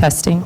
Testing.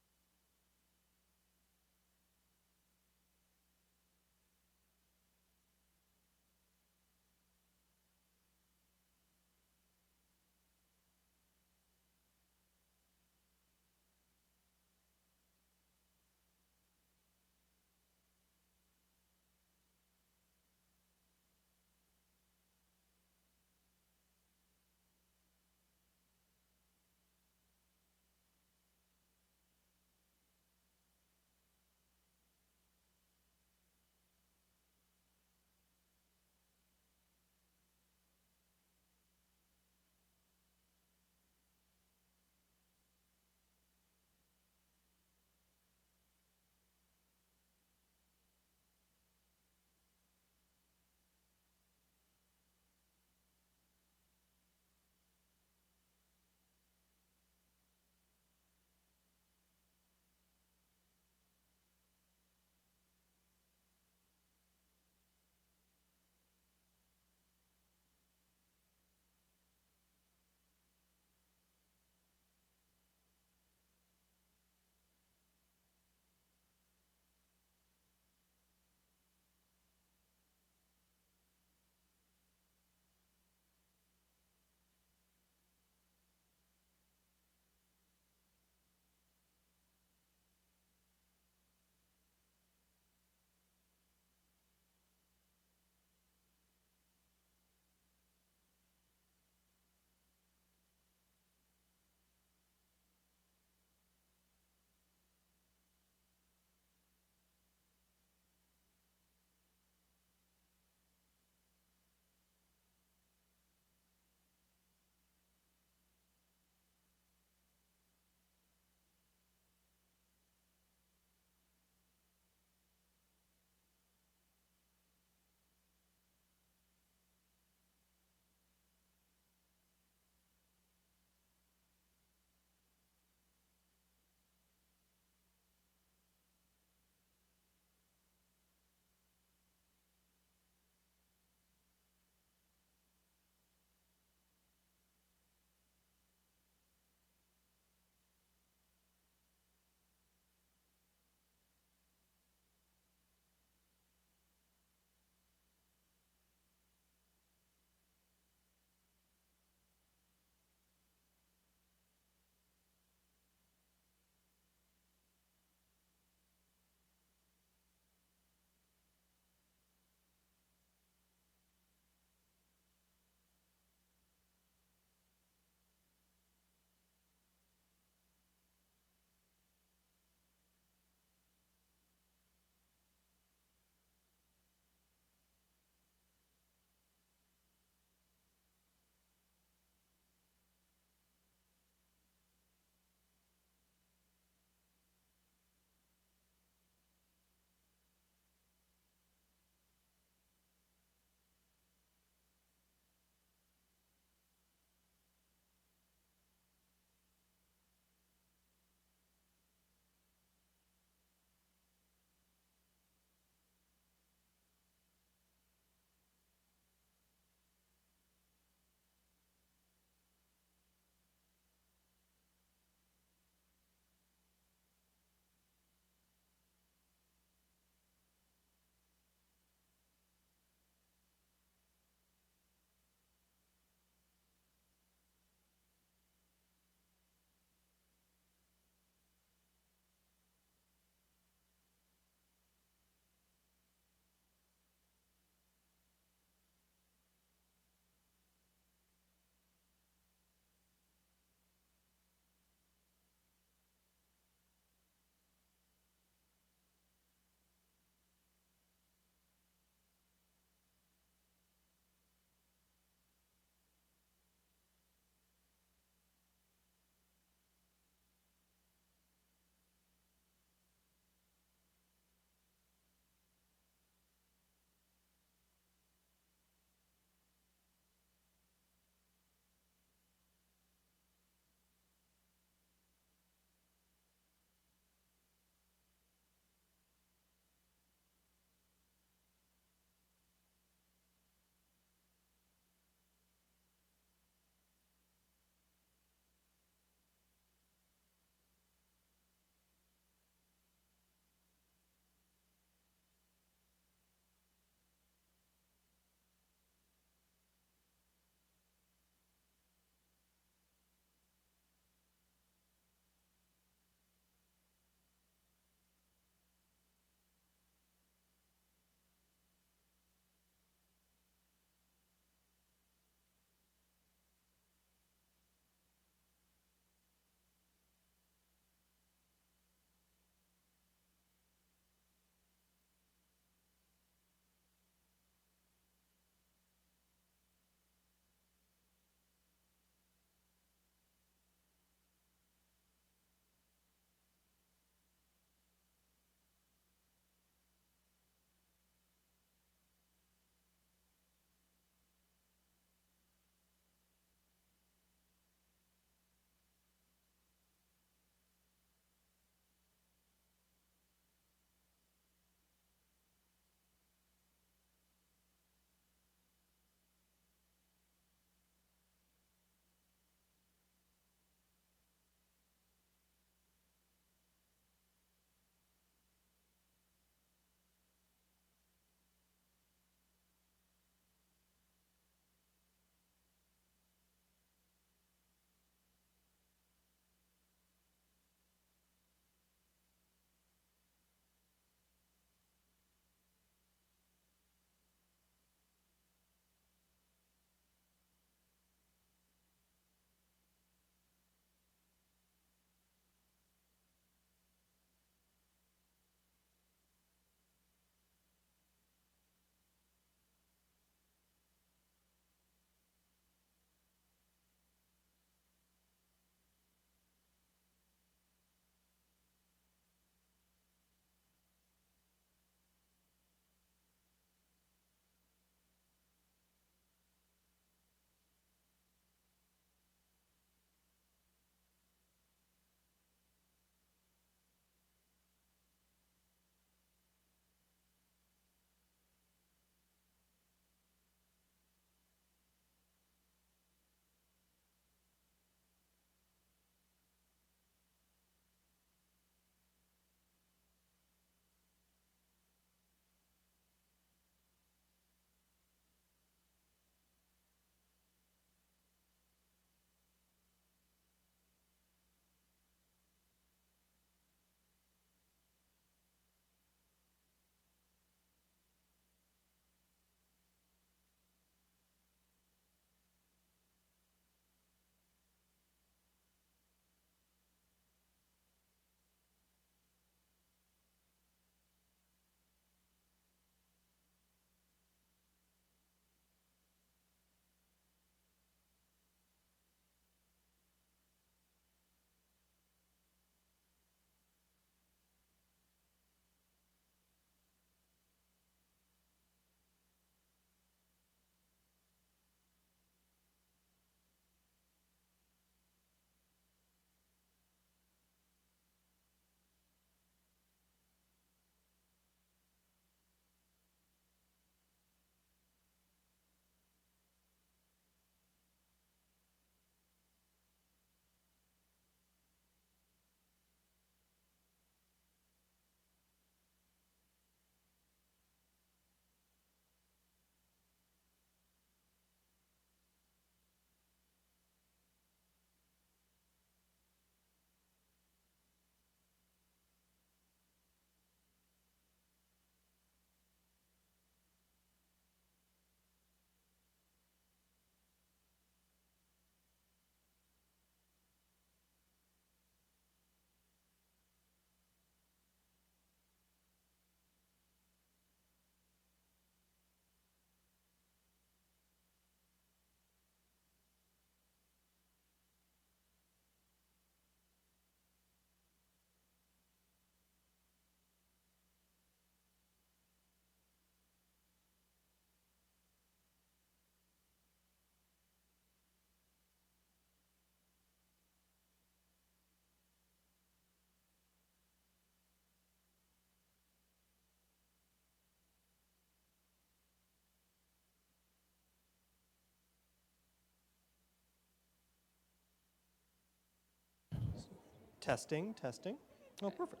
Testing, testing. Oh, perfect.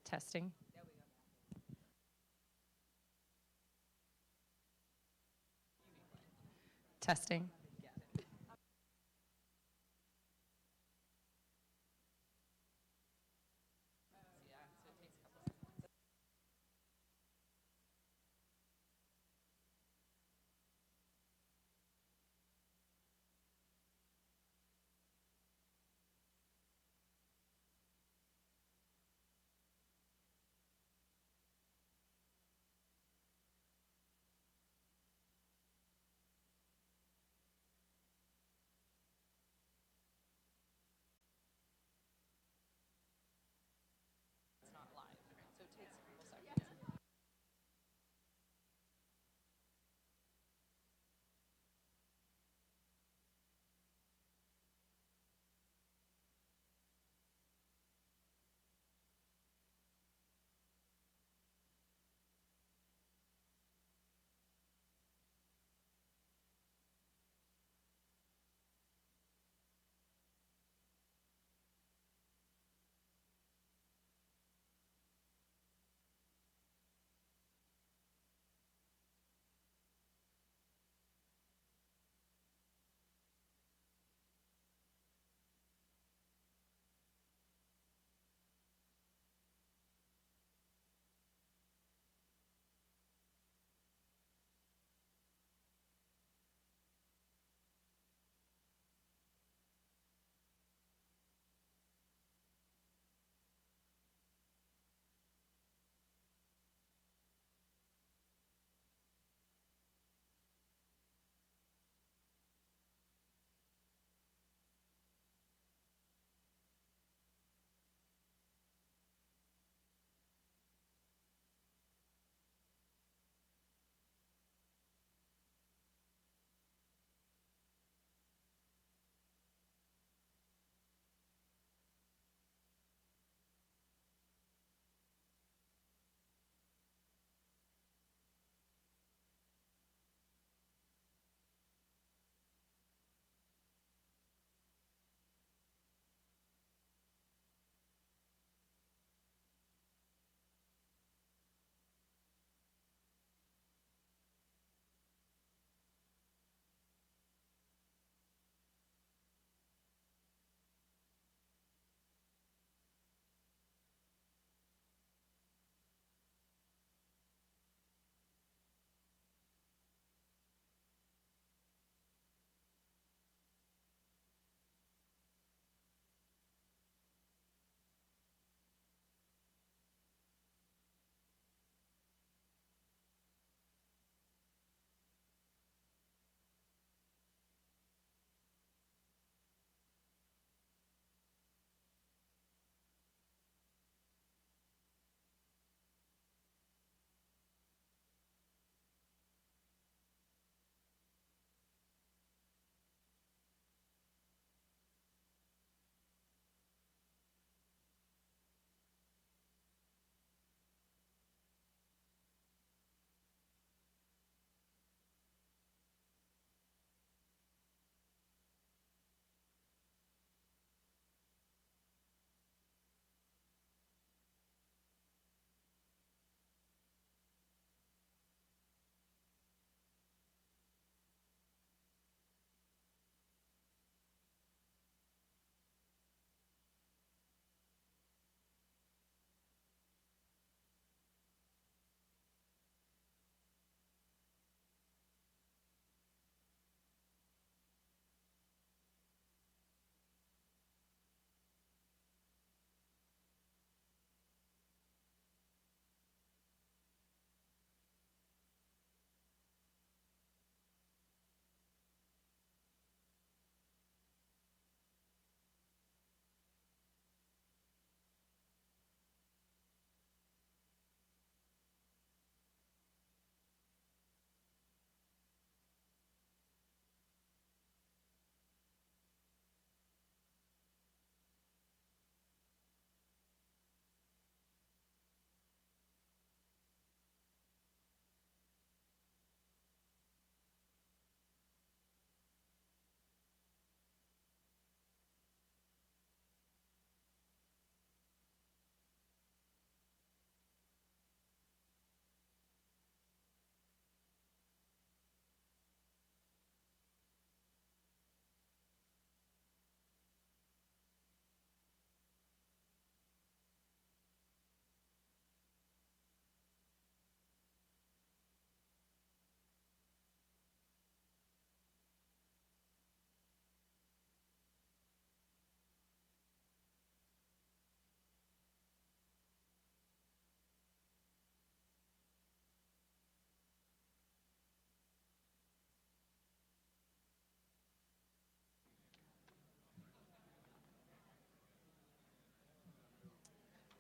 Testing. Testing.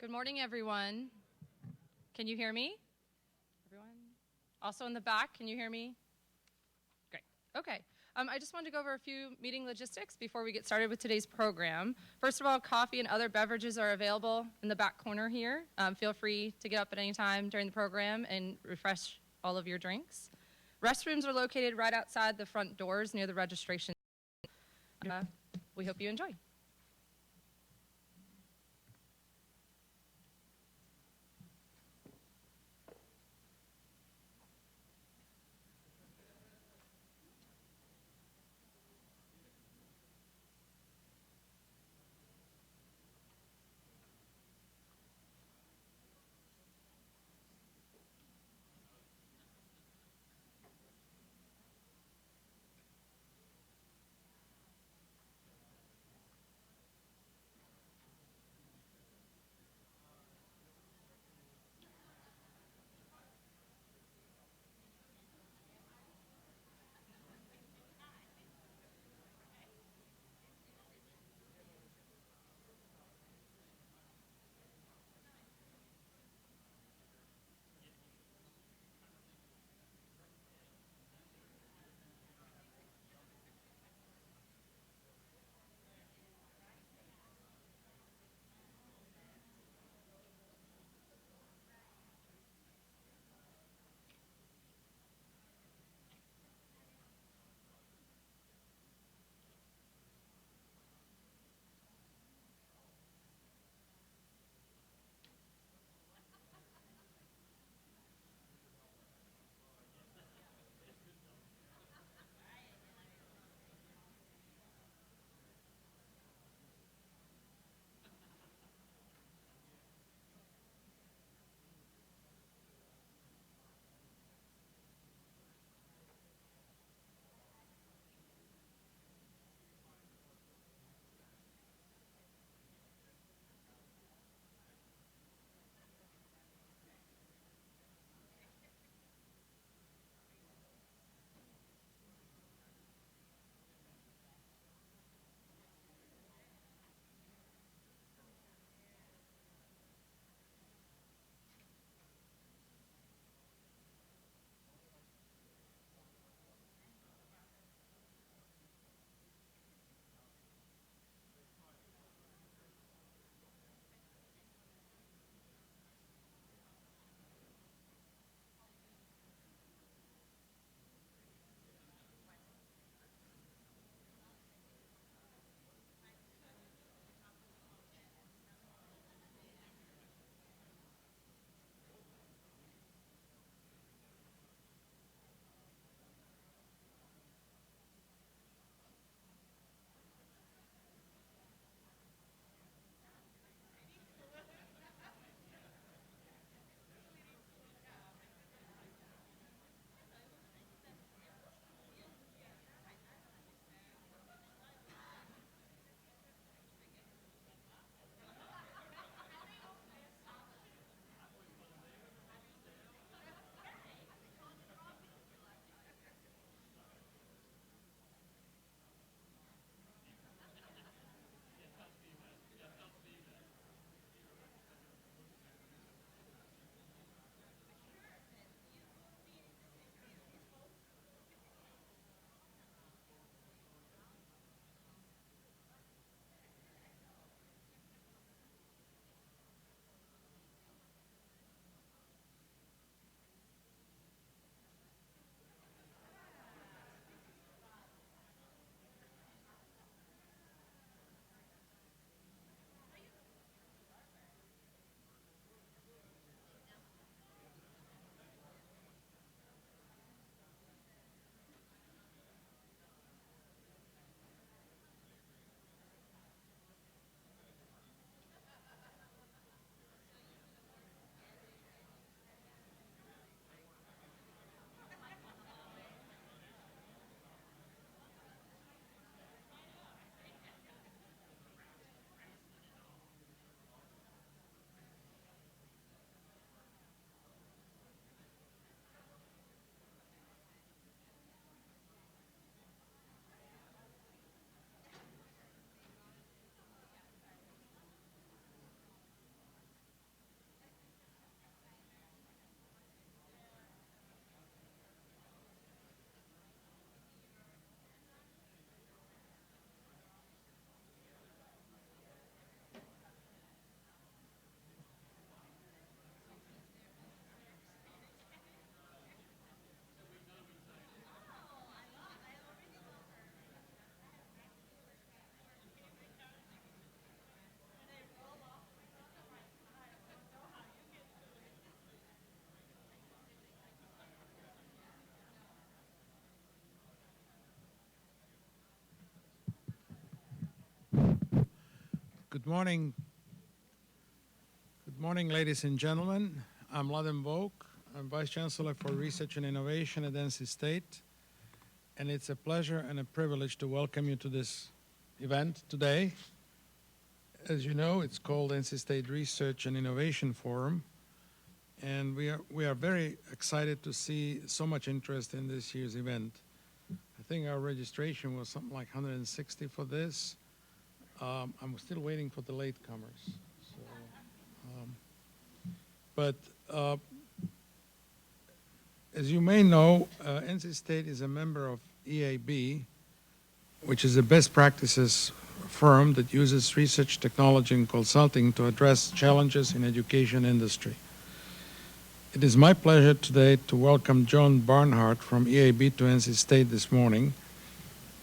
Good morning, everyone. Can you hear me? Everyone? Also in the back, can you hear me? Great. Okay. I just wanted to go over a few meeting logistics before we get started with today's program. First of all, coffee and other beverages are available in the back corner here. Feel free to get up at any time during the program and refresh all of your drinks. Restrooms are located right outside the front doors near the registration. We hope you enjoy. Good morning. Good morning, ladies and gentlemen. I'm Laden Vogt. I'm Vice Chancellor for Research and Innovation at NC State. And it's a pleasure and a privilege to welcome you to this event today. As you know, it's called NC State Research and Innovation Forum. And we are very excited to see so much interest in this year's event. I think our registration was something like 160 for this. I'm still waiting for the latecomers. As you may know, NC State is a member of EAB, which is a best practices firm that uses research, technology, and consulting to address challenges in education industry. It is my pleasure today to welcome John Barnhart from EAB to NC State this morning.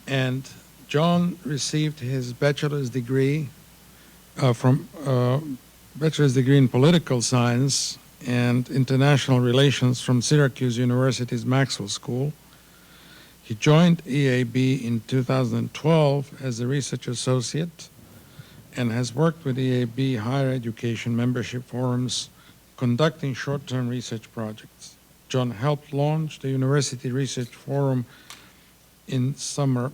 And John received his bachelor's degree in political science and international relations from Syracuse University's Maxwell School. He joined EAB in 2012 as a research associate and has worked with EAB higher education membership forums conducting short-term research projects. John helped launch the University Research Forum in summer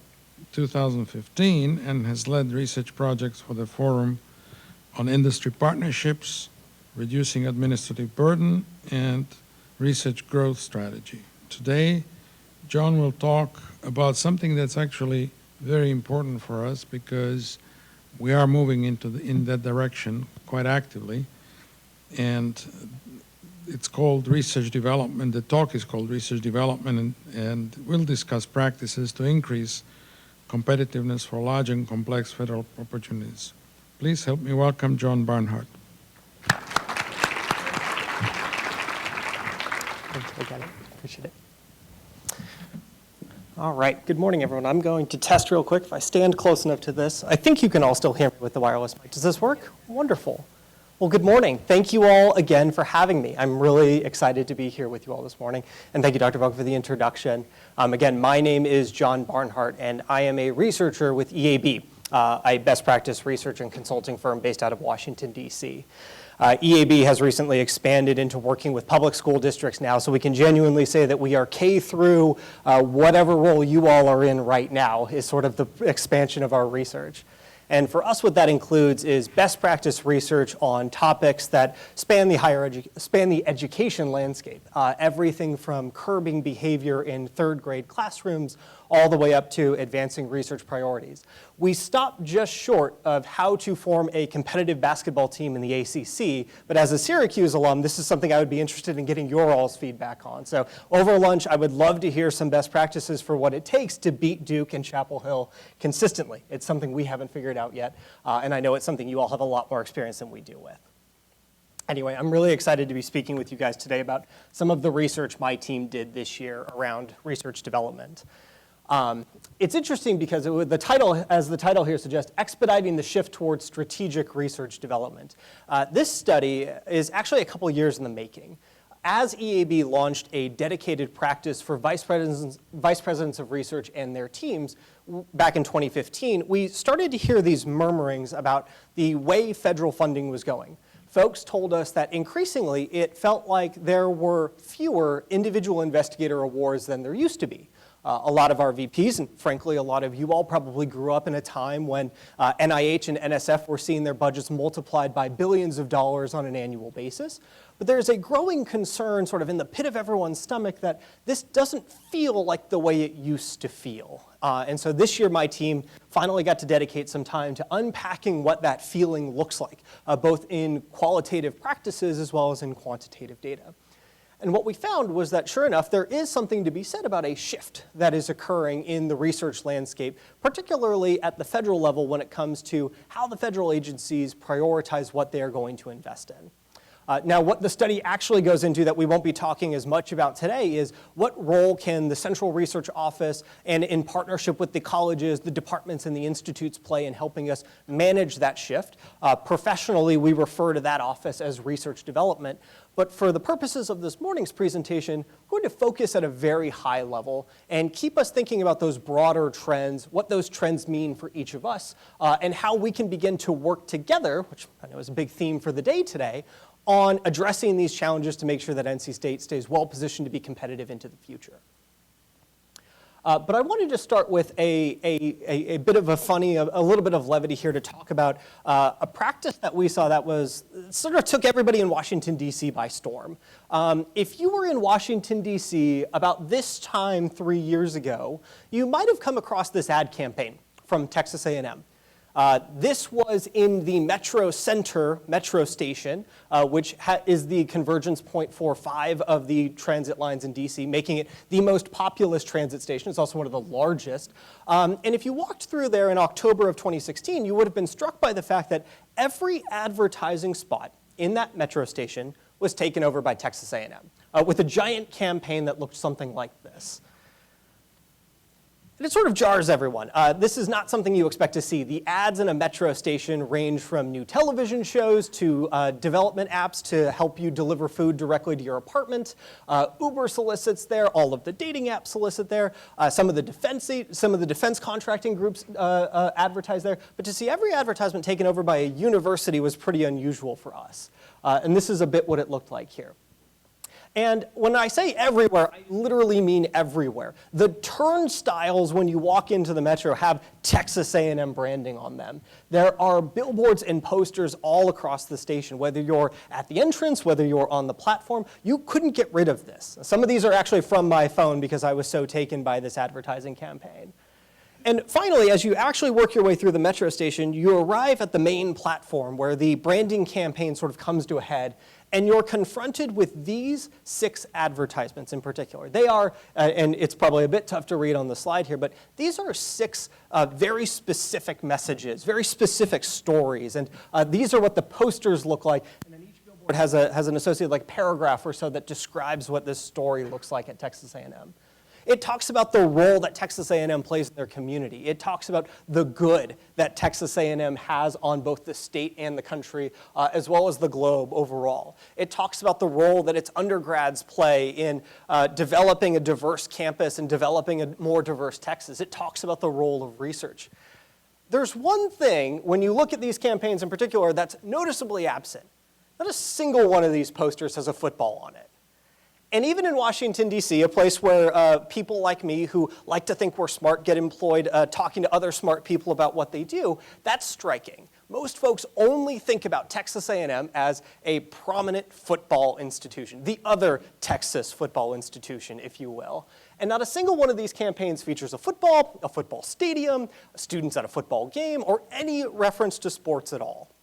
2015 and has led research projects for the forum on industry partnerships, reducing administrative burden, and research growth strategy. Today, John will talk about something that's actually very important for us because we are moving in that direction quite actively. And it's called research development. The talk is called research development, and we'll discuss practices to increase competitiveness for large and complex federal opportunities. Please help me welcome John Barnhart. Appreciate it. All right, good morning, everyone. I'm going to test real quick. If I stand close enough to this, I think you can all still hear me with the wireless mic. Does this work? Wonderful. Well, good morning. Thank you all again for having me. I'm really excited to be here with you all this morning. And thank you, Dr. Vogt, for the introduction. Again, my name is John Barnhart, and I am a researcher with EAB, a best practice research and consulting firm based out of Washington, D.C. EAB has recently expanded into working with public school districts now, so we can genuinely say that we are K through whatever role you all are in right now is sort of the expansion of our research. And for us, what that includes is best practice research on topics that span the education landscape. Everything from curbing behavior in third grade classrooms all the way up to advancing research priorities. We stop just short of how to form a competitive basketball team in the ACC, but as a Syracuse alum, this is something I would be interested in getting your all's feedback on. So over lunch, I would love to hear some best practices for what it takes to beat Duke and Chapel Hill consistently. It's something we haven't figured out yet, and I know it's something you all have a lot more experience than we do with. Anyway, I'm really excited to be speaking with you guys today about some of the research my team did this year around research development. It's interesting because the title here suggests, expediting the shift towards strategic research development. This study is actually a couple years in the making. As EAB launched a dedicated practice for vice presidents of research and their teams back in 2015, we started to hear these murmurings about the way federal funding was going. Folks told us that increasingly it felt like there were fewer individual investigator awards than there used to be. A lot of our VPs, and frankly, a lot of you all probably grew up in a time when NIH and NSF were seeing their budgets multiplied by billions of dollars on an annual basis. But there's a growing concern sort of in the pit of everyone's stomach that this doesn't feel like the way it used to feel. And so this year, my team finally got to dedicate some time to unpacking what that feeling looks like, both in qualitative practices as well as in quantitative data. And what we found was that, sure enough, there is something to be said about a shift that is occurring in the research landscape, particularly at the federal level when it comes to how the federal agencies prioritize what they are going to invest in. Now, what the study actually goes into that we won't be talking as much about today is what role can the Central Research Office and in partnership with the colleges, the departments, and the institutes play in helping us manage that shift. Professionally, we refer to that office as research development. But for the purposes of this morning's presentation, we're going to focus at a very high level and keep us thinking about those broader trends, what those trends mean for each of us, and how we can begin to work together, which I know is a big theme for the day today, on addressing these challenges to make sure that NC State stays well positioned to be competitive into the future. But I wanted to start with a bit of a little bit of levity here to talk about a practice that we saw that sort of took everybody in Washington, D.C. by storm. If you were in Washington, D.C. about this time 3 years ago, you might have come across this ad campaign from Texas A&M. This was in the Metro Center metro station, which is the convergence point for 5 of the transit lines in DC, making it the most populous transit station. It's also one of the largest. And if you walked through there in October of 2016, you would have been struck by the fact that every advertising spot in that metro station was taken over by Texas A&M, with a giant campaign that looked something like this. And it sort of jars everyone. This is not something you expect to see. The ads in a metro station range from new television shows to development apps to help you deliver food directly to your apartment. Uber solicits there. All of the dating apps solicit there. Some of the defense contracting groups advertise there. But to see every advertisement taken over by a university was pretty unusual for us. And this is a bit what it looked like here. And when I say everywhere, I literally mean everywhere. The turnstiles when you walk into the metro have Texas A&M branding on them. There are billboards and posters all across the station. Whether you're at the entrance, whether you're on the platform, you couldn't get rid of this. Some of these are actually from my phone because I was so taken by this advertising campaign. And finally, as you actually work your way through the metro station, you arrive at the main platform where the branding campaign sort of comes to a head, and you're confronted with these 6 advertisements in particular. They are, and it's probably a bit tough to read on the slide here, but these are 6 very specific messages, very specific stories, and these are what the posters look like. And then each billboard has an associated paragraph or so that describes what this story looks like at Texas A&M. It talks about the role that Texas A&M plays in their community. It talks about the good that Texas A&M has on both the state and the country, as well as the globe overall. It talks about the role that its undergrads play in developing a diverse campus and developing a more diverse Texas. It talks about the role of research. There's one thing, when you look at these campaigns in particular, that's noticeably absent. Not a single one of these posters has a football on it. And even in Washington, D.C., a place where people like me who like to think we're smart get employed talking to other smart people about what they do, that's striking. Most folks only think about Texas A&M as a prominent football institution, the other Texas football institution, if you will. And not a single one of these campaigns features a football stadium, students at a football game, or any reference to sports at all.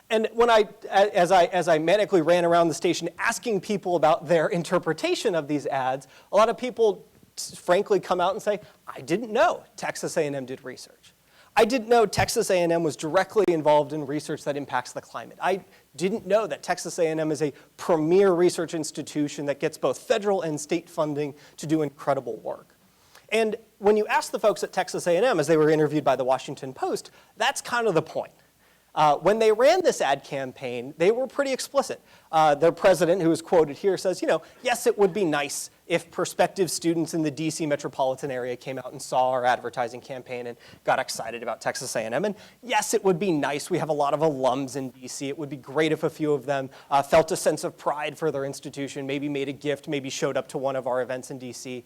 And when as I manically ran around the station asking people about their interpretation of these ads, a lot of people frankly come out and say, I didn't know Texas A&M did research. I didn't know Texas A&M was directly involved in research that impacts the climate. I didn't know that Texas A&M is a premier research institution that gets both federal and state funding to do incredible work. And when you ask the folks at Texas A&M, as they were interviewed by the Washington Post, that's kind of the point. When they ran this ad campaign, they were pretty explicit. Their president, who is quoted here, says, yes, it would be nice if prospective students in the DC metropolitan area came out and saw our advertising campaign and got excited about Texas A&M. And yes, it would be nice. We have a lot of alums in DC. It would be great if a few of them felt a sense of pride for their institution, maybe made a gift, maybe showed up to one of our events in DC.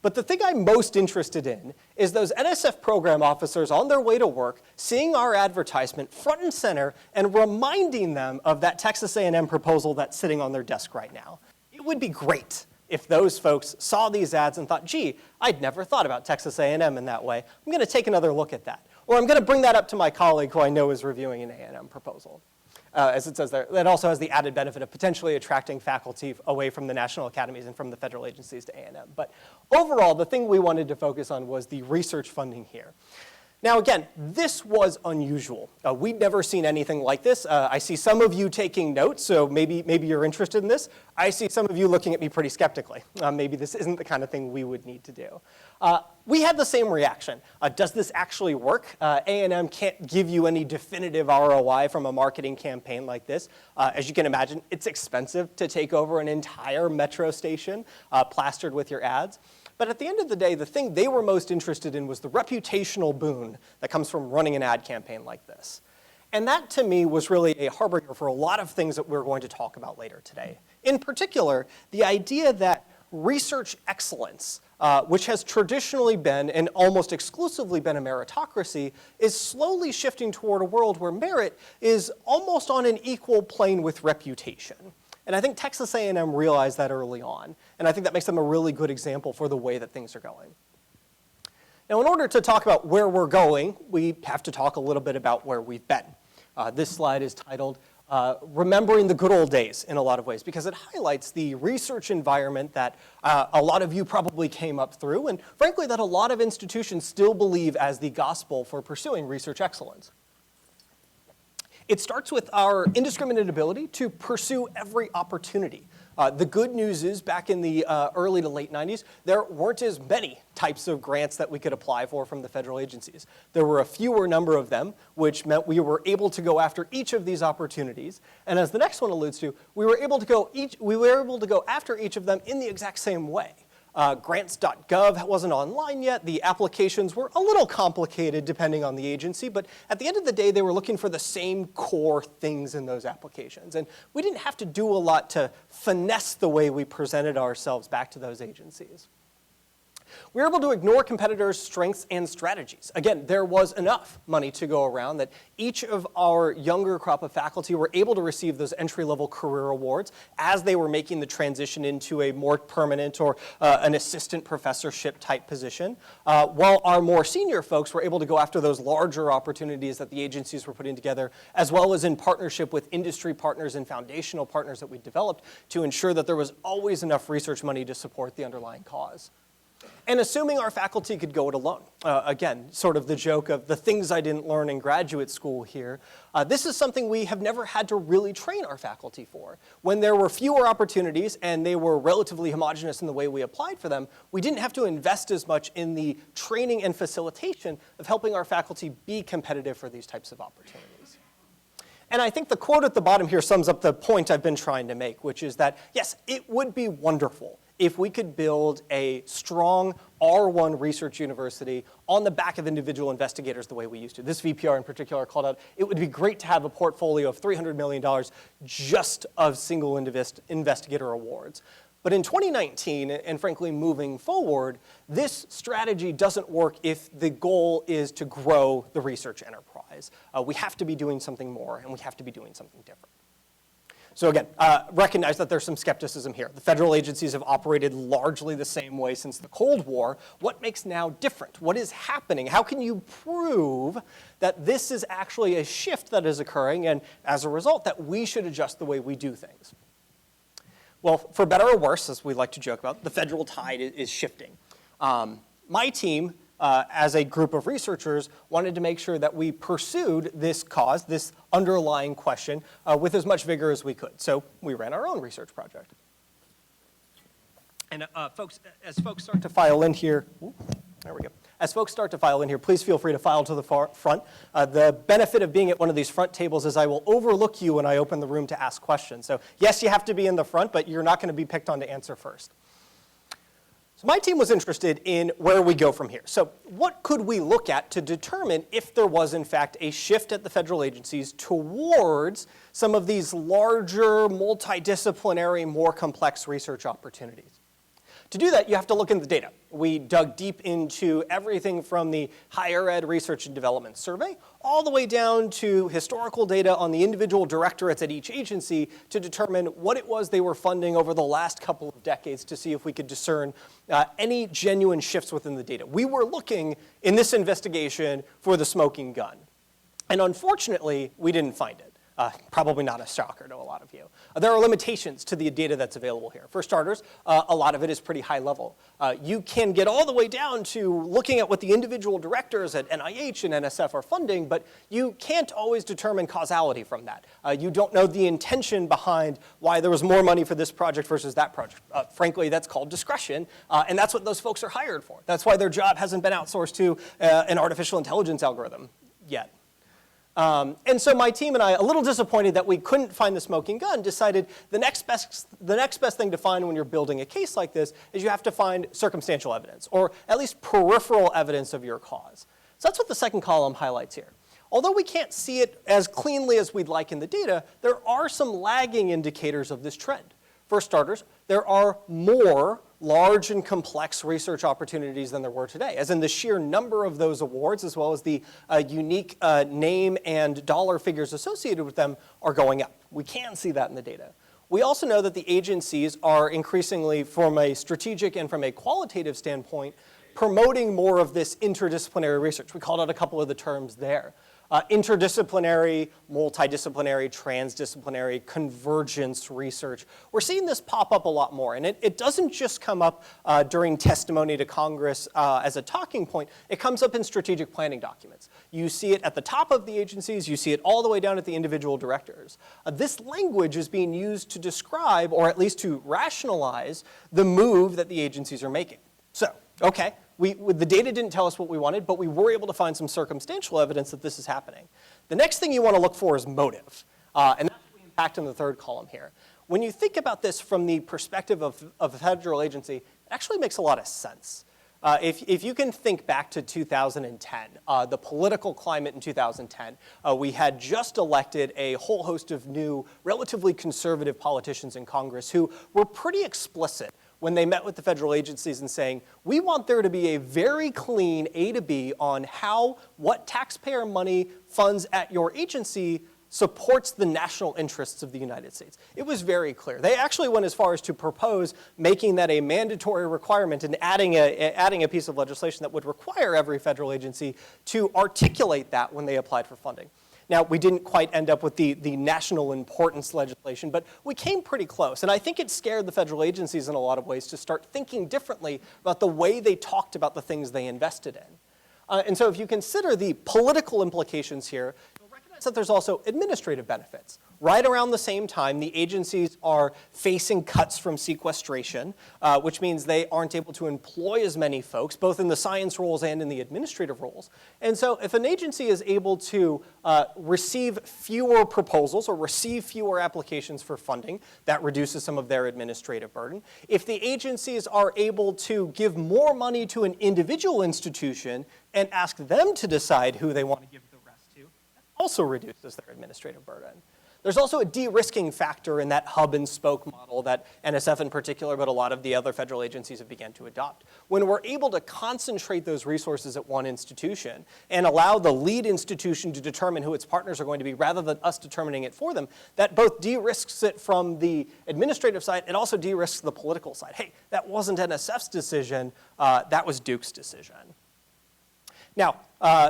But the thing I'm most interested in is those NSF program officers on their way to work, seeing our advertisement front and center and reminding them of that Texas A&M proposal that's sitting on their desk right now. It would be great if those folks saw these ads and thought, gee, I'd never thought about Texas A&M in that way. I'm going to take another look at that. Or I'm going to bring that up to my colleague who I know is reviewing an A&M proposal. As it says there, that also has the added benefit of potentially attracting faculty away from the national academies and from the federal agencies to A&M. But overall, the thing we wanted to focus on was the research funding here. Now again, this was unusual. We'd never seen anything like this. I see some of you taking notes, so maybe you're interested in this. I see some of you looking at me pretty skeptically. Maybe this isn't the kind of thing we would need to do. We had the same reaction. Does this actually work? A&M can't give you any definitive ROI from a marketing campaign like this. As you can imagine, it's expensive to take over an entire metro station plastered with your ads. But at the end of the day, the thing they were most interested in was the reputational boon that comes from running an ad campaign like this. And that, to me, was really a harbinger for a lot of things that we're going to talk about later today. In particular, the idea that research excellence, which has traditionally been and almost exclusively been a meritocracy, is slowly shifting toward a world where merit is almost on an equal plane with reputation. And I think Texas A&M realized that early on, and I think that makes them a really good example for the way that things are going. Now, in order to talk about where we're going, we have to talk a little bit about where we've been. This slide is titled, Remembering the Good Old Days, in a lot of ways, because it highlights the research environment that a lot of you probably came up through, and frankly, that a lot of institutions still believe as the gospel for pursuing research excellence. It starts with our indiscriminate ability to pursue every opportunity. The good news is, back in the early to late 90s, there weren't as many types of grants that we could apply for from the federal agencies. There were a fewer number of them, which meant we were able to go after each of these opportunities. And as the next one alludes to, we were able to go after each of them in the exact same way. Grants.gov wasn't online yet. The applications were a little complicated depending on the agency, but at the end of the day, they were looking for the same core things in those applications. And we didn't have to do a lot to finesse the way we presented ourselves back to those agencies. We were able to ignore competitors' strengths and strategies. Again, there was enough money to go around that each of our younger crop of faculty were able to receive those entry-level career awards as they were making the transition into a more permanent or an assistant professorship type position, while our more senior folks were able to go after those larger opportunities that the agencies were putting together, as well as in partnership with industry partners and foundational partners that we developed to ensure that there was always enough research money to support the underlying cause. And assuming our faculty could go it alone. Again, sort of the joke of the things I didn't learn in graduate school here. This is something we have never had to really train our faculty for. When there were fewer opportunities and they were relatively homogeneous in the way we applied for them, we didn't have to invest as much in the training and facilitation of helping our faculty be competitive for these types of opportunities. And I think the quote at the bottom here sums up the point I've been trying to make, which is that, yes, it would be wonderful if we could build a strong R1 research university on the back of individual investigators the way we used to. This VPR in particular called out, it would be great to have a portfolio of $300 million just of single investigator awards. But in 2019, and frankly moving forward, this strategy doesn't work if the goal is to grow the research enterprise. We have to be doing something more, and we have to be doing something different. So again, recognize that there's some skepticism here. The federal agencies have operated largely the same way since the Cold War. What makes now different? What is happening? How can you prove that this is actually a shift that is occurring, and as a result, that we should adjust the way we do things? Well, for better or worse, as we like to joke about, the federal tide is shifting. My team, as a group of researchers, wanted to make sure that we pursued this cause, this underlying question, with as much vigor as we could. So we ran our own research project. And as folks start to file in here, there we go. As folks start to file in here, please feel free to file to the front. The benefit of being at one of these front tables is I will overlook you when I open the room to ask questions. So yes, you have to be in the front, but you're not going to be picked on to answer first. So my team was interested in where we go from here. So what could we look at to determine if there was, in fact, a shift at the federal agencies towards some of these larger, multidisciplinary, more complex research opportunities? To do that, you have to look in the data. We dug deep into everything from the Higher Ed Research and Development Survey all the way down to historical data on the individual directorates at each agency to determine what it was they were funding over the last couple of decades to see if we could discern any genuine shifts within the data. We were looking in this investigation for the smoking gun. And unfortunately, we didn't find it. Probably not a shocker to a lot of you. There are limitations to the data that's available here. For starters, a lot of it is pretty high level. You can get all the way down to looking at what the individual directors at NIH and NSF are funding, but you can't always determine causality from that. You don't know the intention behind why there was more money for this project versus that project. Frankly, that's called discretion, and that's what those folks are hired for. That's why their job hasn't been outsourced to an artificial intelligence algorithm yet. And so my team and I, a little disappointed that we couldn't find the smoking gun, decided the next best thing to find when you're building a case like this is you have to find circumstantial evidence, or at least peripheral evidence of your cause. So that's what the second column highlights here. Although we can't see it as cleanly as we'd like in the data, there are some lagging indicators of this trend. For starters, there are more large and complex research opportunities than there were today, as in the sheer number of those awards, as well as the unique name and dollar figures associated with them are going up. We can see that in the data. We also know that the agencies are increasingly, from a strategic and from a qualitative standpoint, promoting more of this interdisciplinary research. We called out a couple of the terms there. Interdisciplinary, multidisciplinary, transdisciplinary, convergence research. We're seeing this pop up a lot more, and it doesn't just come up during testimony to Congress as a talking point. It comes up in strategic planning documents. You see it at the top of the agencies. You see it all the way down at the individual directors. This language is being used to describe, or at least to rationalize, the move that the agencies are making. So, okay. The data didn't tell us what we wanted, but we were able to find some circumstantial evidence that this is happening. The next thing you want to look for is motive, and that's what we unpacked in the third column here. When you think about this from the perspective of a federal agency, it actually makes a lot of sense. If you can think back to 2010, the political climate in 2010, we had just elected a whole host of new, relatively conservative politicians in Congress who were pretty explicit when they met with the federal agencies and saying, we want there to be a very clean A to B on what taxpayer money funds at your agency supports the national interests of the United States. It was very clear. They actually went as far as to propose making that a mandatory requirement and adding a piece of legislation that would require every federal agency to articulate that when they applied for funding. Now, we didn't quite end up with the national importance legislation, but we came pretty close. And I think it scared the federal agencies in a lot of ways to start thinking differently about the way they talked about the things they invested in. And so if you consider the political implications here, you'll recognize that there's also administrative benefits. Right around the same time, the agencies are facing cuts from sequestration, which means they aren't able to employ as many folks, both in the science roles and in the administrative roles. And so if an agency is able to receive fewer proposals or receive fewer applications for funding, that reduces some of their administrative burden. If the agencies are able to give more money to an individual institution and ask them to decide who they want to give the rest to, that also reduces their administrative burden. There's also a de-risking factor in that hub and spoke model that NSF in particular, but a lot of the other federal agencies have begun to adopt. When we're able to concentrate those resources at one institution and allow the lead institution to determine who its partners are going to be rather than us determining it for them, that both de-risks it from the administrative side and also de-risks the political side. Hey, that wasn't NSF's decision, that was Duke's decision. Now,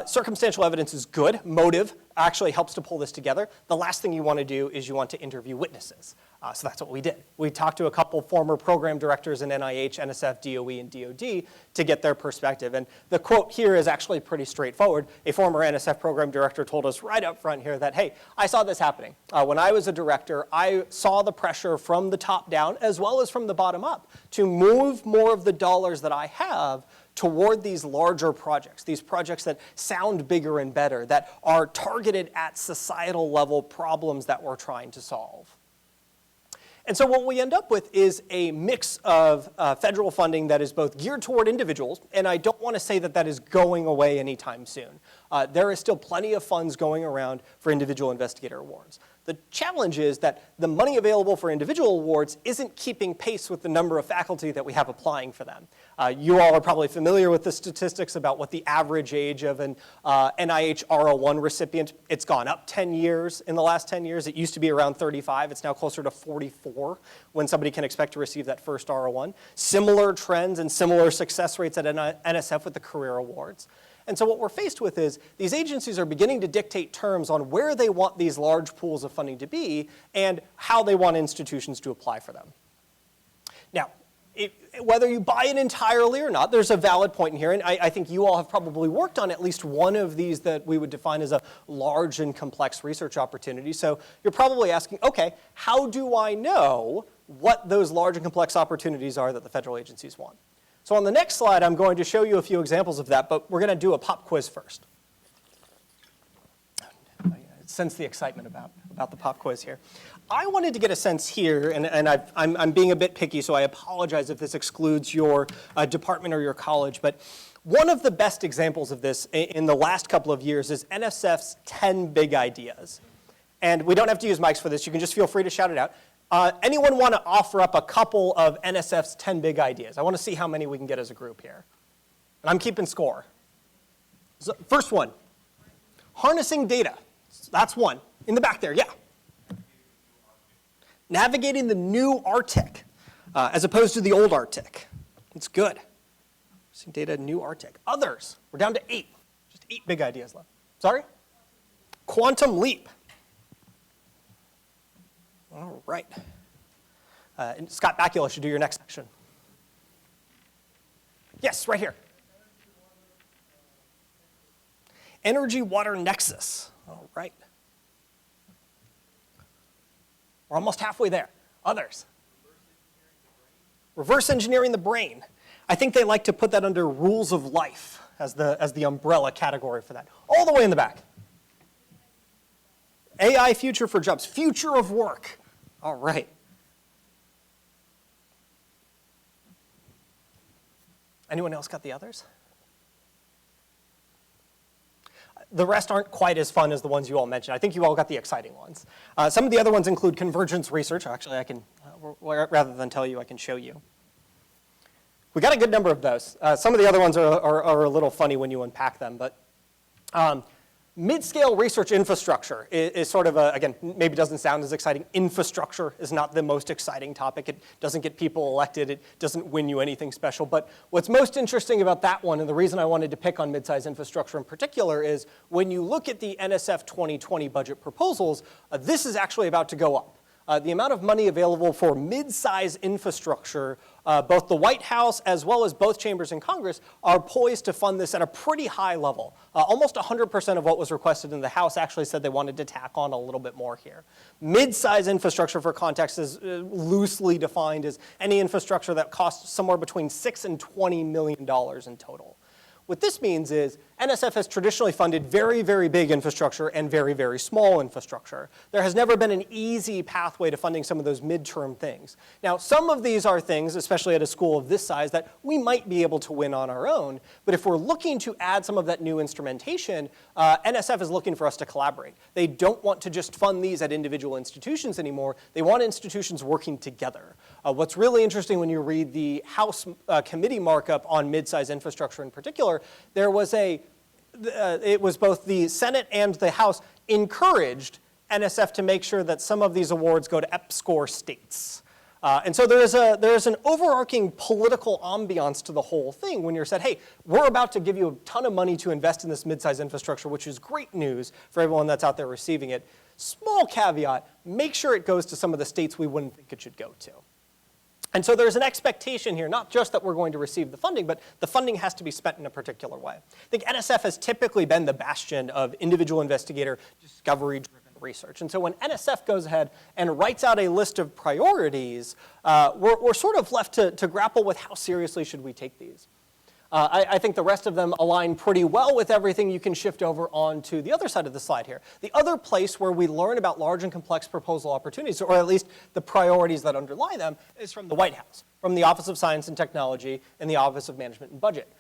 circumstantial evidence is good. Motive actually helps to pull this together. The last thing you want to do is you want to interview witnesses. So that's what we did. We talked to a couple former program directors in NIH, NSF, DOE, and DOD to get their perspective. And the quote here is actually pretty straightforward. A former NSF program director told us right up front here that, hey, I saw this happening. When I was a director, I saw the pressure from the top down as well as from the bottom up to move more of the dollars that I have toward these larger projects, these projects that sound bigger and better, that are targeted at societal level problems that we're trying to solve. And so what we end up with is a mix of federal funding that is both geared toward individuals, and I don't want to say that that is going away anytime soon. There is still plenty of funds going around for individual investigator awards. The challenge is that the money available for individual awards isn't keeping pace with the number of faculty that we have applying for them. You all are probably familiar with the statistics about what the average age of an NIH R01 recipient. It's gone up 10 years in the last 10 years. It used to be around 35. It's now closer to 44 when somebody can expect to receive that first R01. Similar trends and similar success rates at NSF with the career awards. And so what we're faced with is these agencies are beginning to dictate terms on where they want these large pools of funding to be and how they want institutions to apply for them. Now, whether you buy it entirely or not, there's a valid point in here, and I think you all have probably worked on at least one of these that we would define as a large and complex research opportunity. So you're probably asking, okay, how do I know what those large and complex opportunities are that the federal agencies want? So on the next slide, I'm going to show you a few examples of that, but we're going to do a pop quiz first. Sense the excitement about the pop quiz here. I wanted to get a sense here, and I'm being a bit picky, so I apologize if this excludes your department or your college, but one of the best examples of this in the last couple of years is NSF's 10 big ideas. And we don't have to use mics for this. You can just feel free to shout it out. Anyone want to offer up a couple of NSF's 10 big ideas? I want to see how many we can get as a group here. And I'm keeping score. So, first one, harnessing data. That's one. In the back there, yeah. Navigating the new Arctic as opposed to the old Arctic. It's good. Harnessing data, new Arctic. Others, we're down to 8. Just 8 big ideas left. Sorry? Quantum leap. All right. And Scott Bakula should do your next section. Yes, right here. Energy water nexus. All right. We're almost halfway there. Others. Reverse engineering the brain. I think they like to put that under rules of life as the umbrella category for that. All the way in the back. AI future for jobs. Future of work. All right. Anyone else got the others? The rest aren't quite as fun as the ones you all mentioned. I think you all got the exciting ones. Some of the other ones include convergence research. Actually, I can, rather than tell you, I can show you. We got a good number of those. Some of the other ones are a little funny when you unpack them, but mid-scale research infrastructure is sort of again, maybe doesn't sound as exciting. Infrastructure is not the most exciting topic. It doesn't get people elected. It doesn't win you anything special. But what's most interesting about that one, and the reason I wanted to pick on mid-size infrastructure in particular, is when you look at the NSF 2020 budget proposals, this is actually about to go up. The amount of money available for mid-size infrastructure, both the White House as well as both chambers in Congress are poised to fund this at a pretty high level. Almost 100% of what was requested in the House actually said they wanted to tack on a little bit more here. Mid-size infrastructure, for context, is loosely defined as any infrastructure that costs somewhere between $6 and $20 million in total. What this means is NSF has traditionally funded very, very big infrastructure and very, very small infrastructure. There has never been an easy pathway to funding some of those midterm things. Now, some of these are things, especially at a school of this size, that we might be able to win on our own. But if we're looking to add some of that new instrumentation, NSF is looking for us to collaborate. They don't want to just fund these at individual institutions anymore. They want institutions working together. What's really interesting when you read the House committee markup on mid-size infrastructure in particular, there was it was both the Senate and the House encouraged NSF to make sure that some of these awards go to EPSCoR states. And so there is an overarching political ambiance to the whole thing when you're said, hey, we're about to give you a ton of money to invest in this mid-size infrastructure, which is great news for everyone that's out there receiving it. Small caveat, make sure it goes to some of the states we wouldn't think it should go to. And so there's an expectation here, not just that we're going to receive the funding, but the funding has to be spent in a particular way. I think NSF has typically been the bastion of individual investigator discovery-driven research. And so when NSF goes ahead and writes out a list of priorities, we're sort of left to grapple with how seriously should we take these. I think the rest of them align pretty well with everything. You can shift over onto the other side of the slide here. The other place where we learn about large and complex proposal opportunities, or at least the priorities that underlie them, is from the White House, from the Office of Science and Technology and the Office of Management and Budget.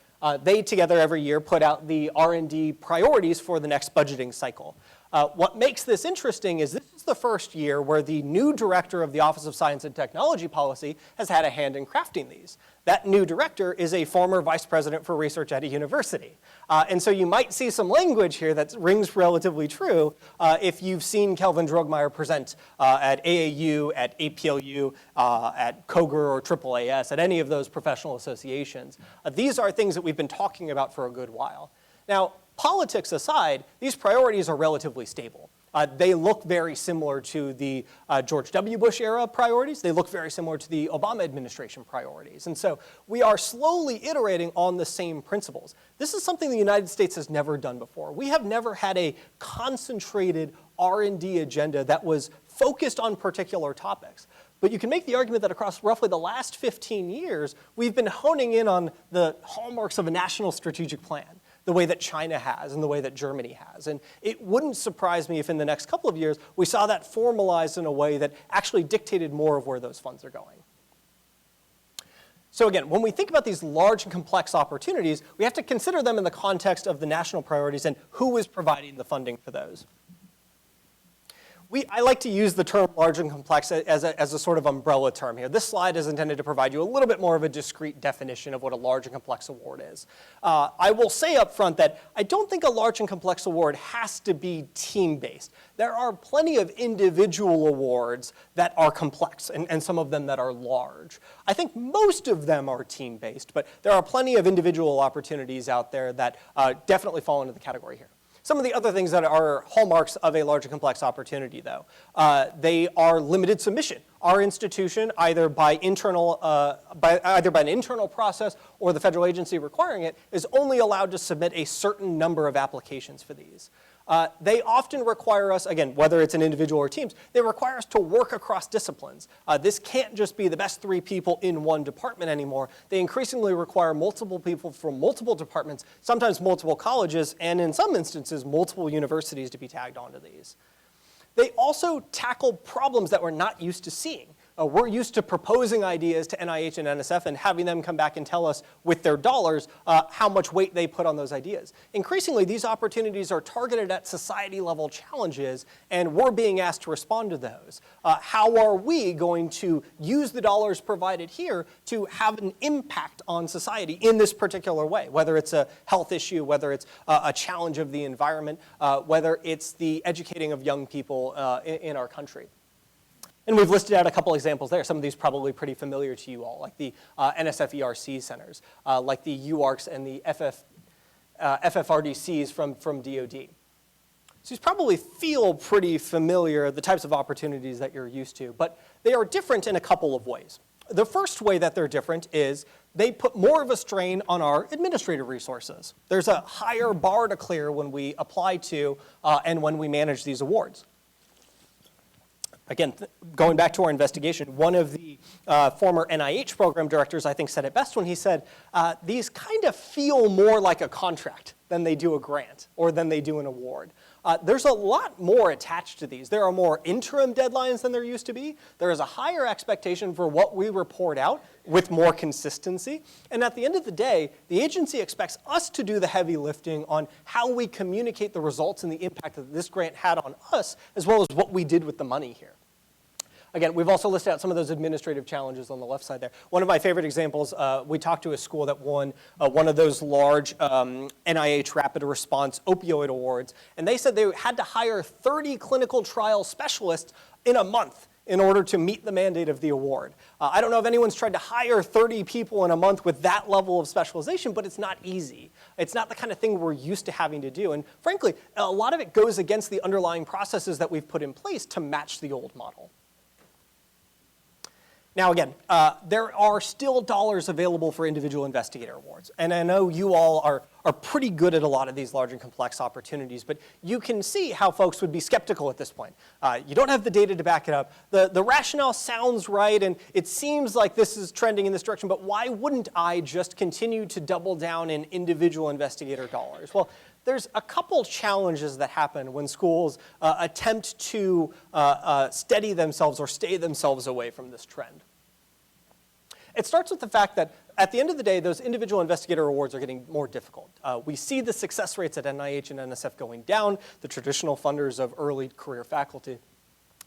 They together every year put out the R&D priorities for the next budgeting cycle. What makes this interesting is this is the first year where the new director of the Office of Science and Technology Policy has had a hand in crafting these. That new director is a former vice president for research at a university. And so you might see some language here that rings relatively true if you've seen Kelvin Drogmeyer present at AAU, at APLU, at COGR or AAAS, at any of those professional associations. These are things that we've been talking about for a good while. Now, politics aside, these priorities are relatively stable. They look very similar to the George W. Bush era priorities. They look very similar to the Obama administration priorities. And so we are slowly iterating on the same principles. This is something the United States has never done before. We have never had a concentrated R&D agenda that was focused on particular topics. But you can make the argument that across roughly the last 15 years, we've been honing in on the hallmarks of a national strategic plan, the way that China has and the way that Germany has. And it wouldn't surprise me if in the next couple of years, we saw that formalized in a way that actually dictated more of where those funds are going. So again, when we think about these large and complex opportunities, we have to consider them in the context of the national priorities and who is providing the funding for those. I like to use the term large and complex as a sort of umbrella term here. This slide is intended to provide you a little bit more of a discrete definition of what a large and complex award is. I will say up front that I don't think a large and complex award has to be team-based. There are plenty of individual awards that are complex and some of them that are large. I think most of them are team-based, but there are plenty of individual opportunities out there that definitely fall into the category here. Some of the other things that are hallmarks of a large and complex opportunity, though, they are limited submission. Our institution, either by an internal process or the federal agency requiring it, is only allowed to submit a certain number of applications for these. They often require us, again, whether it's an individual or teams, they require us to work across disciplines. This can't just be the best 3 people in one department anymore. They increasingly require multiple people from multiple departments, sometimes multiple colleges, and in some instances, multiple universities to be tagged onto these. They also tackle problems that we're not used to seeing. We're used to proposing ideas to NIH and NSF and having them come back and tell us with their dollars how much weight they put on those ideas. Increasingly, these opportunities are targeted at society-level challenges, and we're being asked to respond to those. How are we going to use the dollars provided here to have an impact on society in this particular way, whether it's a health issue, whether it's a challenge of the environment, whether it's the educating of young people in our country. And we've listed out a couple examples there. Some of these probably pretty familiar to you all, like the NSF ERC centers, like the UARCs and the FFRDCs from DOD. So these probably feel pretty familiar, the types of opportunities that you're used to, but they are different in a couple of ways. The first way that they're different is they put more of a strain on our administrative resources. There's a higher bar to clear when we apply to and when we manage these awards. Again, going back to our investigation, one of the former NIH program directors, I think, said it best when he said, these kind of feel more like a contract than they do a grant or than they do an award. There's a lot more attached to these. There are more interim deadlines than there used to be. There is a higher expectation for what we report out with more consistency. And at the end of the day, the agency expects us to do the heavy lifting on how we communicate the results and the impact that this grant had on us, as well as what we did with the money here. Again, we've also listed out some of those administrative challenges on the left side there. One of my favorite examples, we talked to a school that won one of those large NIH Rapid Response Opioid Awards, and they said they had to hire 30 clinical trial specialists in a month in order to meet the mandate of the award. I don't know if anyone's tried to hire 30 people in a month with that level of specialization, but it's not easy. It's not the kind of thing we're used to having to do. And frankly, a lot of it goes against the underlying processes that we've put in place to match the old model. Now again, there are still dollars available for individual investigator awards. And I know you all are pretty good at a lot of these large and complex opportunities, but you can see how folks would be skeptical at this point. You don't have the data to back it up. The rationale sounds right, and it seems like this is trending in this direction, but why wouldn't I just continue to double down in individual investigator dollars? Well, there's a couple challenges that happen when schools attempt to steady themselves or stay themselves away from this trend. It starts with the fact that at the end of the day, those individual investigator awards are getting more difficult. We see the success rates at NIH and NSF going down, the traditional funders of early career faculty.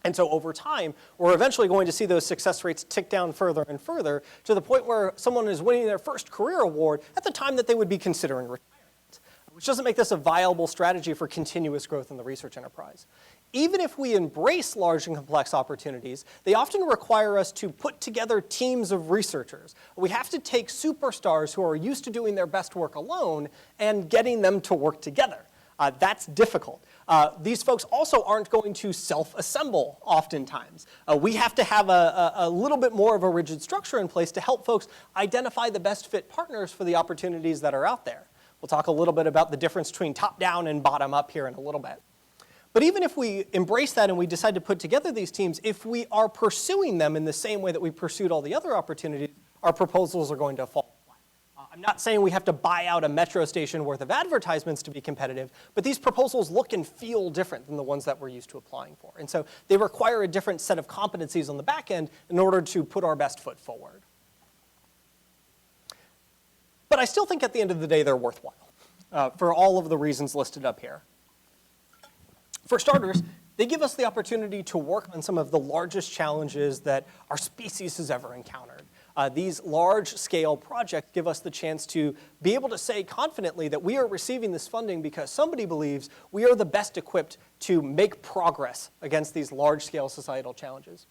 And so over time, we're eventually going to see those success rates tick down further and further to the point where someone is winning their first career award at the time that they would be considering retirement, which doesn't make this a viable strategy for continuous growth in the research enterprise. even if we embrace large and complex opportunities, they often require us to put together teams of researchers. We have to take superstars who are used to doing their best work alone and getting them to work together. That's difficult. These folks also aren't going to self-assemble oftentimes. We have to have a little bit more of a rigid structure in place to help folks identify the best fit partners for the opportunities that are out there. We'll talk a little bit about the difference between top-down and bottom-up here in a little bit. But even if we embrace that and we decide to put together these teams, if we are pursuing them in the same way that we pursued all the other opportunities, our proposals are going to fall flat. I'm not saying we have to buy out a metro station worth of advertisements to be competitive, but these proposals look and feel different than the ones that we're used to applying for. And so they require a different set of competencies on the back end in order to put our best foot forward. But I still think at the end of the day they're worthwhile for all of the reasons listed up here. For starters, they give us the opportunity to work on some of the largest challenges that our species has ever encountered. These large-scale projects give us the chance to be able to say confidently that we are receiving this funding because somebody believes we are the best equipped to make progress against these large-scale societal challenges.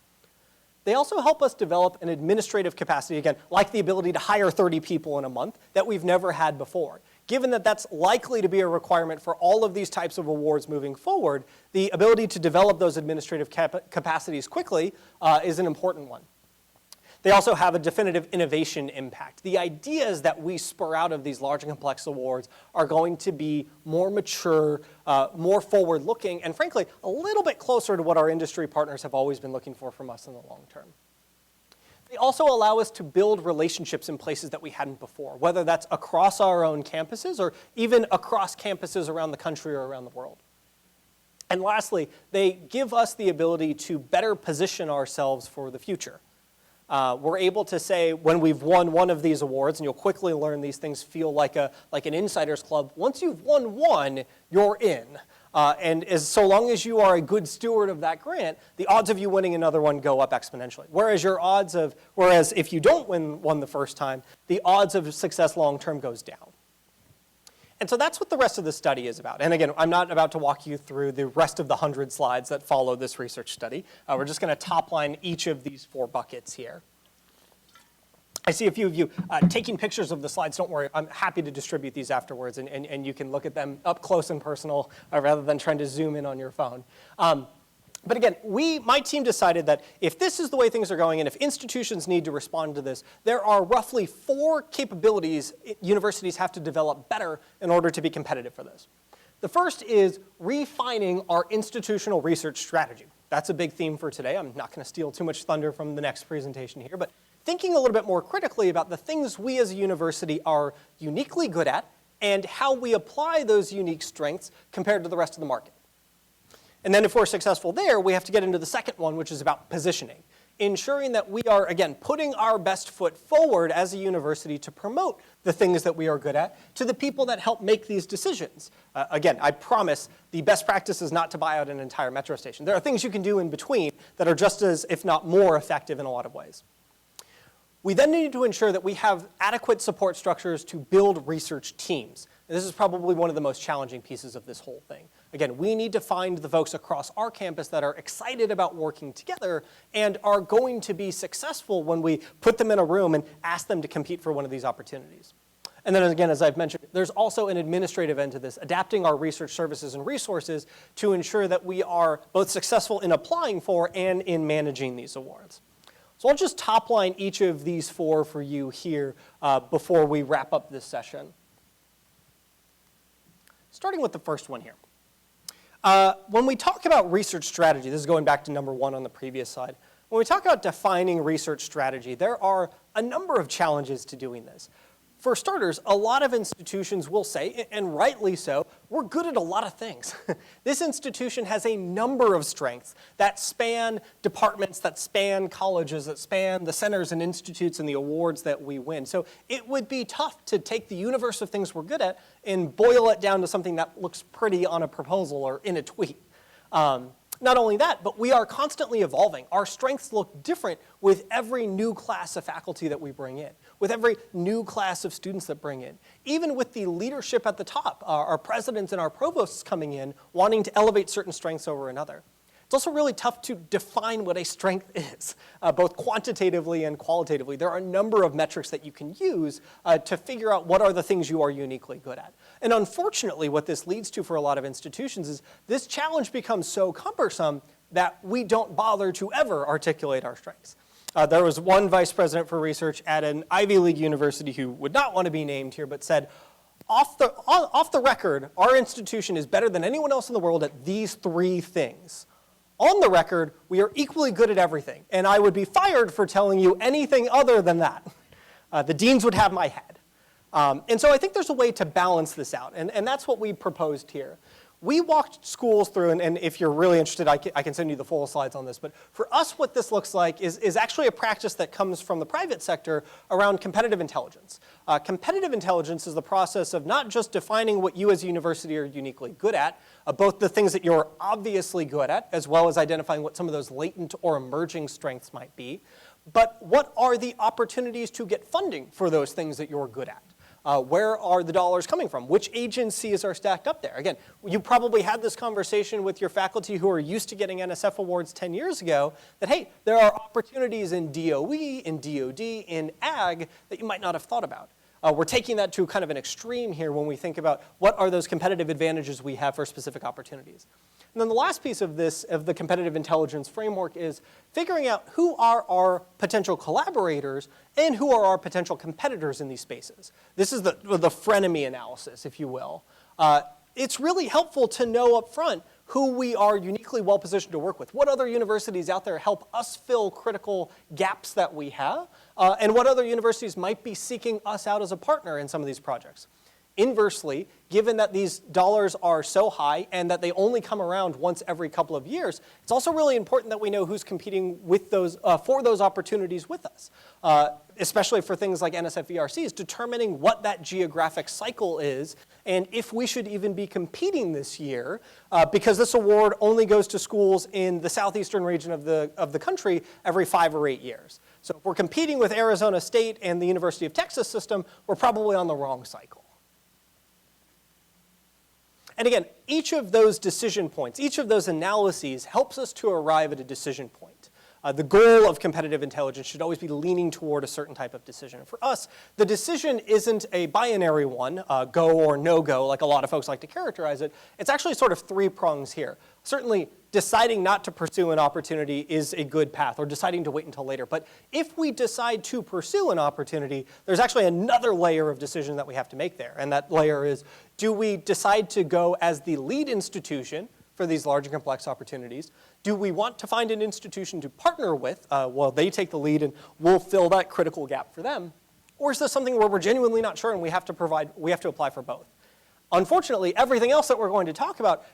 They also help us develop an administrative capacity, again, like the ability to hire 30 people in a month that we've never had before. Given that that's likely to be a requirement for all of these types of awards moving forward, the ability to develop those administrative capacities quickly is an important one. They also have a definitive innovation impact. The ideas that we spur out of these large and complex awards are going to be more mature, more forward-looking, and frankly, a little bit closer to what our industry partners have always been looking for from us in the long term. They also allow us to build relationships in places that we hadn't before, whether that's across our own campuses or even across campuses around the country or around the world. And lastly, they give us the ability to better position ourselves for the future. We're able to say when we've won one of these awards, and you'll quickly learn these things feel like an insider's club, once you've won one, you're in. And so long as you are a good steward of that grant, the odds of you winning another one go up exponentially. Whereas if you don't win one the first time, the odds of success long-term goes down. And so that's what the rest of the study is about. And again, I'm not about to walk you through the rest of the 100 slides that follow this research study. We're just going to top line each of these 4 buckets here. I see a few of you taking pictures of the slides. Don't worry, I'm happy to distribute these afterwards, and you can look at them up close and personal rather than trying to zoom in on your phone. But again, my team decided that if this is the way things are going and if institutions need to respond to this, there are roughly 4 capabilities universities have to develop better in order to be competitive for this. The first is refining our institutional research strategy. That's a big theme for today. I'm not going to steal too much thunder from the next presentation here, but thinking a little bit more critically about the things we as a university are uniquely good at and how we apply those unique strengths compared to the rest of the market. And then if we're successful there, we have to get into the second one, which is about positioning. Ensuring that we are, again, putting our best foot forward as a university to promote the things that we are good at to the people that help make these decisions. Again, I promise the best practice is not to buy out an entire metro station. There are things you can do in between that are just as, if not more, effective in a lot of ways. We then need to ensure that we have adequate support structures to build research teams. And this is probably one of the most challenging pieces of this whole thing. Again, we need to find the folks across our campus that are excited about working together and are going to be successful when we put them in a room and ask them to compete for one of these opportunities. And then again, as I've mentioned, there's also an administrative end to this, adapting our research services and resources to ensure that we are both successful in applying for and in managing these awards. So I'll just top line each of these 4 for you here before we wrap up this session. Starting with the first one here. When we talk about research strategy, this is going back to number 1 on the previous slide. When we talk about defining research strategy, there are a number of challenges to doing this. For starters, a lot of institutions will say, and rightly so, we're good at a lot of things. This institution has a number of strengths that span departments, that span colleges, that span the centers and institutes and the awards that we win. So it would be tough to take the universe of things we're good at and boil it down to something that looks pretty on a proposal or in a tweet. Not only that, but we are constantly evolving. Our strengths look different with every new class of faculty that we bring in, with every new class of students that bring in. Even with the leadership at the top, our presidents and our provosts coming in, wanting to elevate certain strengths over another. It's also really tough to define what a strength is, both quantitatively and qualitatively. There are a number of metrics that you can use to figure out what are the things you are uniquely good at. And unfortunately, what this leads to for a lot of institutions is this challenge becomes so cumbersome that we don't bother to ever articulate our strengths. There was one vice president for research at an Ivy League university who would not want to be named here, but said, off the record, our institution is better than anyone else in the world at these 3 things. On the record, we are equally good at everything, and I would be fired for telling you anything other than that. The deans would have my head. And so I think there's a way to balance this out, and that's what we proposed here. We walked schools through, and if you're really interested, I can send you the full slides on this, but for us what this looks like is actually a practice that comes from the private sector around competitive intelligence. Competitive intelligence is the process of not just defining what you as a university are uniquely good at, both the things that you're obviously good at, as well as identifying what some of those latent or emerging strengths might be, but what are the opportunities to get funding for those things that you're good at? Where are the dollars coming from? Which agencies are stacked up there? Again, you probably had this conversation with your faculty who are used to getting NSF awards 10 years ago, that hey, there are opportunities in DOE, in DOD, in ag that you might not have thought about. We're taking that to kind of an extreme here when we think about what are those competitive advantages we have for specific opportunities. And then the last piece of this, of the competitive intelligence framework, is figuring out who are our potential collaborators and who are our potential competitors in these spaces. This is the frenemy analysis, if you will. It's really helpful to know up front who we are uniquely well positioned to work with. What other universities out there help us fill critical gaps that we have, and what other universities might be seeking us out as a partner in some of these projects. Inversely, given that these dollars are so high and that they only come around once every couple of years, it's also really important that we know who's competing with those, for those opportunities with us, especially for things like NSF VRCs, determining what that geographic cycle is and if we should even be competing this year, because this award only goes to schools in the southeastern region of the country every 5 or 8 years. So if we're competing with Arizona State and the University of Texas system, we're probably on the wrong cycle. And again, each of those decision points, each of those analyses helps us to arrive at a decision point. The goal of competitive intelligence should always be leaning toward a certain type of decision. For us, the decision isn't a binary one, go or no go, like a lot of folks like to characterize it. It's actually sort of 3 prongs here. Certainly, deciding not to pursue an opportunity is a good path, or deciding to wait until later. But if we decide to pursue an opportunity, there's actually another layer of decision that we have to make there. And that layer is, do we decide to go as the lead institution for these large and complex opportunities? Do we want to find an institution to partner with while they take the lead and we'll fill that critical gap for them? Or is this something where we're genuinely not sure and we have to apply for both? Unfortunately, everything else that we're going to talk about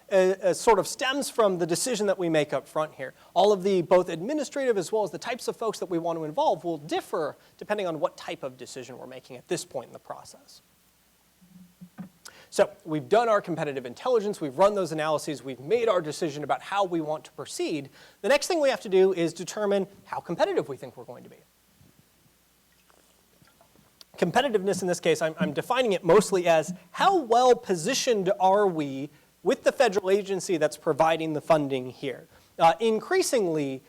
sort of stems from the decision that we make up front here. All of the both administrative as well as the types of folks that we want to involve will differ depending on what type of decision we're making at this point in the process. So we've done our competitive intelligence, we've run those analyses, we've made our decision about how we want to proceed. The next thing we have to do is determine how competitive we think we're going to be. Competitiveness in this case, I'm defining it mostly as how well positioned are we with the federal agency that's providing the funding here. Increasingly,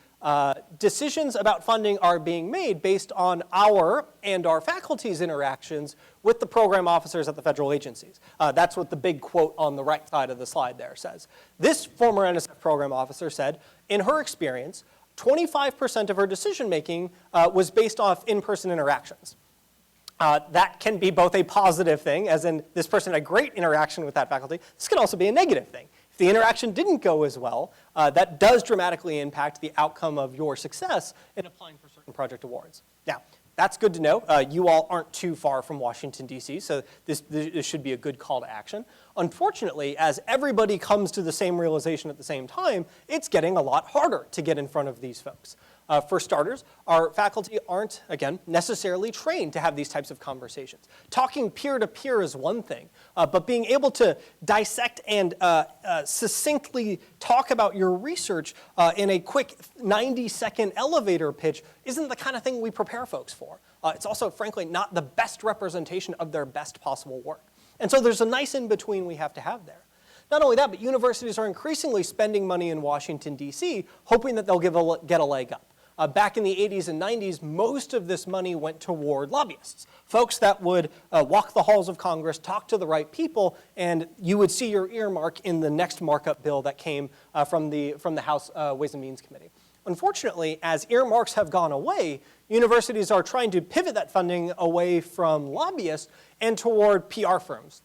decisions about funding are being made based on our and our faculty's interactions with the program officers at the federal agencies. That's what the big quote on the right side of the slide there says. This former NSF program officer said, in her experience, 25% of her decision making was based off in-person interactions. That can be both a positive thing, as in this person had great interaction with that faculty. This can also be a negative thing. If the interaction didn't go as well, that does dramatically impact the outcome of your success in applying for certain project awards. Now, that's good to know. You all aren't too far from Washington, D.C., so this should be a good call to action. Unfortunately, as everybody comes to the same realization at the same time, it's getting a lot harder to get in front of these folks. For starters, our faculty aren't, again, necessarily trained to have these types of conversations. Talking peer-to-peer is one thing, but being able to dissect and succinctly talk about your research in a quick 90-second elevator pitch isn't the kind of thing we prepare folks for. It's also, frankly, not the best representation of their best possible work. And so there's a nice in-between we have to have there. Not only that, but universities are increasingly spending money in Washington, D.C., hoping that they'll get a leg up. Back in the 80s and 90s, most of this money went toward lobbyists, folks that would walk the halls of Congress, talk to the right people, and you would see your earmark in the next markup bill that came from the House Ways and Means Committee. Unfortunately, as earmarks have gone away, universities are trying to pivot that funding away from lobbyists and toward PR firms,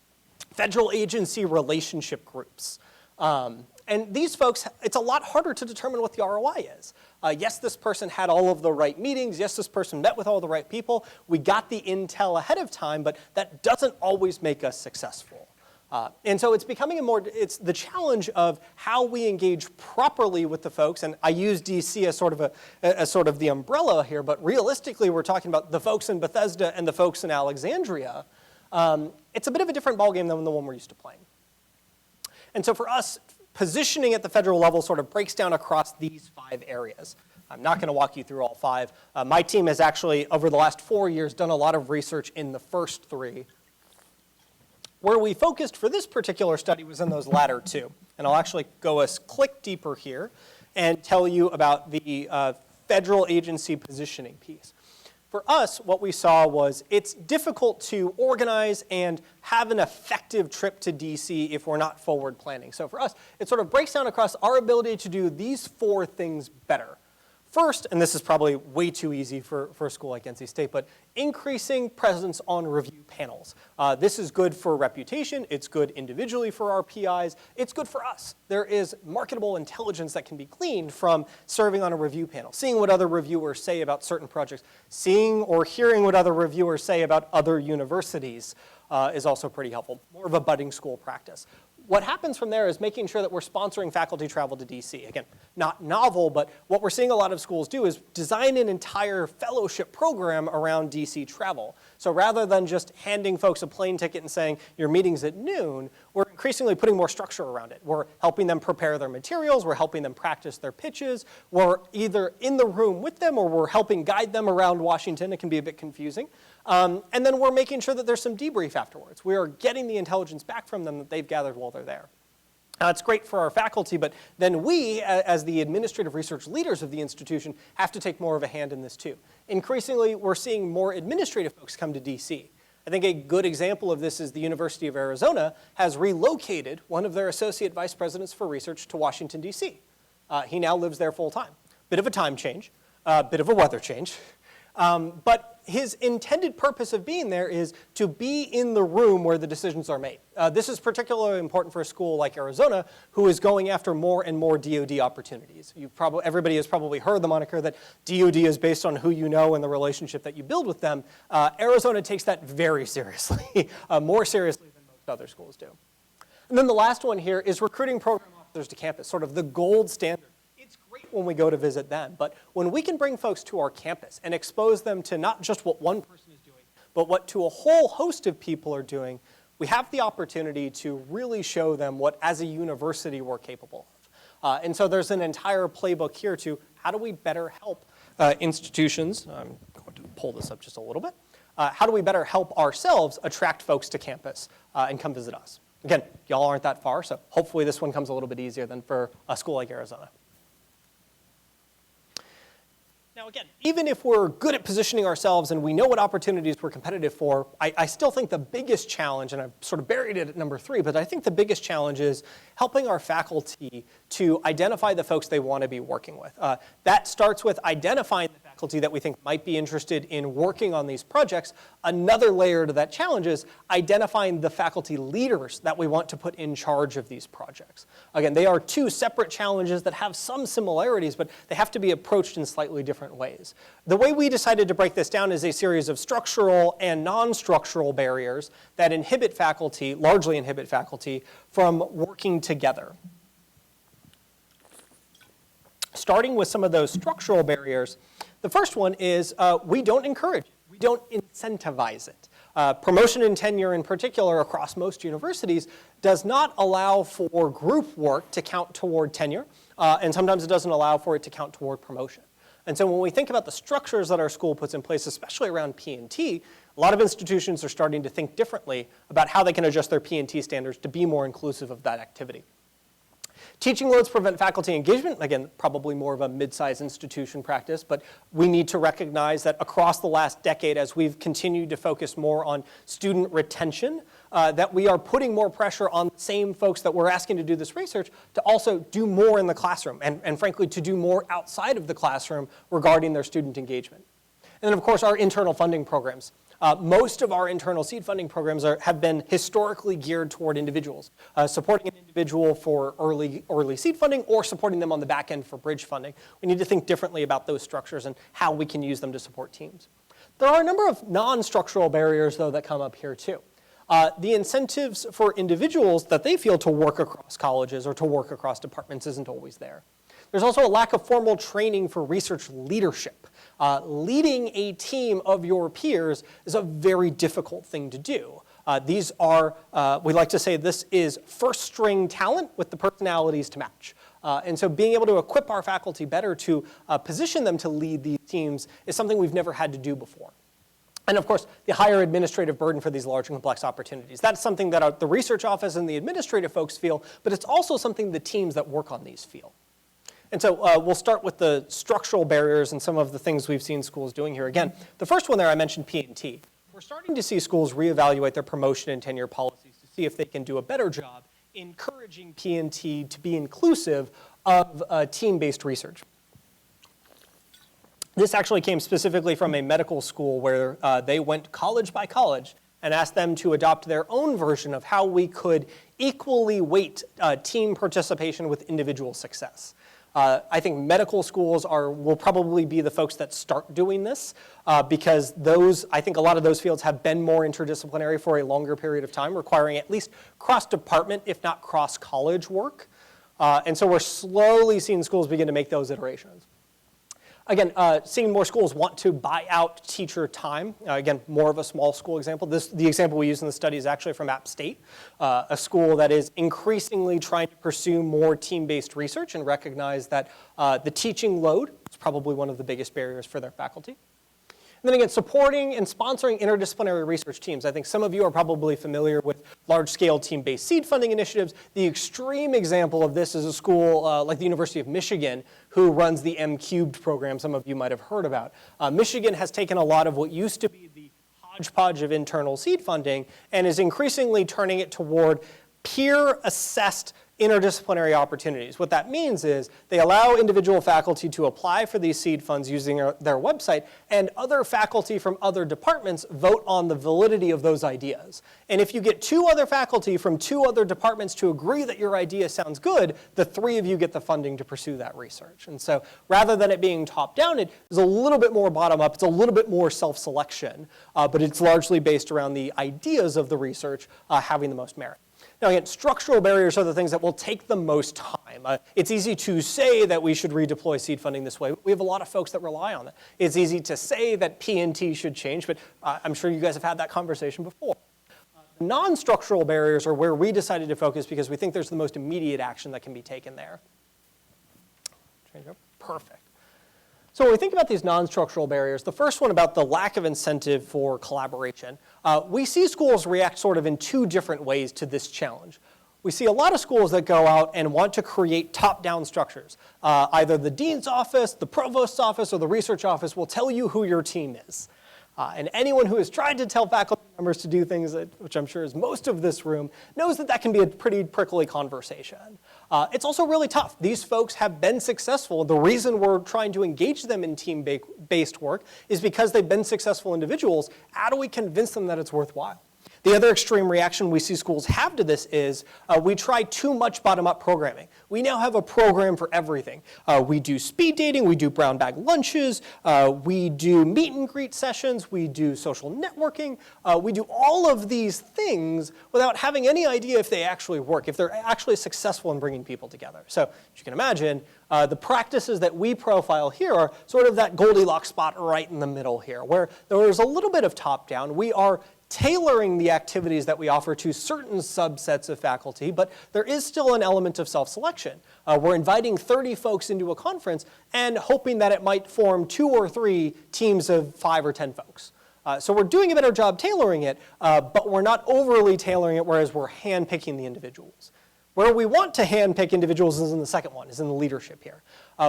federal agency relationship groups. And these folks, it's a lot harder to determine what the ROI is. Yes, this person had all of the right meetings. Yes, this person met with all the right people. We got the intel ahead of time, but that doesn't always make us successful. And so it's becoming it's the challenge of how we engage properly with the folks, and I use DC as sort of the umbrella here, but realistically we're talking about the folks in Bethesda and the folks in Alexandria. It's a bit of a different ballgame than the one we're used to playing. And so for us, positioning at the federal level sort of breaks down across these 5 areas. I'm not going to walk you through all 5. My team has actually, over the last 4 years, done a lot of research in the first 3. Where we focused for this particular study was in those latter 2. And I'll actually go a click deeper here and tell you about the federal agency positioning piece. For us, what we saw was it's difficult to organize and have an effective trip to DC if we're not forward planning. So for us, it sort of breaks down across our ability to do these 4 things better. First, and this is probably way too easy for a school like NC State, but increasing presence on review panels. This is good for reputation. It's good individually for our PIs. It's good for us. There is marketable intelligence that can be gleaned from serving on a review panel, seeing what other reviewers say about certain projects, seeing or hearing what other reviewers say about other universities is also pretty helpful. More of a budding school practice. What happens from there is making sure that we're sponsoring faculty travel to DC. Again, not novel, but what we're seeing a lot of schools do is design an entire fellowship program around DC travel. So rather than just handing folks a plane ticket and saying, your meeting's at noon, we're increasingly putting more structure around it. We're helping them prepare their materials, we're helping them practice their pitches, we're either in the room with them or we're helping guide them around Washington. It can be a bit confusing. And then we're making sure that there's some debrief afterwards. We are getting the intelligence back from them that they've gathered while they're there. It's great for our faculty, but then we, as the administrative research leaders of the institution, have to take more of a hand in this too. Increasingly, we're seeing more administrative folks come to DC. I think a good example of this is the University of Arizona has relocated one of their associate vice presidents for research to Washington, DC. He now lives there full time. Bit of a time change, bit of a weather change. But his intended purpose of being there is to be in the room where the decisions are made. This is particularly important for a school like Arizona, who is going after more and more DoD opportunities. Everybody has probably heard the moniker that DoD is based on who you know and the relationship that you build with them. Arizona takes that very seriously, more seriously than most other schools do. And then the last one here is recruiting program officers to campus, sort of the gold standard. It's great when we go to visit them, but when we can bring folks to our campus and expose them to not just what one person is doing, but what to a whole host of people are doing, we have the opportunity to really show them what, as a university, we're capable of. And so there's an entire playbook here to how do we better help institutions, I'm going to pull this up just a little bit, how do we better help ourselves attract folks to campus and come visit us? Again, y'all aren't that far, so hopefully this one comes a little bit easier than for a school like Arizona. Now again, even if we're good at positioning ourselves and we know what opportunities we're competitive for, I still think the biggest challenge, and I've sort of buried it at number 3, but I think the biggest challenge is helping our faculty to identify the folks they want to be working with. That starts with identifying the faculty that we think might be interested in working on these projects. Another layer to that challenge is identifying the faculty leaders that we want to put in charge of these projects. Again, they are 2 separate challenges that have some similarities, but they have to be approached in slightly different ways. The way we decided to break this down is a series of structural and non-structural barriers that inhibit faculty, largely inhibit faculty, from working together. Starting with some of those structural barriers, the first one is we don't encourage it. We don't incentivize it. Promotion and tenure in particular across most universities does not allow for group work to count toward tenure, and sometimes it doesn't allow for it to count toward promotion. And so when we think about the structures that our school puts in place, especially around P&T, a lot of institutions are starting to think differently about how they can adjust their P&T standards to be more inclusive of that activity. Teaching loads prevent faculty engagement. Again, probably more of a mid-sized institution practice, but we need to recognize that across the last decade, as we've continued to focus more on student retention, that we are putting more pressure on the same folks that we're asking to do this research to also do more in the classroom, and frankly, to do more outside of the classroom regarding their student engagement. And then, of course, our internal funding programs. Most of our internal seed funding programs have been historically geared toward individuals, supporting an individual for early seed funding or supporting them on the back end for bridge funding. We need to think differently about those structures and how we can use them to support teams. There are a number of non-structural barriers, though, that come up here, too. The incentives for individuals that they feel to work across colleges or to work across departments isn't always there. There's also a lack of formal training for research leadership. Leading a team of your peers is a very difficult thing to do. These are, we like to say this is first string talent with the personalities to match. And so being able to equip our faculty better to position them to lead these teams is something we've never had to do before. And of course, the higher administrative burden for these large and complex opportunities. That's something that the research office and the administrative folks feel, but it's also something the teams that work on these feel. And so we'll start with the structural barriers and some of the things we've seen schools doing here. Again, the first one there I mentioned P&T. We're starting to see schools reevaluate their promotion and tenure policies to see if they can do a better job encouraging P&T to be inclusive of team-based research. This actually came specifically from a medical school where they went college by college and asked them to adopt their own version of how we could equally weight team participation with individual success. I think medical schools will probably be the folks that start doing this because I think a lot of those fields have been more interdisciplinary for a longer period of time, requiring at least cross-department, if not cross-college work. And so we're slowly seeing schools begin to make those iterations. Again, seeing more schools want to buy out teacher time. Again, more of a small school example. The example we use in the study is actually from App State, a school that is increasingly trying to pursue more team-based research and recognize that the teaching load is probably one of the biggest barriers for their faculty. And then again, supporting and sponsoring interdisciplinary research teams. I think some of you are probably familiar with large-scale team-based seed funding initiatives. The extreme example of this is a school like the University of Michigan, who runs the M-Cubed program some of you might have heard about. Michigan has taken a lot of what used to be the hodgepodge of internal seed funding and is increasingly turning it toward peer-assessed interdisciplinary opportunities. What that means is they allow individual faculty to apply for these seed funds using their website, and other faculty from other departments vote on the validity of those ideas. And if you get two other faculty from two other departments to agree that your idea sounds good, the three of you get the funding to pursue that research. And so rather than it being top-down, it is a little bit more bottom-up. It's a little bit more self-selection, but it's largely based around the ideas of the research having the most merit. Now again, structural barriers are the things that will take the most time. It's easy to say that we should redeploy seed funding this way. We have a lot of folks that rely on that. It's easy to say that P&T should change, but I'm sure you guys have had that conversation before. Non-structural barriers are where we decided to focus because we think there's the most immediate action that can be taken there. Perfect. So when we think about these non-structural barriers, the first one about the lack of incentive for collaboration, we see schools react sort of in two different ways to this challenge. We see a lot of schools that go out and want to create top-down structures. Either the dean's office, the provost's office, or the research office will tell you who your team is. And anyone who has tried to tell faculty members to do things, which I'm sure is most of this room, knows that that can be a pretty prickly conversation. It's also really tough. These folks have been successful. The reason we're trying to engage them in team-based work is because they've been successful individuals. How do we convince them that it's worthwhile? The other extreme reaction we see schools have to this is we try too much bottom-up programming. We now have a program for everything. We do speed dating, we do brown bag lunches, we do meet and greet sessions, we do social networking, we do all of these things without having any idea if they actually work, if they're actually successful in bringing people together. So as you can imagine, the practices that we profile here are sort of that Goldilocks spot right in the middle here, where there's a little bit of top-down. We are tailoring the activities that we offer to certain subsets of faculty, but there is still an element of self-selection. We're inviting 30 folks into a conference and hoping that it might form 2 or 3 teams of 5 or 10 folks. So we're doing a better job tailoring it, but we're not overly tailoring it, whereas we're handpicking the individuals. Where we want to handpick individuals is in the second one, is in the leadership here.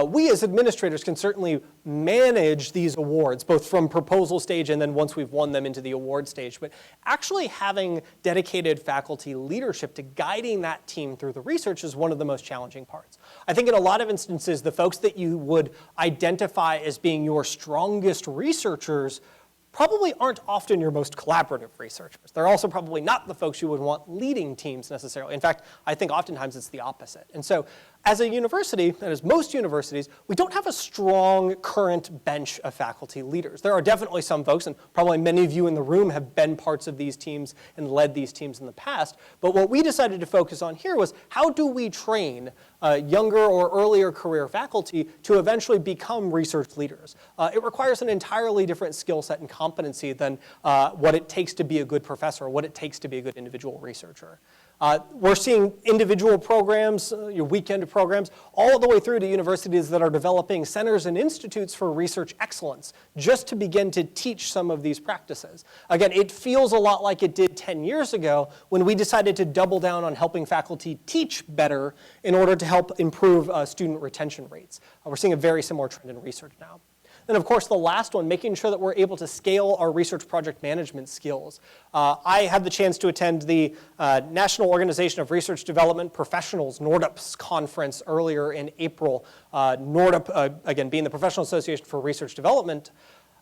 We as administrators can certainly manage these awards, both from proposal stage and then once we've won them into the award stage. But actually having dedicated faculty leadership to guiding that team through the research is one of the most challenging parts. I think in a lot of instances, the folks that you would identify as being your strongest researchers probably aren't often your most collaborative researchers. They're also probably not the folks you would want leading teams necessarily. In fact, I think oftentimes it's the opposite. And so as a university, and as most universities, we don't have a strong current bench of faculty leaders. There are definitely some folks, and probably many of you in the room have been parts of these teams and led these teams in the past. But what we decided to focus on here was how do we train younger or earlier career faculty to eventually become research leaders? It requires an entirely different skill set and competency than what it takes to be a good professor, what it takes to be a good individual researcher. We're seeing individual programs, your weekend programs, all the way through to universities that are developing centers and institutes for research excellence, just to begin to teach some of these practices. Again, it feels a lot like it did 10 years ago when we decided to double down on helping faculty teach better in order to help improve student retention rates. We're seeing a very similar trend in research now. And of course, the last one, making sure that we're able to scale our research project management skills. I had the chance to attend the National Organization of Research Development Professionals, NORDP's conference earlier in April. NORDP, again, being the Professional Association for Research Development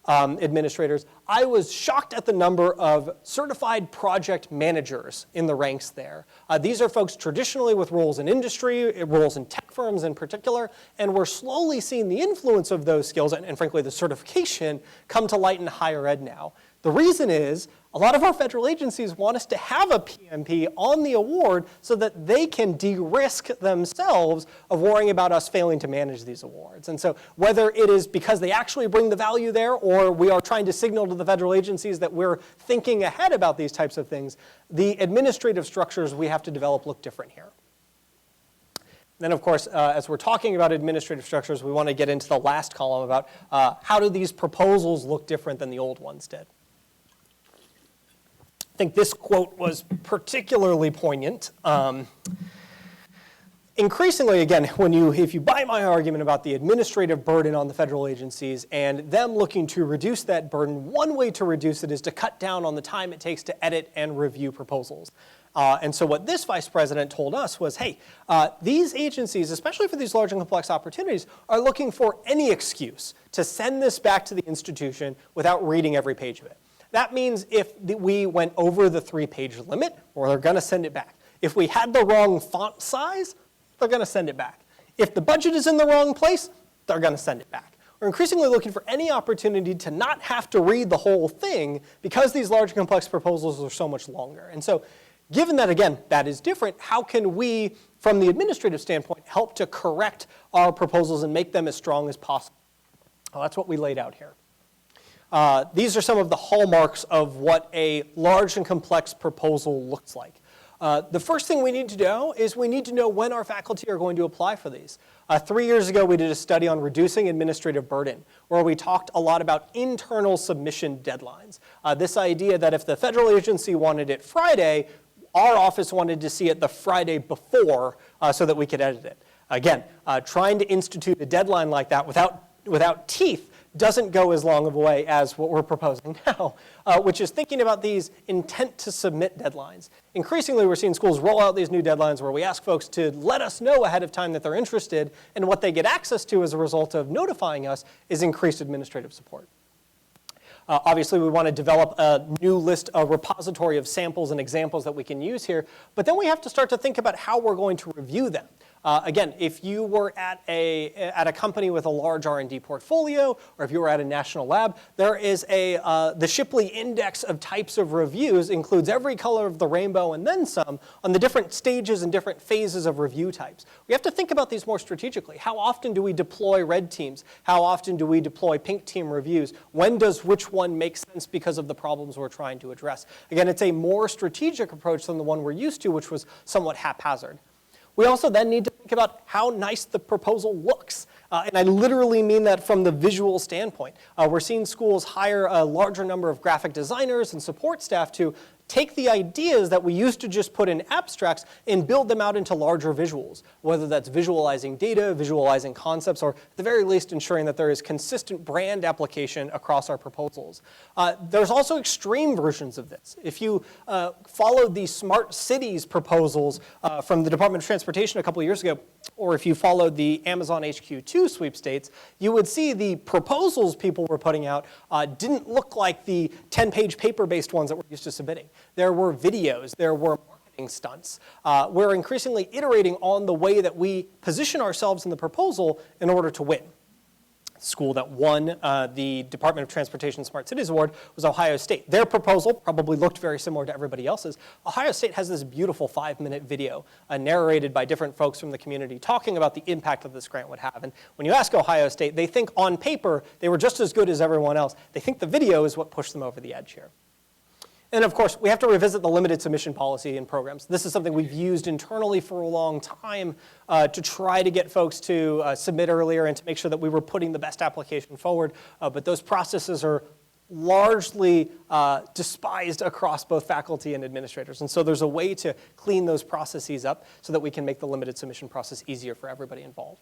administrators. I was shocked at the number of certified project managers in the ranks there. These are folks traditionally with roles in industry, roles in tech firms in particular, and we're slowly seeing the influence of those skills and frankly the certification come to light in higher ed now. The reason is a lot of our federal agencies want us to have a PMP on the award so that they can de-risk themselves of worrying about us failing to manage these awards. And so whether it is because they actually bring the value there or we are trying to signal to the federal agencies that we're thinking ahead about these types of things, the administrative structures we have to develop look different here. Then, of course, as we're talking about administrative structures, we want to get into the last column about how do these proposals look different than the old ones did. I think this quote was particularly poignant. Increasingly, again, if you buy my argument about the administrative burden on the federal agencies and them looking to reduce that burden, one way to reduce it is to cut down on the time it takes to edit and review proposals. And so what this vice president told us was, hey, these agencies, especially for these large and complex opportunities, are looking for any excuse to send this back to the institution without reading every page of it. That means if we went over the 3-page limit, or they're going to send it back. If we had the wrong font size, they're going to send it back. If the budget is in the wrong place, they're going to send it back. We're increasingly looking for any opportunity to not have to read the whole thing because these large and complex proposals are so much longer. And so given that, again, that is different, how can we, from the administrative standpoint, help to correct our proposals and make them as strong as possible? Well, that's what we laid out here. These are some of the hallmarks of what a large and complex proposal looks like. The first thing we need to know is we need to know when our faculty are going to apply for these. 3 years ago, we did a study on reducing administrative burden, where we talked a lot about internal submission deadlines. This idea that if the federal agency wanted it Friday, our office wanted to see it the Friday before so that we could edit it. Again, trying to institute a deadline like that without teeth doesn't go as long of a way as what we're proposing now, which is thinking about these intent to submit deadlines. Increasingly, we're seeing schools roll out these new deadlines where we ask folks to let us know ahead of time that they're interested, and what they get access to as a result of notifying us is increased administrative support. Obviously, we want to develop a new list, a repository of samples and examples that we can use here, but then we have to start to think about how we're going to review them. Again, if you were at a company with a large R&D portfolio, or if you were at a national lab, there is the Shipley Index of types of reviews includes every color of the rainbow and then some on the different stages and different phases of review types. We have to think about these more strategically. How often do we deploy red teams? How often do we deploy pink team reviews? When does which one make sense because of the problems we're trying to address? Again, it's a more strategic approach than the one we're used to, which was somewhat haphazard. We also then need to think about how nice the proposal looks. And I literally mean that from the visual standpoint. We're seeing schools hire a larger number of graphic designers and support staff to take the ideas that we used to just put in abstracts and build them out into larger visuals, whether that's visualizing data, visualizing concepts, or at the very least ensuring that there is consistent brand application across our proposals. There's also extreme versions of this. If you followed the smart cities proposals from the Department of Transportation a couple of years ago, or if you followed the Amazon HQ2 sweepstakes, you would see the proposals people were putting out didn't look like the 10-page paper-based ones that we're used to submitting. There were videos, there were marketing stunts. We're increasingly iterating on the way that we position ourselves in the proposal in order to win. The school that won the Department of Transportation Smart Cities Award was Ohio State. Their proposal probably looked very similar to everybody else's. Ohio State has this beautiful 5-minute video narrated by different folks from the community talking about the impact that this grant would have. And when you ask Ohio State, they think on paper they were just as good as everyone else. They think the video is what pushed them over the edge here. And of course, we have to revisit the limited submission policy in programs. This is something we've used internally for a long time to try to get folks to submit earlier and to make sure that we were putting the best application forward. But those processes are largely despised across both faculty and administrators. And so there's a way to clean those processes up so that we can make the limited submission process easier for everybody involved.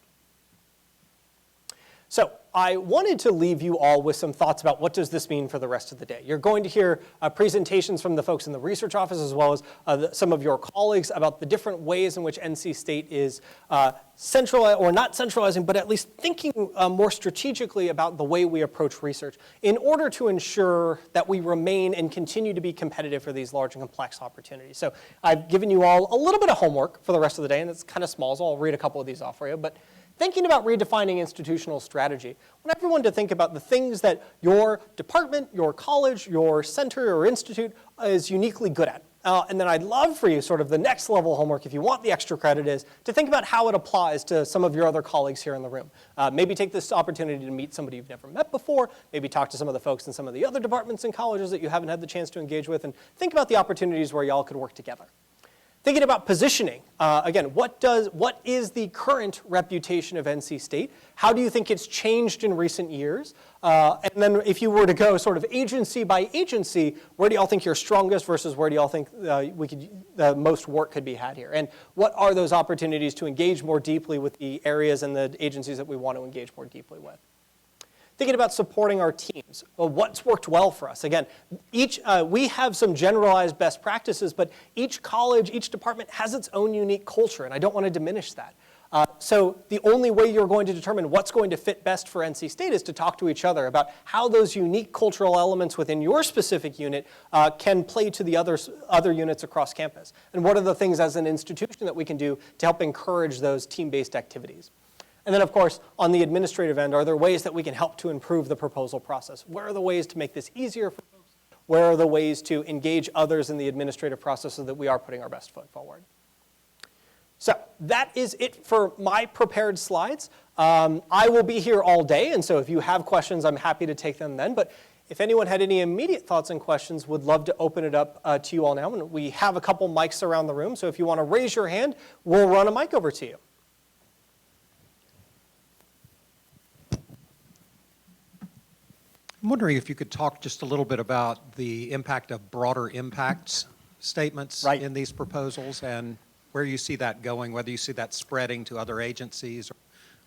So I wanted to leave you all with some thoughts about what does this mean for the rest of the day. You're going to hear presentations from the folks in the research office as well as some of your colleagues about the different ways in which NC State is centralizing, or not centralizing, but at least thinking more strategically about the way we approach research in order to ensure that we remain and continue to be competitive for these large and complex opportunities. So I've given you all a little bit of homework for the rest of the day, and it's kind of small, so I'll read a couple of these off for you. But thinking about redefining institutional strategy, I want everyone to think about the things that your department, your college, your center or institute is uniquely good at. And then I'd love for you, sort of the next level homework, if you want the extra credit, is to think about how it applies to some of your other colleagues here in the room. Maybe take this opportunity to meet somebody you've never met before, maybe talk to some of the folks in some of the other departments and colleges that you haven't had the chance to engage with, and think about the opportunities where y'all could work together. Thinking about positioning, again, what is the current reputation of NC State? How do you think it's changed in recent years? And then if you were to go sort of agency by agency, where do y'all think you're strongest versus where do y'all think the most work could be had here? And what are those opportunities to engage more deeply with the areas and the agencies that we want to engage more deeply with? Thinking about supporting our teams. Well, what's worked well for us? Again, we have some generalized best practices, but each college, each department has its own unique culture, and I don't want to diminish that. So the only way you're going to determine what's going to fit best for NC State is to talk to each other about how those unique cultural elements within your specific unit can play to the other units across campus. And what are the things as an institution that we can do to help encourage those team-based activities? And then, of course, on the administrative end, are there ways that we can help to improve the proposal process? Where are the ways to make this easier for folks? Where are the ways to engage others in the administrative process so that we are putting our best foot forward? So that is it for my prepared slides. I will be here all day, and so if you have questions, I'm happy to take them then. But if anyone had any immediate thoughts and questions, would love to open it up to you all now. And we have a couple mics around the room, so if you want to raise your hand, we'll run a mic over to you. I'm wondering if you could talk just a little bit about the impact of broader impacts statements in these proposals and where you see that going, whether you see that spreading to other agencies or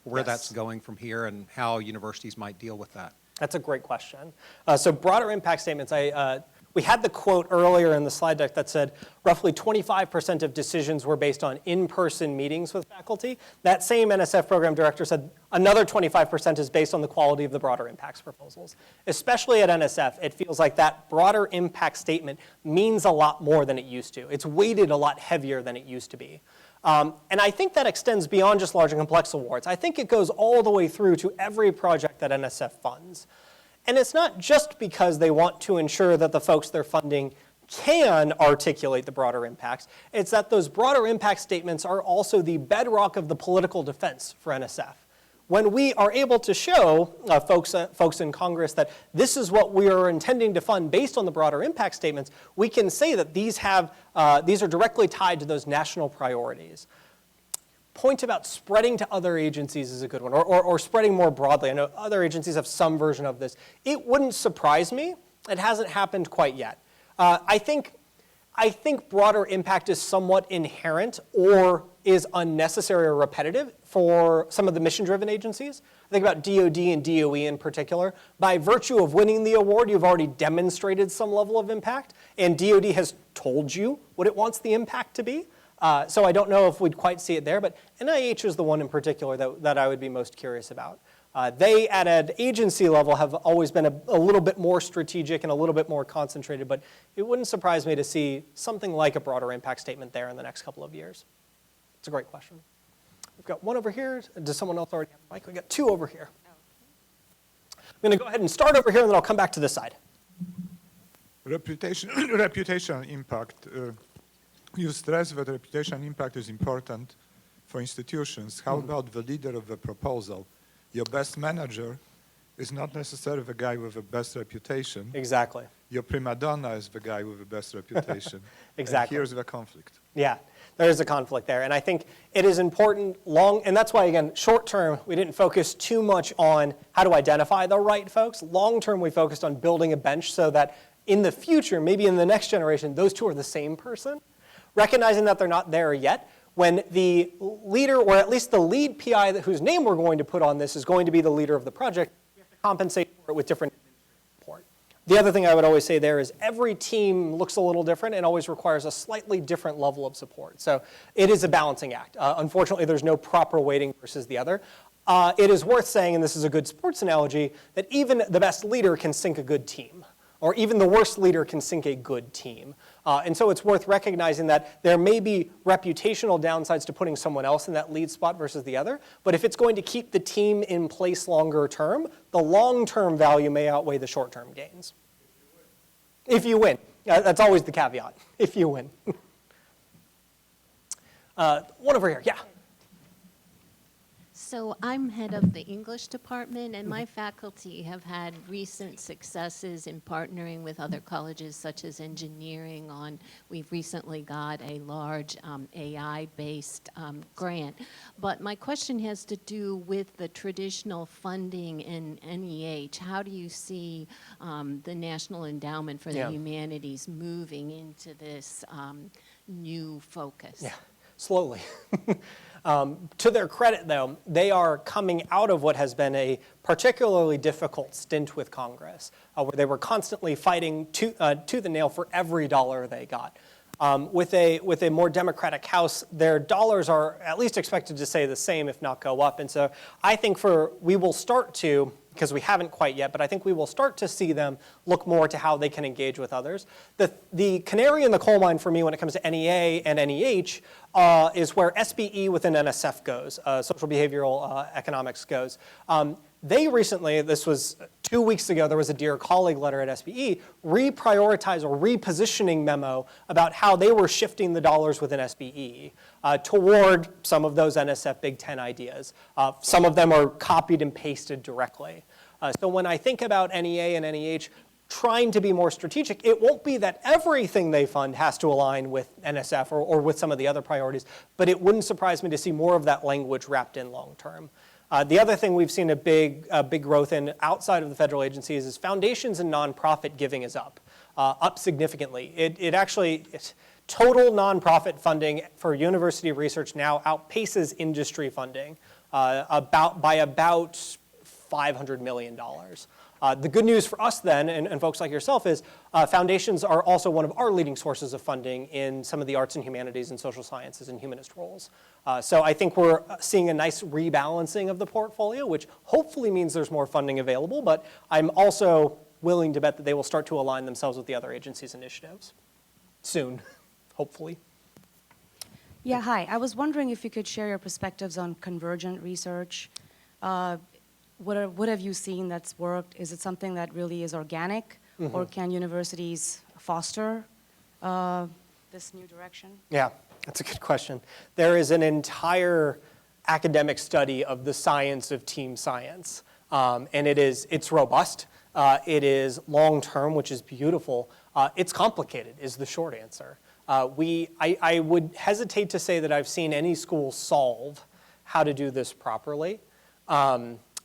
where that's going from here and how universities might deal with that. That's a great question. So broader impact statements, We had the quote earlier in the slide deck that said roughly 25% of decisions were based on in-person meetings with faculty. That same NSF program director said another 25% is based on the quality of the broader impacts proposals. Especially at NSF, it feels like that broader impact statement means a lot more than it used to. It's weighted a lot heavier than it used to be. And I think that extends beyond just large and complex awards. I think it goes all the way through to every project that NSF funds. And it's not just because they want to ensure that the folks they're funding can articulate the broader impacts. It's that those broader impact statements are also the bedrock of the political defense for NSF. When we are able to show folks in Congress that this is what we are intending to fund based on the broader impact statements, we can say that these are directly tied to those national priorities. Point about spreading to other agencies is a good one, or spreading more broadly. I know other agencies have some version of this. It wouldn't surprise me. It hasn't happened quite yet. I think broader impact is somewhat inherent or is unnecessary or repetitive for some of the mission-driven agencies. I think about DoD and DOE in particular. By virtue of winning the award, you've already demonstrated some level of impact, and DoD has told you what it wants the impact to be. So I don't know if we'd quite see it there, but NIH is the one in particular that I would be most curious about. They, at an agency level, have always been a little bit more strategic and a little bit more concentrated, but it wouldn't surprise me to see something like a broader impact statement there in the next couple of years. It's a great question. We've got one over here. Does someone else already have a mic? We've got two over here. I'm going to go ahead and start over here, and then I'll come back to this side. Reputation impact. You stress that reputation impact is important for institutions. How about the leader of the proposal? Your best manager is not necessarily the guy with the best reputation. Exactly. Your prima donna is the guy with the best reputation. Exactly. And here's the conflict. Yeah, there is a conflict there. And I think it is important and that's why, again, short term, we didn't focus too much on how to identify the right folks. Long term, we focused on building a bench so that in the future, maybe in the next generation, those two are the same person. Recognizing that they're not there yet, when the leader, or at least the lead PI whose name we're going to put on this is going to be the leader of the project, we have to compensate for it with different support. The other thing I would always say there is every team looks a little different and always requires a slightly different level of support. So it is a balancing act. Unfortunately, there's no proper weighting versus the other. It is worth saying, and this is a good sports analogy, that even the best leader can sink a good team. Or even the worst leader can sink a good team. And so it's worth recognizing that there may be reputational downsides to putting someone else in that lead spot versus the other, but if it's going to keep the team in place longer term, the long-term value may outweigh the short-term gains. If you win. That's always the caveat, if you win. One over here, yeah. So I'm head of the English department, and my faculty have had recent successes in partnering with other colleges, such as engineering we've recently got a large AI-based grant. But my question has to do with the traditional funding in NEH. How do you see the National Endowment for the Humanities moving into this new focus? Yeah, slowly. To their credit, though, they are coming out of what has been a particularly difficult stint with Congress, where they were constantly fighting tooth and nail for every dollar they got. With a more democratic House, their dollars are at least expected to stay the same, if not go up. And so I think we will start to, because we haven't quite yet, but I think we will start to see them look more to how they can engage with others. The canary in the coal mine for me when it comes to NEA and NEH is where SBE within NSF goes, social behavioral economics goes. They recently, this was 2 weeks ago, there was a Dear Colleague letter at SBE, reprioritize or repositioning memo about how they were shifting the dollars within SBE toward some of those NSF Big Ten ideas. Some of them are copied and pasted directly. So when I think about NEA and NEH trying to be more strategic, it won't be that everything they fund has to align with NSF or with some of the other priorities, but it wouldn't surprise me to see more of that language wrapped in long term. The other thing we've seen a big growth in outside of the federal agencies is foundations and nonprofit giving is up significantly. Total nonprofit funding for university research now outpaces industry funding by about $500 million. The good news for us then, and folks like yourself, is foundations are also one of our leading sources of funding in some of the arts and humanities and social sciences and humanist roles. So I think we're seeing a nice rebalancing of the portfolio, which hopefully means there's more funding available, but I'm also willing to bet that they will start to align themselves with the other agencies' initiatives soon, hopefully. Yeah, hi. I was wondering if you could share your perspectives on convergent research. What have you seen that's worked? Is it something that really is organic, or can universities foster this new direction? Yeah, that's a good question. There is an entire academic study of the science of team science, and it's robust. It is long-term, which is beautiful. It's complicated, is the short answer. I would hesitate to say that I've seen any school solve how to do this properly.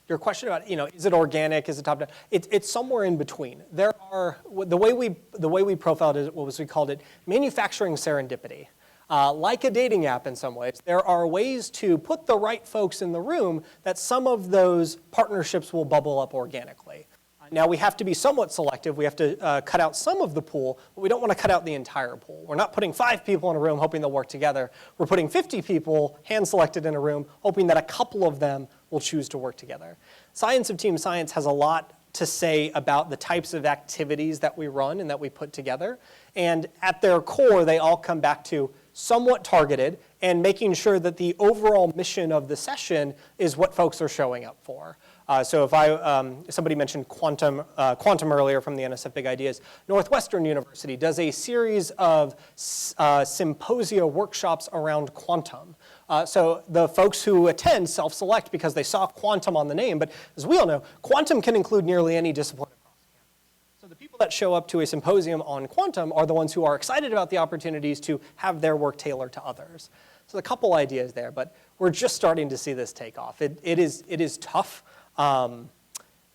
Your question about, is it organic, is it top-down? It's somewhere in between. There are, the way we profiled it was we called it manufacturing serendipity. Like a dating app in some ways, there are ways to put the right folks in the room that some of those partnerships will bubble up organically. Now, we have to be somewhat selective. We have to cut out some of the pool, but we don't want to cut out the entire pool. We're not putting 5 people in a room hoping they'll work together. We're putting 50 people hand-selected in a room, hoping that a couple of them will choose to work together. Science of team science has a lot to say about the types of activities that we run and that we put together. And at their core, they all come back to somewhat targeted and making sure that the overall mission of the session is what folks are showing up for. So if somebody mentioned quantum earlier from the NSF Big Ideas, Northwestern University does a series of symposia workshops around quantum. So the folks who attend self-select because they saw quantum on the name, but as we all know, quantum can include nearly any discipline. So the people that show up to a symposium on quantum are the ones who are excited about the opportunities to have their work tailored to others. So a couple ideas there, but we're just starting to see this take off. It is tough.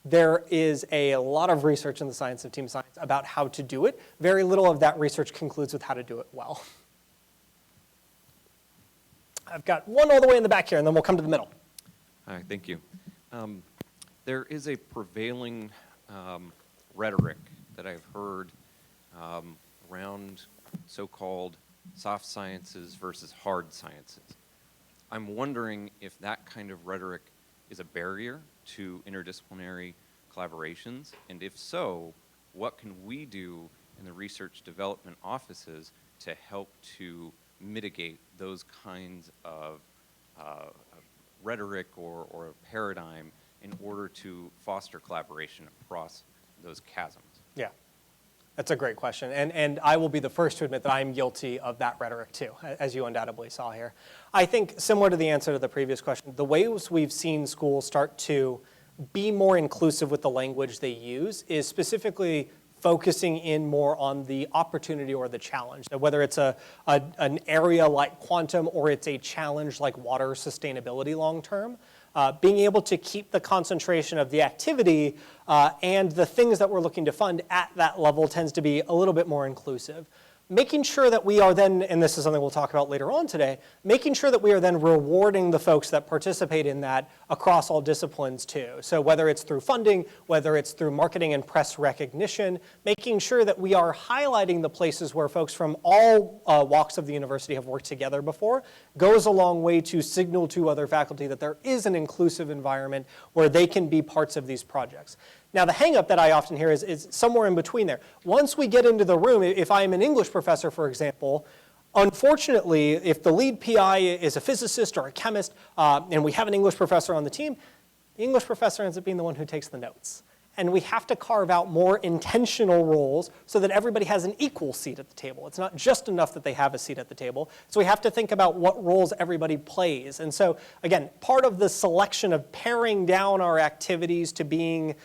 There is a lot of research in the science of team science about how to do it. Very little of that research concludes with how to do it well. I've got one all the way in the back here, and then we'll come to the middle. Hi, thank you. There is a prevailing rhetoric that I've heard around so-called soft sciences versus hard sciences. I'm wondering if that kind of rhetoric is a barrier to interdisciplinary collaborations, and if so, what can we do in the research development offices to help to mitigate those kinds of rhetoric or paradigm in order to foster collaboration across those chasms? Yeah, that's a great question. And I will be the first to admit that I'm guilty of that rhetoric too, as you undoubtedly saw here. I think similar to the answer to the previous question, the ways we've seen schools start to be more inclusive with the language they use is specifically focusing in more on the opportunity or the challenge. So whether it's an area like quantum or it's a challenge like water sustainability long term, being able to keep the concentration of the activity and the things that we're looking to fund at that level tends to be a little bit more inclusive. Making sure that we are then, and this is something we'll talk about later on today, making sure that we are then rewarding the folks that participate in that across all disciplines too. So whether it's through funding, whether it's through marketing and press recognition, making sure that we are highlighting the places where folks from all walks of the university have worked together before goes a long way to signal to other faculty that there is an inclusive environment where they can be parts of these projects. Now, the hang-up that I often hear is somewhere in between there. Once we get into the room, if I'm an English professor, for example, unfortunately, if the lead PI is a physicist or a chemist, and we have an English professor on the team, the English professor ends up being the one who takes the notes. And we have to carve out more intentional roles so that everybody has an equal seat at the table. It's not just enough that they have a seat at the table. So we have to think about what roles everybody plays. And so, again, part of the selection of paring down our activities to being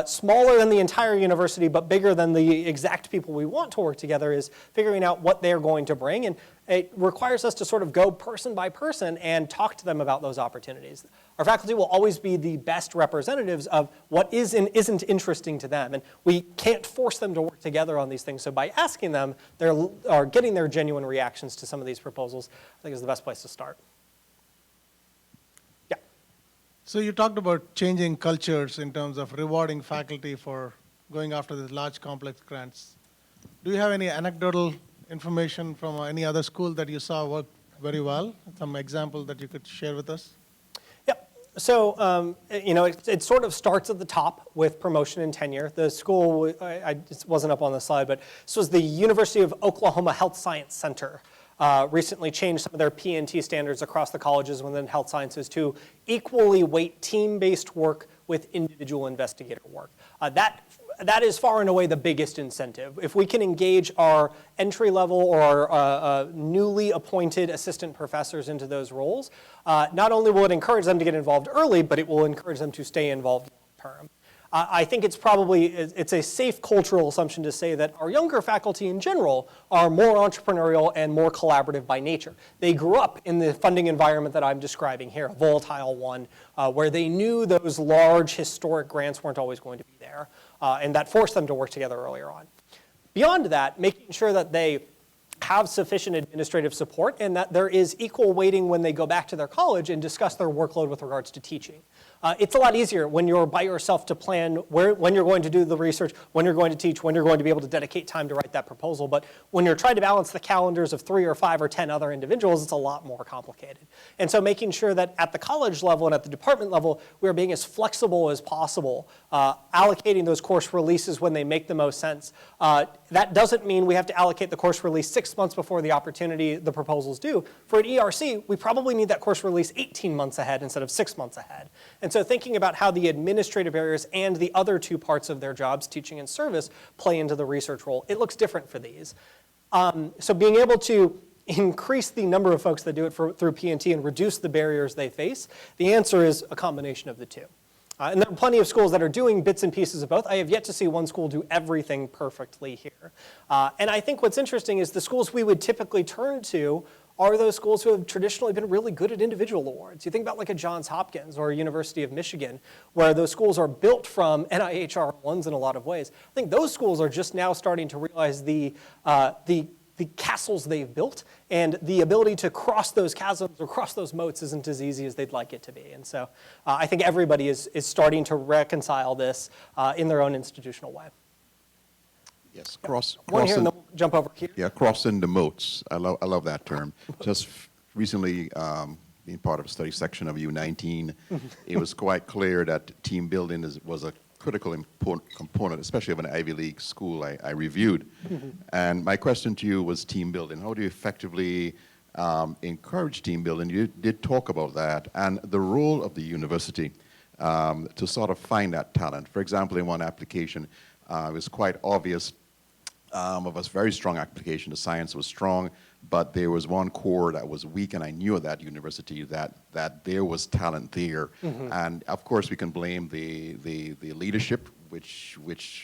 smaller than the entire university but bigger than the exact people we want to work together is figuring out what they're going to bring. And it requires us to sort of go person by person and talk to them about those opportunities. Our faculty will always be the best representatives of what is and isn't interesting to them. And we can't force them to work together on these things. So by asking them, or getting their genuine reactions to some of these proposals, I think is the best place to start. Yeah. So you talked about changing cultures in terms of rewarding faculty for going after these large, complex grants. Do you have any anecdotal information from any other school that you saw work very well? Some example that you could share with us? Yep. So, it sort of starts at the top with promotion and tenure. The school, I it wasn't up on the slide, but this was the University of Oklahoma Health Science Center. Recently changed some of their P&T standards across the colleges within health sciences to equally weight team-based work with individual investigator work. That is far and away the biggest incentive. If we can engage our entry-level or our newly appointed assistant professors into those roles, not only will it encourage them to get involved early, but it will encourage them to stay involved long-term. I think it's a safe cultural assumption to say that our younger faculty in general are more entrepreneurial and more collaborative by nature. They grew up in the funding environment that I'm describing here, a volatile one, where they knew those large historic grants weren't always going to be there, and that forced them to work together earlier on. Beyond that, making sure that they have sufficient administrative support and that there is equal weighting when they go back to their college and discuss their workload with regards to teaching. It's a lot easier when you're by yourself to plan when you're going to do the research, when you're going to teach, when you're going to be able to dedicate time to write that proposal. But when you're trying to balance the calendars of 3 or 5 or 10 other individuals, it's a lot more complicated. And so making sure that at the college level and at the department level, we are being as flexible as possible, allocating those course releases when they make the most sense. That doesn't mean we have to allocate the course release 6 months before the proposals due. For an ERC, we probably need that course release 18 months ahead instead of 6 months ahead. And so thinking about how the administrative areas and the other 2 parts of their jobs, teaching and service, play into the research role, it looks different for these. So being able to increase the number of folks that do it through P&T and reduce the barriers they face, the answer is a combination of the 2. And there are plenty of schools that are doing bits and pieces of both. I have yet to see one school do everything perfectly here. And I think what's interesting is the schools we would typically turn to are those schools who have traditionally been really good at individual awards. You think about like a Johns Hopkins or a University of Michigan, where those schools are built from NIH R1s in a lot of ways. I think those schools are just now starting to realize the castles they've built, and the ability to cross those chasms or cross those moats isn't as easy as they'd like it to be. And so I think everybody is starting to reconcile this in their own institutional way. Yes, One here, and then we'll jump over here. Yeah, crossing the moats. I love that term. Just recently, being part of a study section of U19, it was quite clear that team building was a critical component, especially of an Ivy League school I reviewed. And my question to you was team building. How do you effectively encourage team building? You did talk about that, and the role of the university to sort of find that talent. For example, in one application, it was quite obvious of a very strong application. The science was strong, but there was one core that was weak, and I knew at that university that there was talent there. And of course, we can blame the leadership, which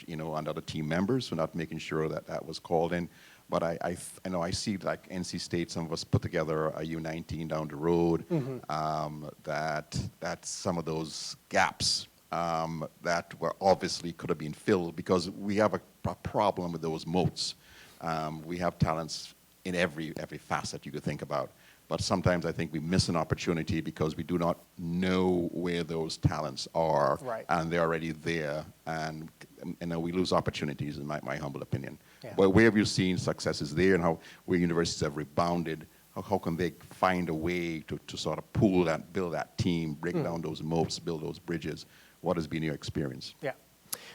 and other team members for not making sure that was called in. But I know I see like NC State, some of us put together a U19 down the road, that some of those gaps that were obviously could have been filled, because we have a problem with those moats. We have talents in every facet you could think about, but sometimes I think we miss an opportunity because we do not know where those talents are, and they're already there, and we lose opportunities, in my humble opinion. But where have you seen successes there, and where universities have rebounded? How can they find a way to sort of pool that, build that team, break down those moats, build those bridges? What has been your experience? Yeah.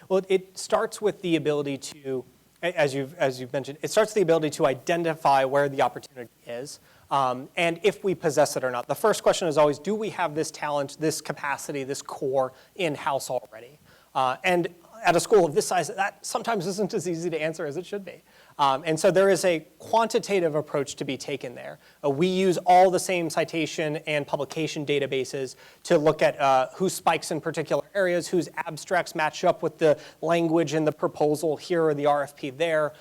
Well, it starts with the ability to, as you've mentioned, it starts with the ability to identify where the opportunity is, and if we possess it or not. The first question is always, do we have this talent, this capacity, this core in-house already? And at a school of this size, that sometimes isn't as easy to answer as it should be. And so there is a quantitative approach to be taken there. We use all the same citation and publication databases to look at who spikes in particular areas, whose abstracts match up with the language in the proposal here or the RFP there.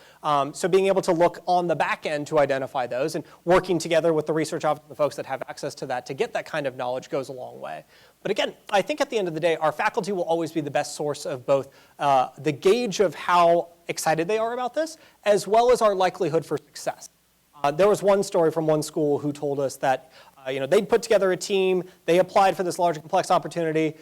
So being able to look on the back end to identify those and working together with the research office and the folks that have access to that to get that kind of knowledge goes a long way. But again, I think at the end of the day, our faculty will always be the best source of both the gauge of how excited they are about this, as well as our likelihood for success. There was one story from one school who told us that They'd put together a team. They applied for this large and complex opportunity.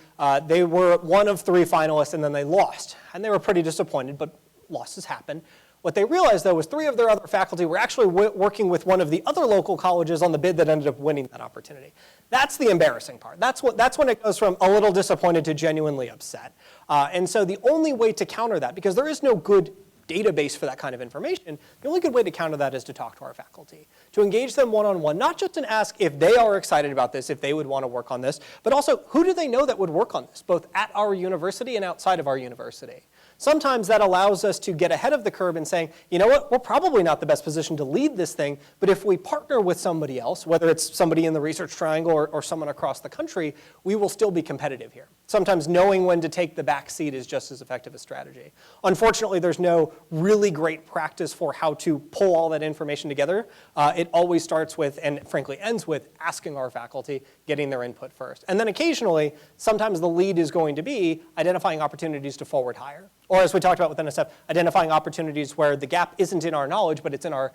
They were one of 3 finalists, and then they lost. And they were pretty disappointed, but losses happen. What they realized, though, was 3 of their other faculty were actually working with one of the other local colleges on the bid that ended up winning that opportunity. That's the embarrassing part. That's when it goes from a little disappointed to genuinely upset. And so the only way to counter that, because there is no good database for that kind of information, the only good way to counter that is to talk to our faculty, to engage them one-on-one, not just to ask if they are excited about this, if they would want to work on this, but also who do they know that would work on this, both at our university and outside of our university. Sometimes that allows us to get ahead of the curve and saying, you know what, we're probably not the best position to lead this thing, but if we partner with somebody else, whether it's somebody in the Research Triangle or someone across the country, we will still be competitive here. Sometimes knowing when to take the back seat is just as effective a strategy. Unfortunately, there's no really great practice for how to pull all that information together. It always starts with, and frankly ends with, asking our faculty, getting their input first. And then occasionally, sometimes the lead is going to be identifying opportunities to forward hire. Or as we talked about with NSF, identifying opportunities where the gap isn't in our knowledge, but it's in our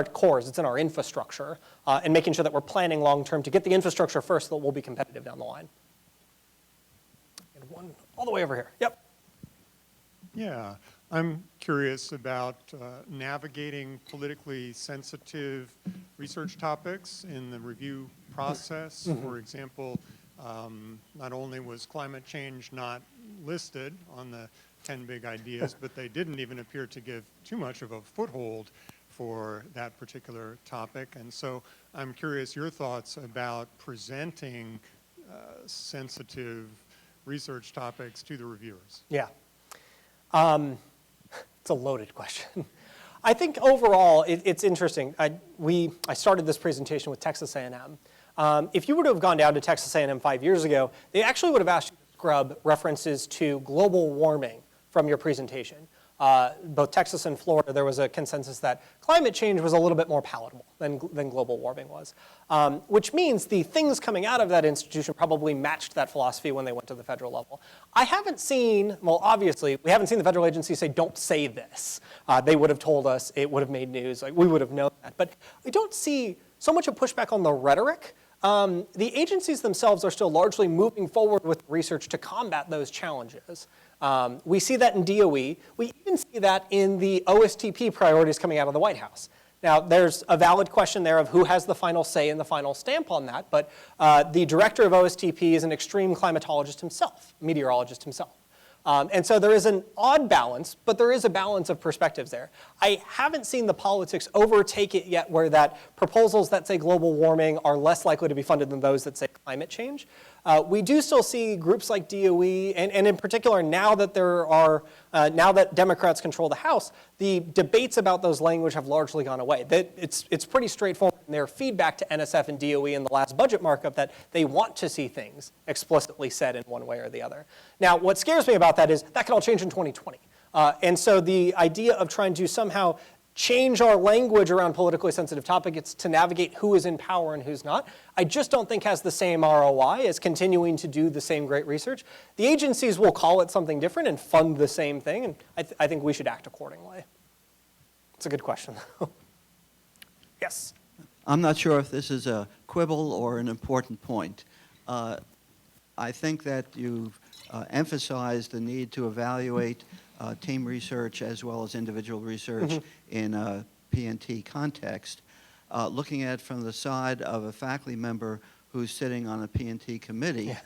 cores, it's in our infrastructure, and making sure that we're planning long-term to get the infrastructure first so that we'll be competitive down the line. And one all the way over here. Yep. Yeah, I'm curious about navigating politically sensitive research topics in the review process. For example, not only was climate change not listed on the 10 big ideas, but they didn't even appear to give too much of a foothold for that particular topic. And so I'm curious your thoughts about presenting sensitive research topics to the reviewers. Yeah. It's a loaded question. I think overall it's interesting. I started this presentation with Texas A&M. If you were to have gone down to Texas A&M 5 years ago, they actually would have asked you to scrub references to global warming from your presentation. Both Texas and Florida, there was a consensus that climate change was a little bit more palatable than global warming was, which means the things coming out of that institution probably matched that philosophy when they went to the federal level. I haven't seen, well, obviously, we haven't seen the federal agency say, don't say this. They would have told us, it would have made news, like we would have known that. But we don't see so much a pushback on the rhetoric. The agencies themselves are still largely moving forward with research to combat those challenges. We see that in DOE. We even see that in the OSTP priorities coming out of the White House. Now, there's a valid question there of who has the final say and the final stamp on that, but the director of OSTP is an extreme climatologist himself, meteorologist himself. And so there is an odd balance, but there is a balance of perspectives there. I haven't seen the politics overtake it yet where that proposals that say global warming are less likely to be funded than those that say climate change. We do still see groups like DOE, and in particular now that now that Democrats control the House, the debates about those language have largely gone away. It's pretty straightforward in their feedback to NSF and DOE in the last budget markup that they want to see things explicitly said in one way or the other. Now, what scares me about that is that could all change in 2020. And so the idea of trying to somehow change our language around politically sensitive topics to navigate who is in power and who's not, I just don't think has the same ROI as continuing to do the same great research. The agencies will call it something different and fund the same thing, and I think we should act accordingly. It's a good question, though. Yes? I'm not sure if this is a quibble or an important point. I think that you've emphasized the need to evaluate team research as well as individual research in a P&T context. Looking at it from the side of a faculty member who's sitting on a P&T committee,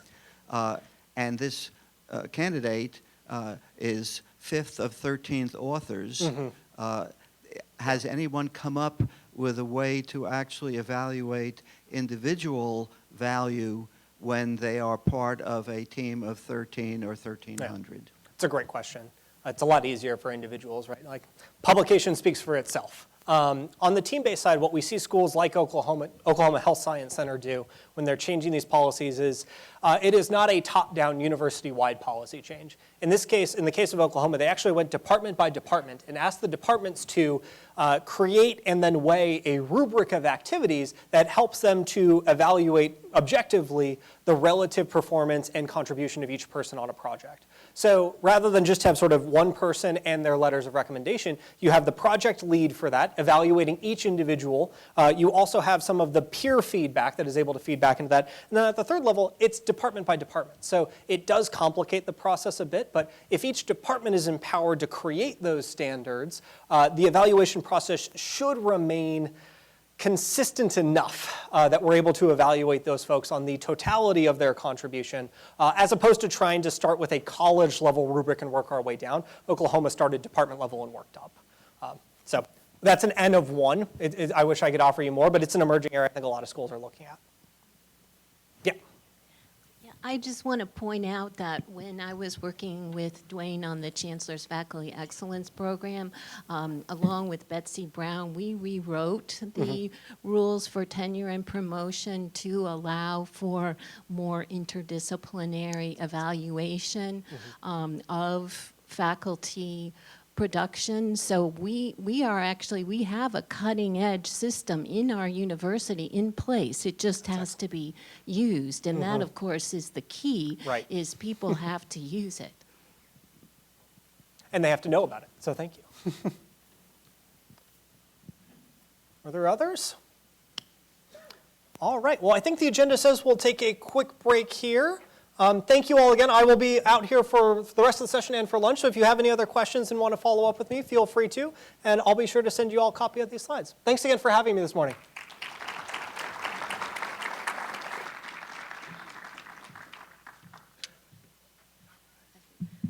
and this candidate is 5th of 13th authors, has anyone come up with a way to actually evaluate individual value when they are part of a team of 13 or 1,300? It's a great question. It's a lot easier for individuals, right? Like, publication speaks for itself. On the team-based side, what we see schools like Oklahoma Health Science Center do when they're changing these policies is it is not a top-down university-wide policy change. In this case, in the case of Oklahoma, they actually went department by department and asked the departments to create and then weigh a rubric of activities that helps them to evaluate objectively the relative performance and contribution of each person on a project. So rather than just have sort of one person and their letters of recommendation, you have the project lead for that, evaluating each individual. You also have some of the peer feedback that is able to feed back into that. And then at the third level, it's department by department. So it does complicate the process a bit, but if each department is empowered to create those standards, the evaluation process should remain consistent enough that we're able to evaluate those folks on the totality of their contribution, as opposed to trying to start with a college level rubric and work our way down. Oklahoma started department level and worked up. So that's an N of 1. I wish I could offer you more, but it's an emerging area I think a lot of schools are looking at. Yeah. I just want to point out that when I was working with Dwayne on the Chancellor's Faculty Excellence Program, along with Betsy Brown, we rewrote the rules for tenure and promotion to allow for more interdisciplinary evaluation of faculty production. So we have a cutting edge system in our university in place. It just has to be used. And that, of course, is the key, is people have to use it. And they have to know about it. So thank you. Are there others? All right. Well, I think the agenda says we'll take a quick break here. Thank you all again. I will be out here for the rest of the session and for lunch, so if you have any other questions and want to follow up with me, feel free to, and I'll be sure to send you all a copy of these slides. Thanks again for having me this morning.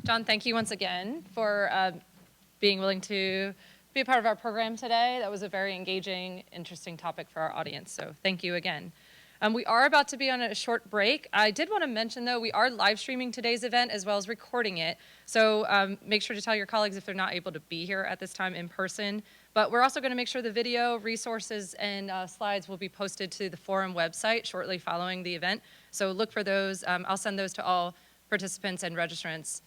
John, thank you once again for being willing to be a part of our program today. That was a very engaging, interesting topic for our audience, so thank you again. We are about to be on a short break. I did want to mention, though, we are live streaming today's event as well as recording it. So make sure to tell your colleagues if they're not able to be here at this time in person. But we're also going to make sure the video, resources, and slides will be posted to the forum website shortly following the event. So look for those. I'll send those to all participants and registrants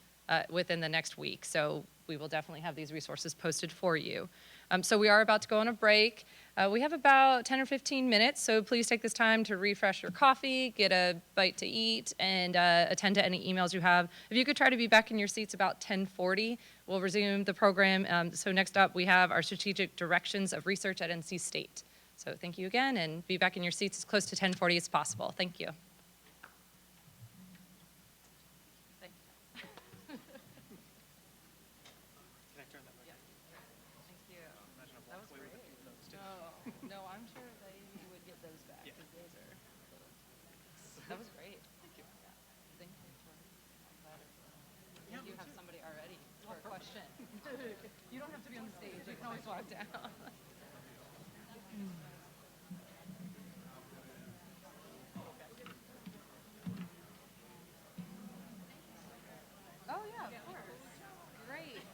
within the next week. So we will definitely have these resources posted for you. So we are about to go on a break. We have about 10 or 15 minutes, so please take this time to refresh your coffee, get a bite to eat, and attend to any emails you have. If you could try to be back in your seats about 10:40, we'll resume the program. So next up, we have our strategic directions of research at NC State. So thank you again, and be back in your seats as close to 10:40 as possible. Thank you. No, I'm sure they would get those back, because those are, that was great. Thank you. Yeah. Thank you for, you have somebody already for a question. You don't have to be on the stage, you can always walk down. Oh yeah, of course. Great.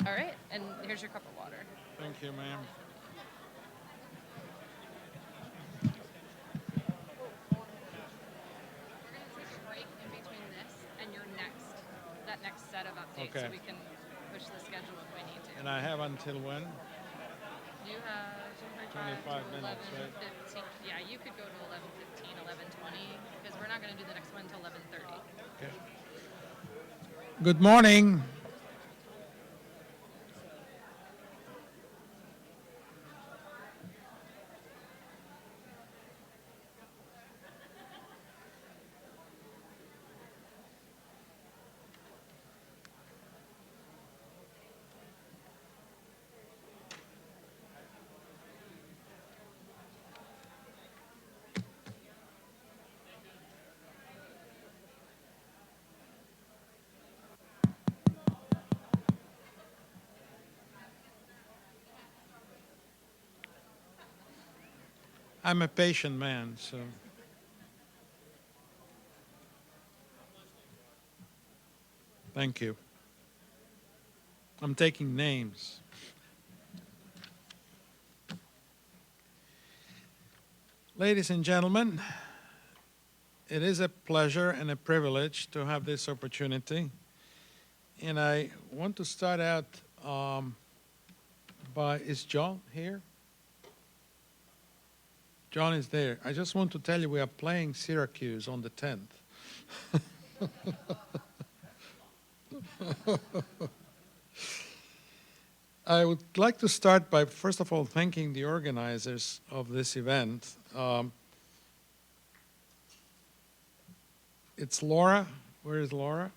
All right, and here's your cup of water. Thank you, ma'am. We're going to take a break in between this and that next set of updates, Okay. so we can push the schedule if we need to. And I have until when? You have 25 to minutes, right? 11:15. Yeah, you could go to 11:15, 11:20, because we're not going to do the next one until 11:30. Okay. Good morning. I'm a patient man, so. Thank you. I'm taking names. Ladies and gentlemen, it is a pleasure and a privilege to have this opportunity. And I want to start out is John here? John is there. I just want to tell you we are playing Syracuse on the 10th. I would like to start by, first of all, thanking the organizers of this event. It's Laura. Where is Laura?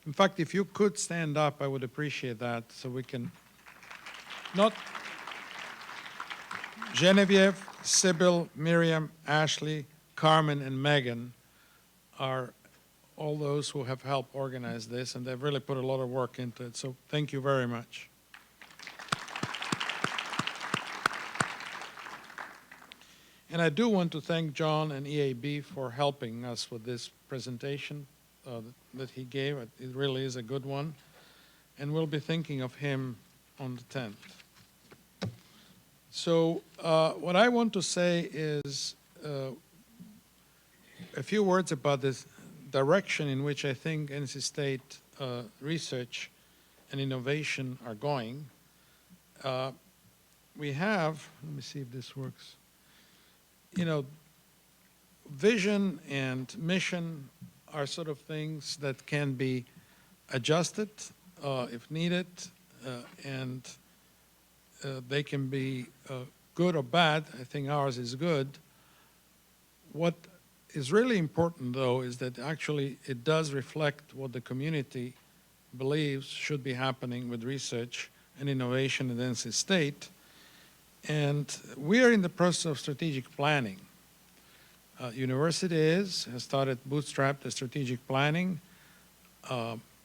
In fact, if you could stand up, I would appreciate that so we can not Genevieve, Sybil, Miriam, Ashley, Carmen, and Megan are all those who have helped organize this, and they've really put a lot of work into it, so thank you very much. And I do want to thank John and EAB for helping us with this presentation that he gave. It really is a good one, and we'll be thinking of him on the 10th. So what I want to say is a few words about this direction in which I think NC State research and innovation are going. We have, let me see if this works, you know, vision and mission are sort of things that can be adjusted if needed, and they can be good or bad. I think ours is good. What is really important, though, is that actually it does reflect what the community believes should be happening with research and innovation at NC State. And we are in the process of strategic planning. University has started bootstrap the strategic planning.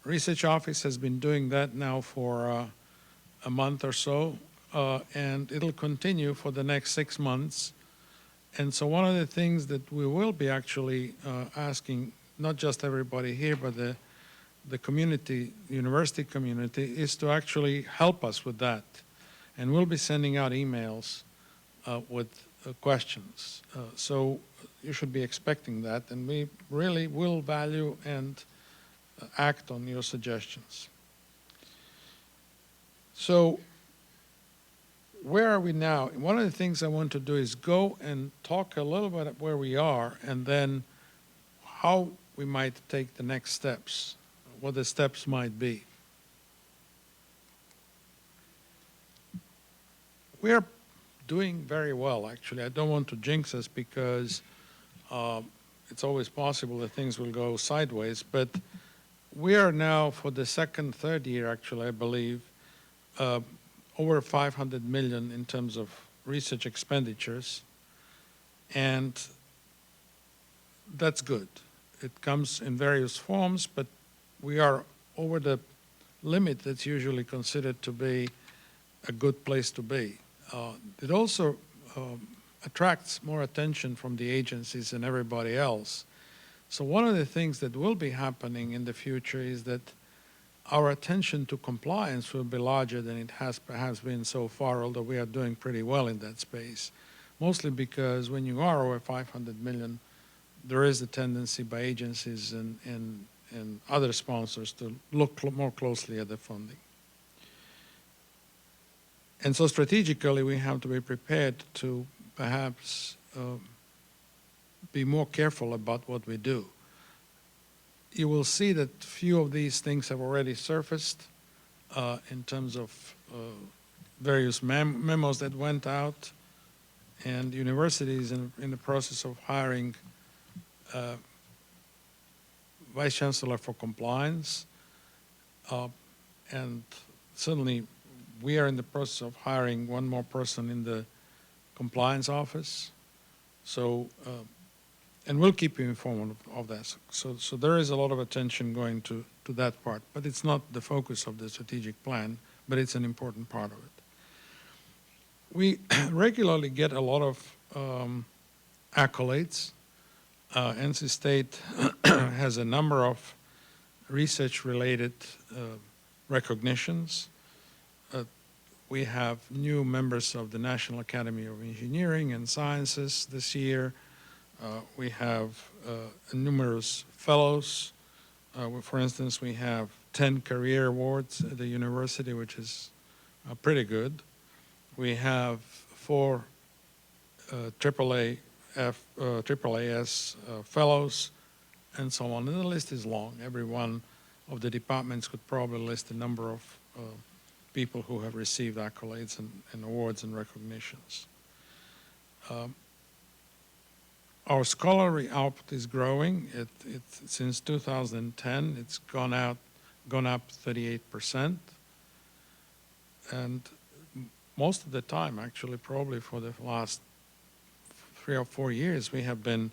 Research office has been doing that now for a month or so, and it'll continue for the next 6 months. And so one of the things that we will be actually asking, not just everybody here, but the community, university community, is to actually help us with that. And we'll be sending out emails with questions. So you should be expecting that, and we really will value and act on your suggestions. So where are we now? One of the things I want to do is go and talk a little bit about where we are and then how we might take the next steps, what the steps might be. We are doing very well, actually. I don't want to jinx us because it's always possible that things will go sideways, but we are now, for the second, third year, actually, I believe, over 500 million in terms of research expenditures, and that's good. It comes in various forms, but we are over the limit that's usually considered to be a good place to be. It also attracts more attention from the agencies and everybody else. So one of the things that will be happening in the future is that our attention to compliance will be larger than it has perhaps been so far, although we are doing pretty well in that space. Mostly because when you are over 500 million, there is a tendency by agencies and other sponsors to look more closely at the funding. And so strategically, we have to be prepared to perhaps be more careful about what we do. You will see that few of these things have already surfaced in terms of various memos that went out, and universities in the process of hiring Vice Chancellor for Compliance, and certainly we are in the process of hiring one more person in the compliance office. So, and we'll keep you informed of that. So there is a lot of attention going to that part, but it's not the focus of the strategic plan, but it's an important part of it. We regularly get a lot of accolades. NC State has a number of research-related recognitions. We have new members of the National Academy of Engineering and Sciences this year. We have numerous fellows. For instance, we have 10 career awards at the university, which is pretty good. We have 4 AAAS fellows, and so on. And the list is long. Every one of the departments could probably list a number of people who have received accolades and awards and recognitions. Our scholarly output is growing. Since 2010, it's gone up 38%. And most of the time, actually, probably for the last 3 or 4 years, we have been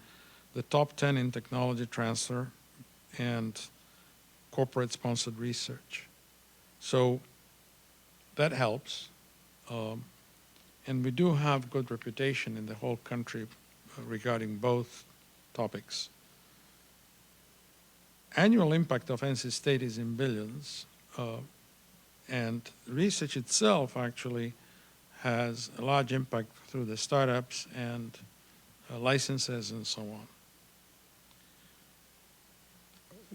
the top 10 in technology transfer and corporate-sponsored research. So that helps. And we do have good reputation in the whole country regarding both topics. Annual impact of NC State is in billions, and research itself actually has a large impact through the startups and licenses and so on.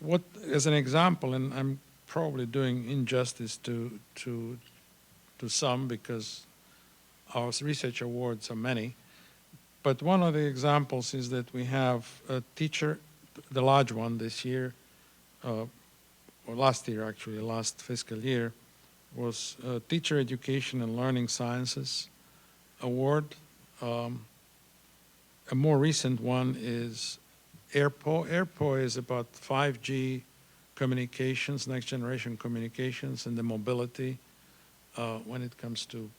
What, as an example, and I'm probably doing injustice to some because our research awards are many, but one of the examples is that we have a teacher, the large one this year, or last year actually, last fiscal year, was Teacher Education and Learning Sciences Award. A more recent one is AirPo. AirPo is about 5G communications, next generation communications, and the mobility when it comes to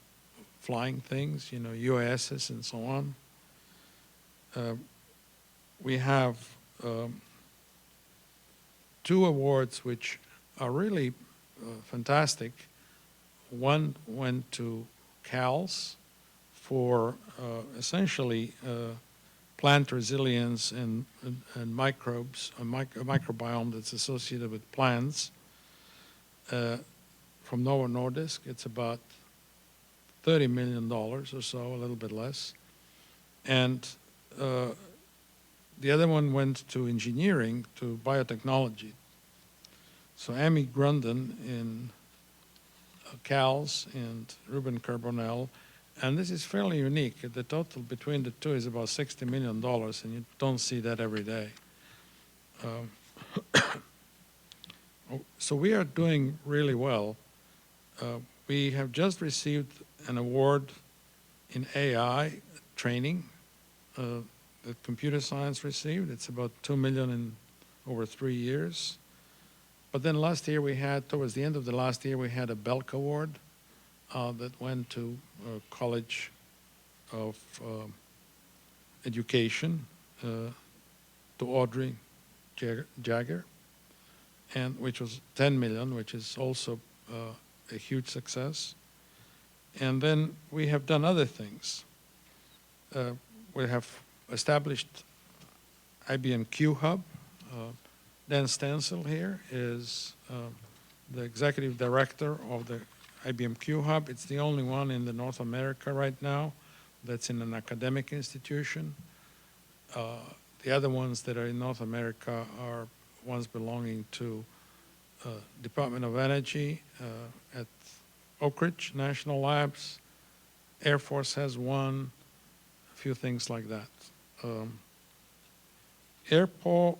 flying things, you know, UASs and so on. We have 2 awards which are really fantastic. One went to CALS for essentially plant resilience and microbes, a microbiome that's associated with plants. From Novo Nordisk, it's about $30 million or so, a little bit less. And the other one went to engineering, to biotechnology. So Amy Grunden in CALS and Ruben Carbonell, and this is fairly unique. The total between the two is about $60 million, and you don't see that every day. So we are doing really well. We have just received an award in AI training that computer science received. It's about $2 million in over 3 years. But then last year we had, towards the end of the last year, we had a Belk Award that went to College of Education, to Audrey Jagger, and which was 10 million, which is also a huge success. And then we have done other things. We have established IBM Q Hub. Dan Stansel here is the executive director of the IBM Q Hub. It's the only one in the North America right now that's in an academic institution. The other ones that are in North America are ones belonging to Department of Energy at Oak Ridge National Labs. Air Force has one, a few things like that. Airport,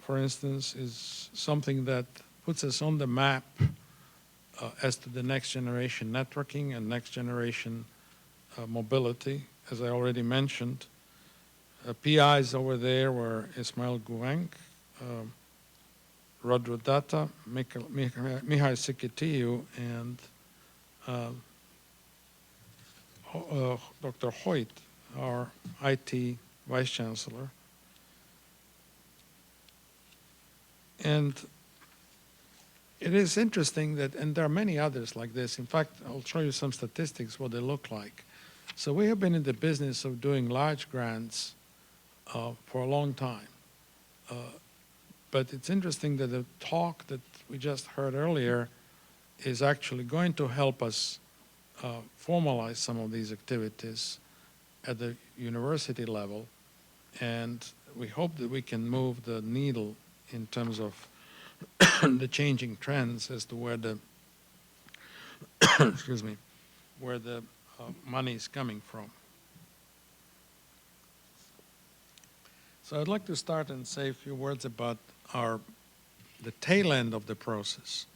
for instance, is something that puts us on the map as to the next generation networking and next generation mobility, as I already mentioned. PIs over there were Ismail Gueng, Rodro Data, Mihai Sikitiu, and Dr. Hoyt, our IT Vice Chancellor. And it is interesting that, and there are many others like this. In fact, I'll show you some statistics, what they look like. So we have been in the business of doing large grants for a long time. But it's interesting that the talk that we just heard earlier is actually going to help us formalize some of these activities at the university level. And we hope that we can move the needle in terms of the changing trends as to where the excuse me, where the money is coming from. So I'd like to start and say a few words about the tail end of the process,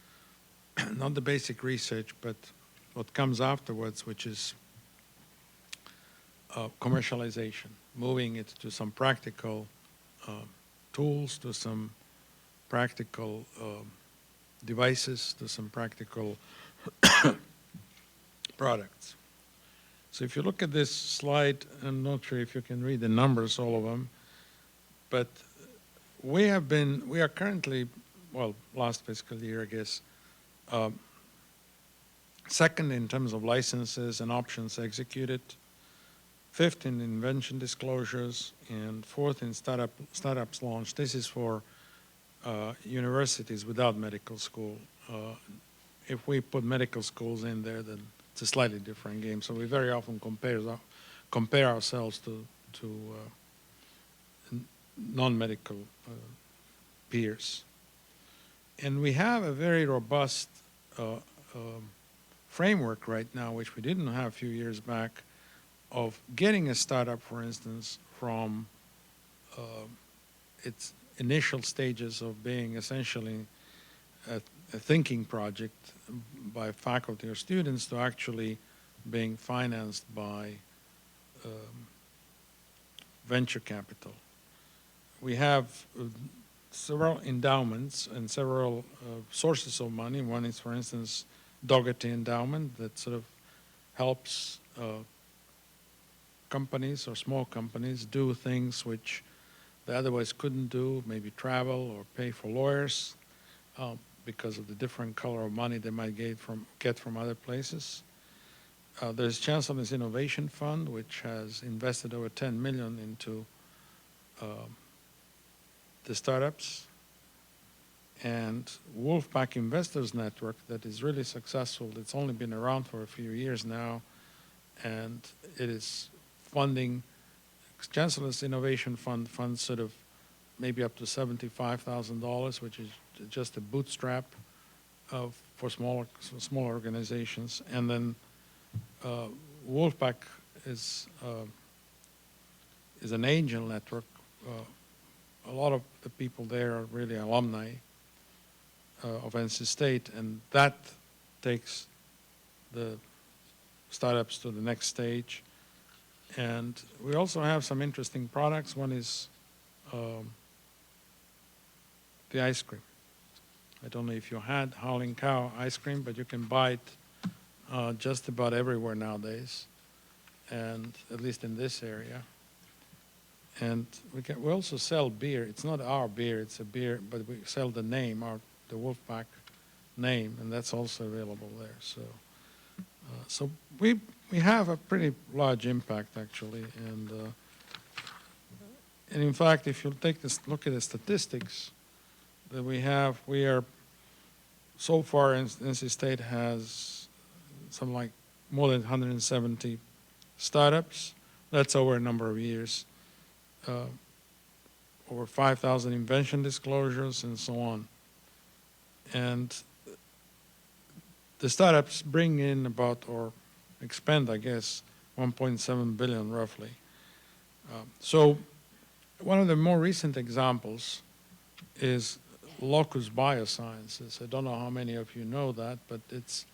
not the basic research, but what comes afterwards, which is commercialization, moving it to some practical tools, to some practical devices, to some practical products. So if you look at this slide, I'm not sure if you can read the numbers, all of them, but we are currently, well, last fiscal year, I guess, second in terms of licenses and options executed, fifth in invention disclosures, and fourth in startups launched. This is for universities without medical school. If we put medical schools in there, then it's a slightly different game. So we very often compare ourselves to non-medical peers. And we have a very robust framework right now, which we didn't have a few years back, of getting a startup, for instance, from its initial stages of being essentially a thinking project by faculty or students to actually being financed by venture capital. We have several endowments and several sources of money. One is, for instance, Dougherty Endowment that sort of helps companies or small companies do things which they otherwise couldn't do, maybe travel or pay for lawyers because of the different color of money they might get from other places. There's Chancellor's Innovation Fund, which has invested over $10 million into the startups, and Wolfpack Investors Network that is really successful. It's only been around for a few years now, and it is funding. Chancellor's Innovation Fund funds sort of maybe up to $75,000, which is just a bootstrap for smaller organizations. And then Wolfpack is an angel network. A lot of the people there are really alumni of NC State, and that takes the startups to the next stage. And we also have some interesting products. One is the ice cream. I don't know if you had Howling Cow ice cream, but you can buy it just about everywhere nowadays, and at least in this area. And we also sell beer. It's not our beer, it's a beer, but we sell the name, the Wolfpack name, and that's also available there. So we have a pretty large impact, actually. And in fact, if you take this look at the statistics that we are so far, NC State has something like more than 170 startups. That's over a number of years. Over 5,000 invention disclosures and so on. And the startups bring in about, or expend, I guess, 1.7 billion roughly. So one of the more recent examples is Locus Biosciences. I don't know how many of you know that, but it's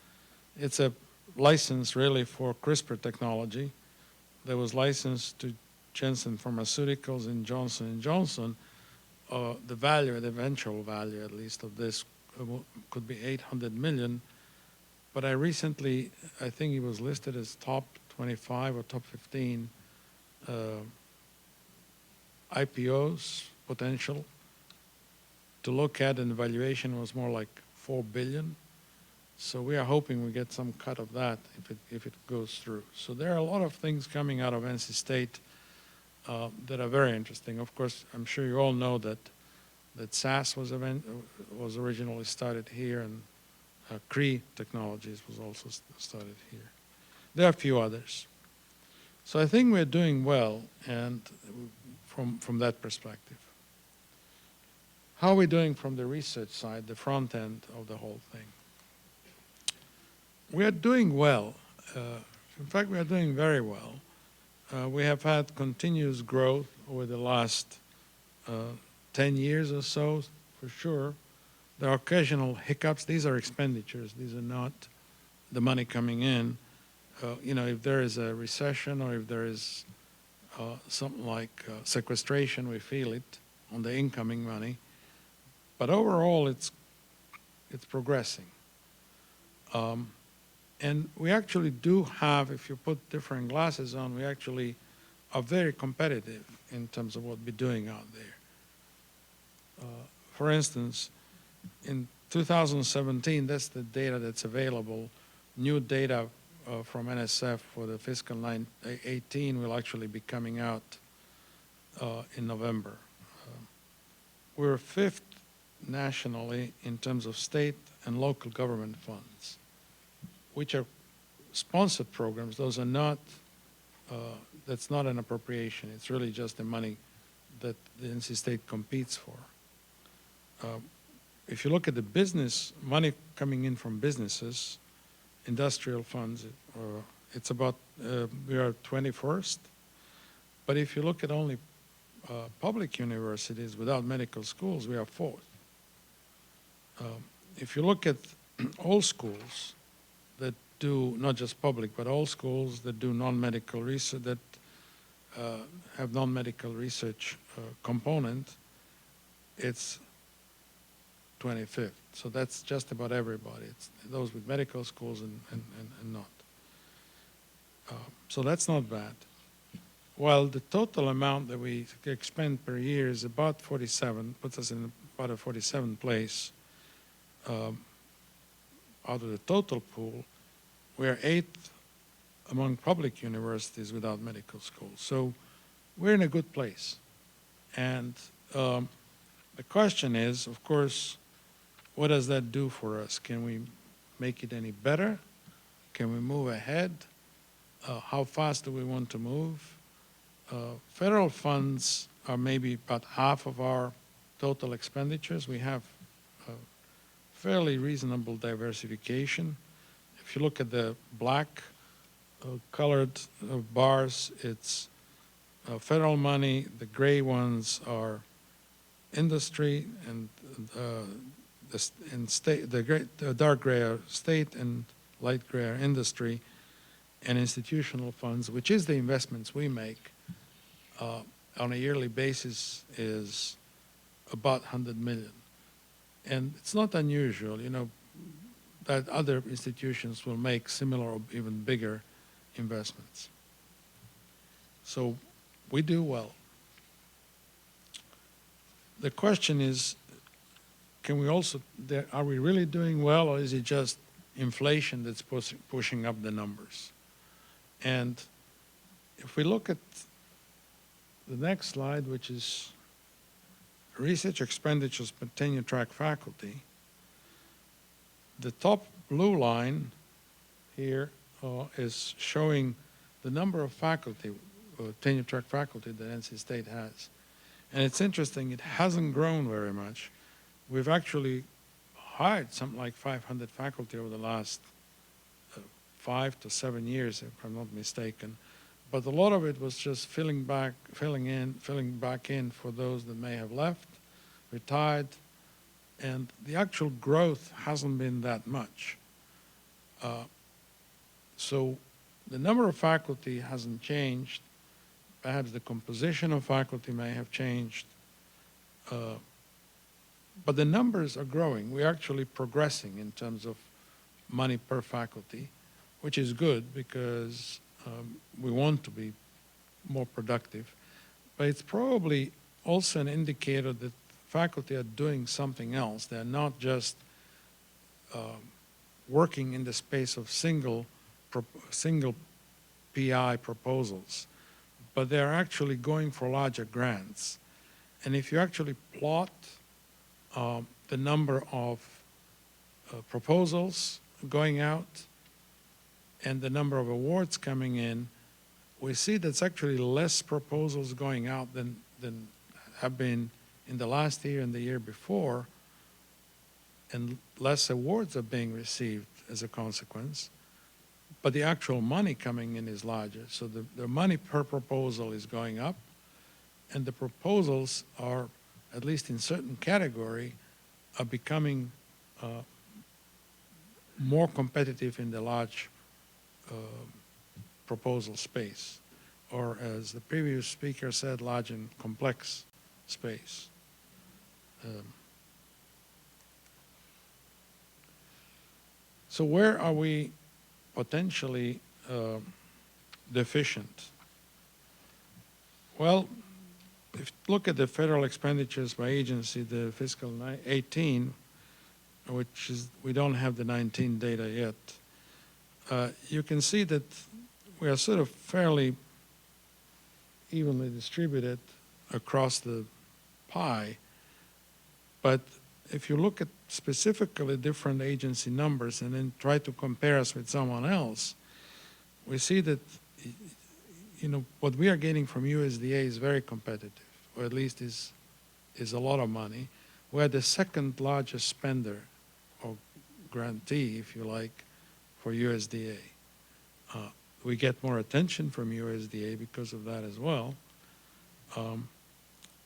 a license really for CRISPR technology that was licensed to Janssen Pharmaceuticals and Johnson & Johnson. The value, the eventual value at least of this could be 800 million. But I think it was listed as top 25 or top 15 IPOs potential to look at, and the valuation was more like 4 billion. So we are hoping we get some cut of that if it goes through. So there are a lot of things coming out of NC State that are very interesting. Of course, I'm sure you all know that SAS was originally started here, and Cree Technologies was also started here. There are a few others. So I think we're doing well, and from that perspective. How are we doing from the research side, the front end of the whole thing? We are doing well. In fact, we are doing very well. We have had continuous growth over the last 10 years or so, for sure. There are occasional hiccups. These are expenditures. These are not the money coming in. If there is a recession or if there is something like sequestration, we feel it on the incoming money. But overall, it's progressing. And we actually do have, if you put different glasses on, we actually are very competitive in terms of what we're doing out there. For instance, in 2017, that's the data that's available. New data from NSF for the fiscal 18 will actually be coming out in November. We're fifth nationally in terms of state and local government funds, which are sponsored programs. Those are not, that's not an appropriation. It's really just the money that the NC State competes for. If you look at the business, money coming in from businesses, industrial funds, it's about, we are 21st. But if you look at only public universities without medical schools, we are 4th. If you look at all schools that do, not just public, but all schools that do non-medical research, that have non-medical research component, it's 25th. So that's just about everybody. It's those with medical schools and not. So that's not bad. While the total amount that we expend per year is about 47, puts us in about a 47th place out of the total pool, we are 8th among public universities without medical schools. So we're in a good place. And the question is, of course, what does that do for us? Can we make it any better? Can we move ahead? How fast do we want to move? Federal funds are maybe about half of our total expenditures. We have fairly reasonable diversification. If you look at the black colored bars, it's federal money. The gray ones are industry, and the dark gray are state, and light gray are industry, and institutional funds, which is the investments we make on a yearly basis, is about 100 million. And it's not unusual, that other institutions will make similar or even bigger investments. So we do well. The question is, are we really doing well, or is it just inflation that's pushing up the numbers? And if we look at the next slide, which is research expenditures per tenure track faculty, The top blue line here is showing the number of faculty, tenure-track faculty that NC State has. And it's interesting, it hasn't grown very much. We've actually hired something like 500 faculty over the last 5 to 7 years, if I'm not mistaken. But a lot of it was just filling back in for those that may have left, retired, and the actual growth hasn't been that much. So the number of faculty hasn't changed. Perhaps the composition of faculty may have changed. But the numbers are growing. We're actually progressing in terms of money per faculty, which is good because we want to be more productive. But it's probably also an indicator that faculty are doing something else. They're not just working in the space of single PI proposals, but they're actually going for larger grants. And if you actually plot the number of proposals going out and the number of awards coming in, we see that's actually less proposals going out than have been in the last year and the year before, and less awards are being received as a consequence, but the actual money coming in is larger. So the money per proposal is going up, and the proposals are, at least in certain category, are becoming more competitive in the large proposal space, or as the previous speaker said, large and complex space. So where are we potentially deficient? Well, if you look at the federal expenditures by agency, the fiscal 18, which is, we don't have the 19 data yet, you can see that we are sort of fairly evenly distributed across the pie. But if you look at specifically different agency numbers and then try to compare us with someone else, we see that, you know, what we are getting from USDA is very competitive, or at least is a lot of money. We're the second largest spender, or grantee, if you like, for USDA. We get more attention from USDA because of that as well.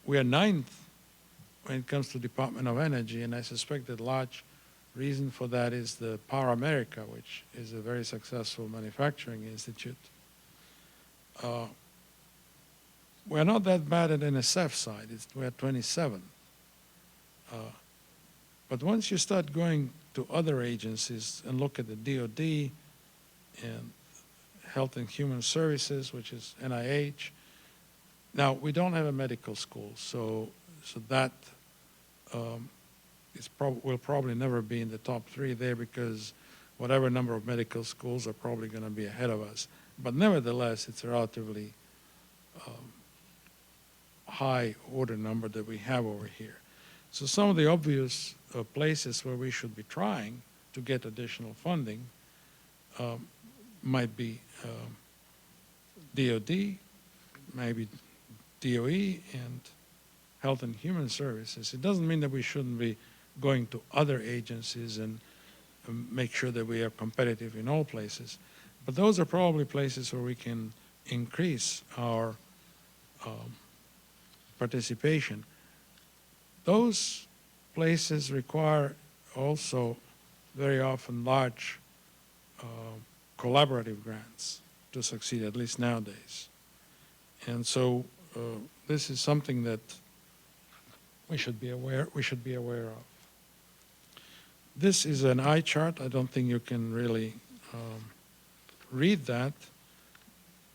We are 9th when it comes to Department of Energy, and I suspect that large reason for that is the Power America, which is a very successful manufacturing institute. We're not that bad at NSF side. We're 27. But once you start going to other agencies and look at the DOD and Health and Human Services, which is NIH, now we don't have a medical school, so that will probably never be in the top 3 there, because whatever number of medical schools are probably going to be ahead of us. But nevertheless, it's a relatively high order number that we have over here. So some of the obvious places where we should be trying to get additional funding might be DOD, maybe DOE, and Health and Human Services. It doesn't mean that we shouldn't be going to other agencies and make sure that we are competitive in all places. But those are probably places where we can increase our participation. Those places require also very often large collaborative grants to succeed, at least nowadays. And so this is something that we should be aware of. This is an eye chart. I don't think you can really read that,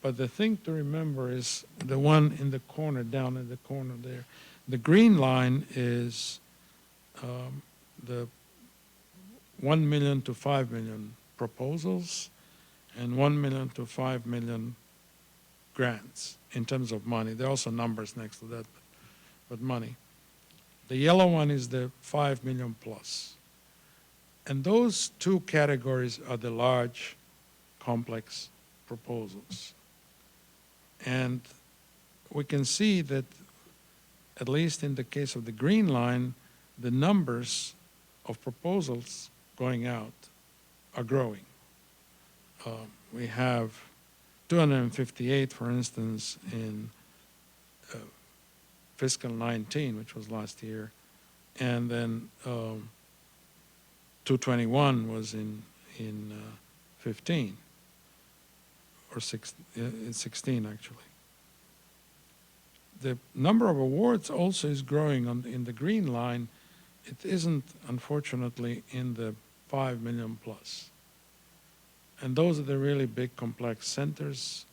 but the thing to remember is the one in the corner, down in the corner there. The green line is the 1 million to 5 million proposals and 1 million to 5 million grants in terms of money. There are also numbers next to that, but money. The yellow one is the 5 million plus. And those two categories are the large, complex proposals. And we can see that, at least in the case of the green line, the numbers of proposals going out are growing. We have 258, for instance, in fiscal 19, which was last year, and then 221 was in 15, or 16 actually. The number of awards also is growing in the green line. It isn't, unfortunately, in the 5 million plus. And those are the really big complex centers.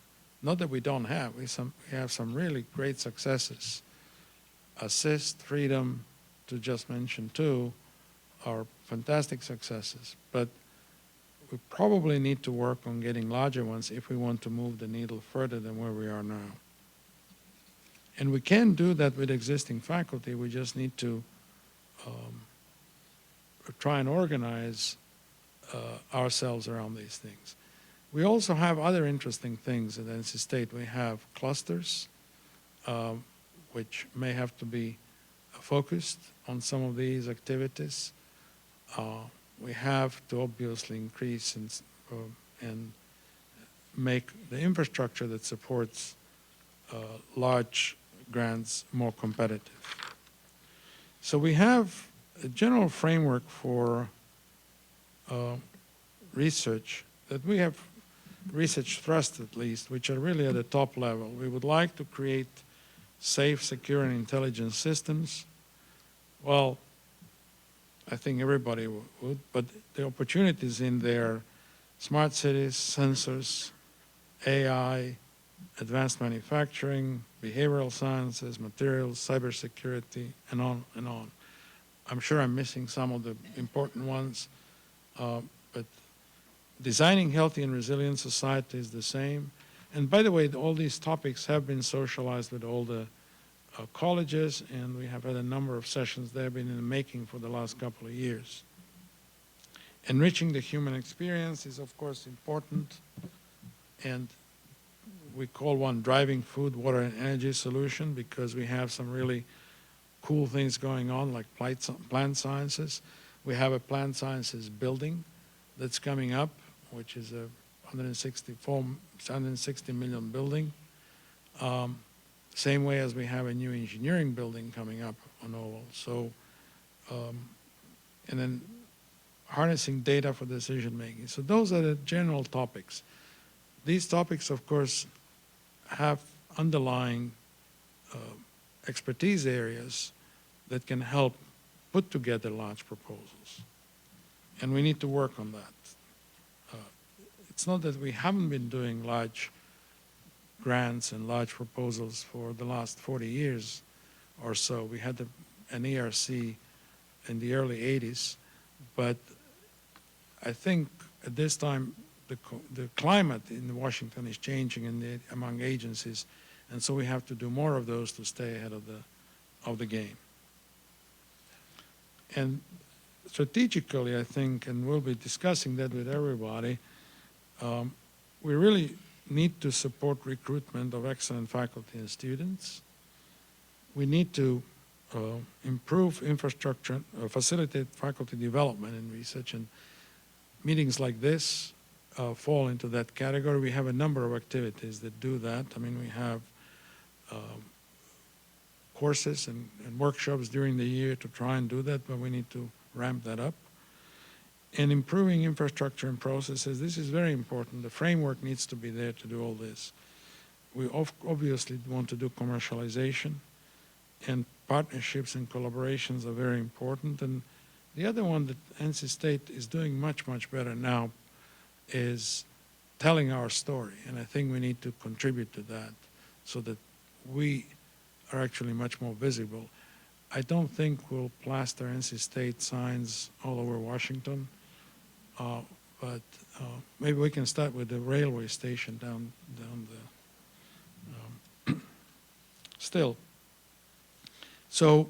Not that we don't have, we have some really great successes. Assist, Freedom, to just mention two, are fantastic successes. But we probably need to work on getting larger ones if we want to move the needle further than where we are now. And we can do that with existing faculty. We just need to try and organize ourselves around these things. We also have other interesting things at NC State. We have clusters, which may have to be focused on some of these activities. We have to obviously increase and make the infrastructure that supports large grants more competitive. So we have a general framework for research that we have research thrust, at least, which are really at the top level. We would like to create safe, secure, and intelligent systems. Well, I think everybody would, but the opportunities in there: smart cities, sensors, AI, advanced manufacturing, behavioral sciences, materials, cybersecurity, and on and on. I'm sure I'm missing some of the important ones, but designing healthy and resilient society is the same. And by the way, all these topics have been socialized with all the colleges, and we have had a number of sessions that have been in the making for the last couple of years. Enriching the human experience is, of course, important, and we call one driving food, water, and energy solution because we have some really cool things going on, like plant sciences. We have a plant sciences building that's coming up, which is a 160 million building. Same way as we have a new engineering building coming up on Oval. So, and then harnessing data for decision making. So those are the general topics. These topics, of course, have underlying expertise areas that can help put together large proposals. And we need to work on that. It's not that we haven't been doing large grants and large proposals for the last 40 years or so. We had an ERC in the early 80s, but I think at this time the climate in Washington is changing among agencies, and so we have to do more of those to stay ahead of the game. And strategically, I think, and we'll be discussing that with everybody, we really need to support recruitment of excellent faculty and students. We need to improve infrastructure, facilitate faculty development and research, and meetings like this fall into that category. We have a number of activities that do that. I mean, we have courses and workshops during the year to try and do that, but we need to ramp that up. And improving infrastructure and processes, this is very important. The framework needs to be there to do all this. We obviously want to do commercialization, and partnerships and collaborations are very important. And the other one that NC State is doing much, much better now is telling our story. And I think we need to contribute to that so that we are actually much more visible. I don't think we'll plaster NC State signs all over Washington, but maybe we can start with the railway station down the still. So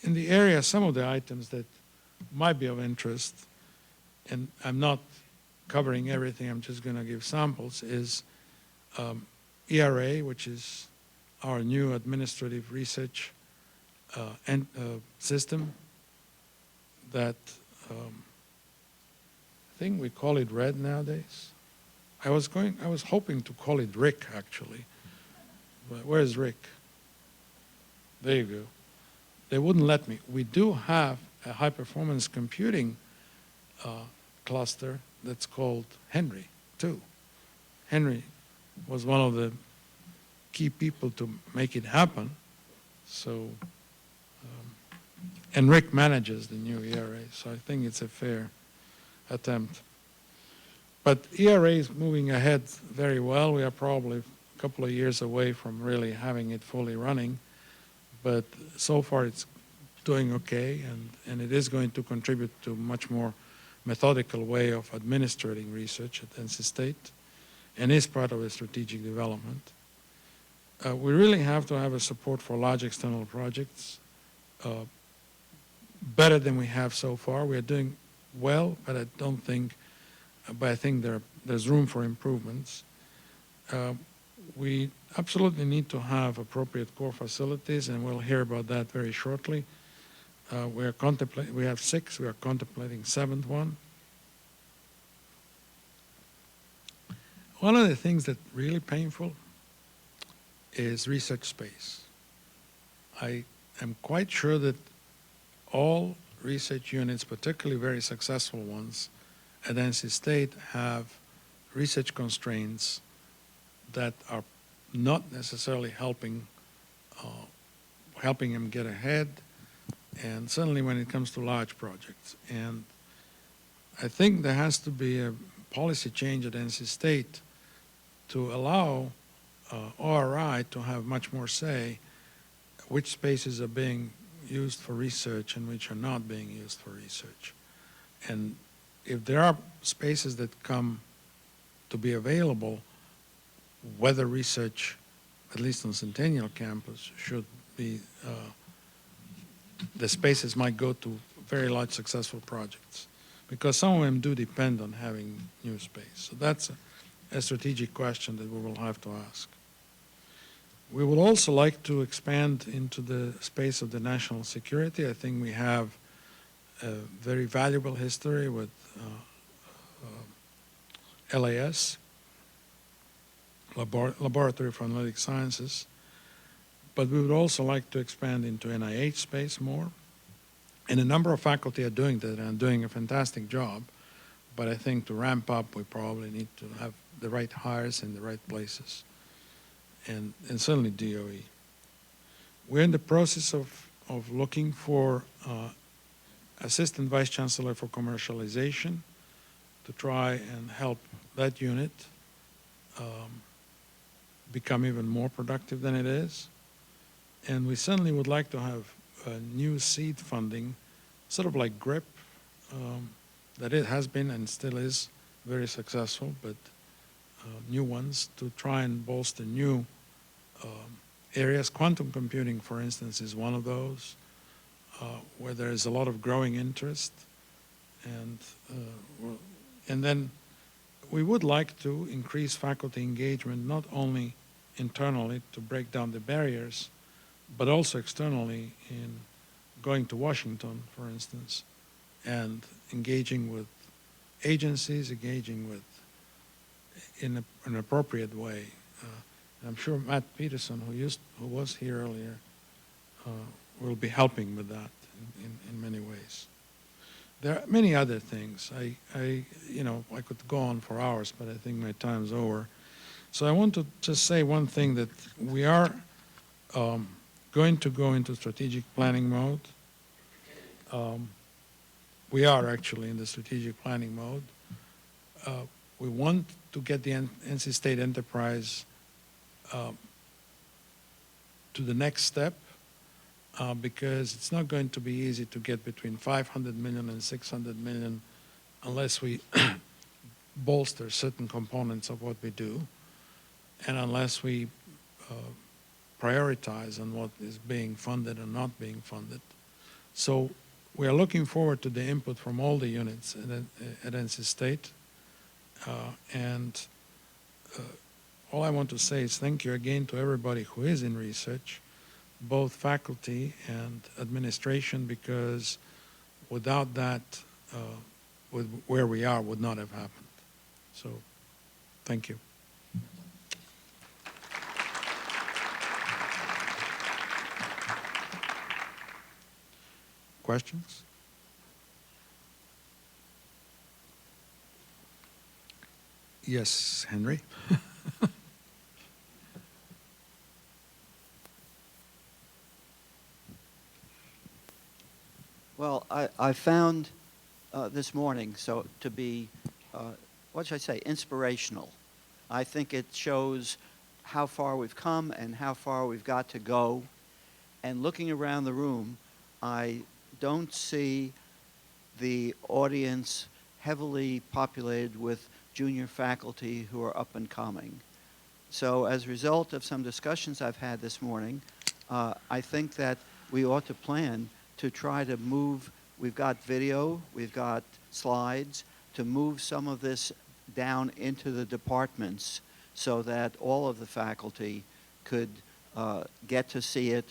in the area, some of the items that might be of interest, and I'm not covering everything, I'm just going to give samples, is ERA, which is our new administrative research system that I think we call it RED nowadays. I was hoping to call it RIC actually, but where's RIC? There you go. They wouldn't let me. We do have a high-performance computing cluster that's called Henry, too. Henry was one of the key people to make it happen. So, and Rick manages the new ERA, so I think it's a fair attempt. But ERA is moving ahead very well. We are probably a couple of years away from really having it fully running, but so far it's doing okay, and it is going to contribute to much more methodical way of administering research at NC State, and is part of a strategic development. We really have to have a support for large external projects, better than we have so far. We are doing well, but I think there's room for improvements. We absolutely need to have appropriate core facilities, and we'll hear about that very shortly. We have 6, we are contemplating 7th one. One of the things that's really painful is research space. I am quite sure that all research units, particularly very successful ones at NC State, have research constraints that are not necessarily helping them get ahead, and certainly when it comes to large projects. And I think there has to be a policy change at NC State to allow ORI to have much more say which spaces are being used for research and which are not being used for research. And if there are spaces that come to be available, whether research, at least on Centennial campus, should be, the spaces might go to very large successful projects, because some of them do depend on having new space. So that's a strategic question that we will have to ask. We would also like to expand into the space of the national security. I think we have a very valuable history with LAS, Laboratory for Analytic Sciences, but we would also like to expand into NIH space more. And a number of faculty are doing that and doing a fantastic job, but I think to ramp up, we probably need to have the right hires in the right places, and certainly DOE. We're in the process of looking for Assistant Vice Chancellor for Commercialization to try and help that unit become even more productive than it is. And we certainly would like to have new seed funding, sort of like GRIP, that it has been and still is very successful, but new ones to try and bolster new areas. Quantum computing, for instance, is one of those where there is a lot of growing interest. And then we would like to increase faculty engagement, not only internally to break down the barriers, but also externally in going to Washington, for instance, and engaging with agencies, engaging with in an appropriate way. I'm sure Matt Peterson, who was here earlier, will be helping with that in many ways. There are many other things. I could go on for hours, but I think my time's over. So I want to just say one thing, that we are going to go into strategic planning mode. We are actually in the strategic planning mode. We want to get the NC State enterprise to the next step, because it's not going to be easy to get between 500 million and 600 million unless we bolster certain components of what we do, and unless we prioritize on what is being funded and not being funded. So we are looking forward to the input from all the units at NC State. And all I want to say is thank you again to everybody who is in research, both faculty and administration, because without that, where we are would not have happened. So thank you. Questions? Yes, Henry. Well, I found this morning to be, what should I say, inspirational. I think it shows how far we've come and how far we've got to go. And looking around the room, I don't see the audience heavily populated with junior faculty who are up and coming. So as a result of some discussions I've had this morning, I think that we ought to plan to try to move, we've got video, we've got slides, to move some of this down into the departments so that all of the faculty could get to see it,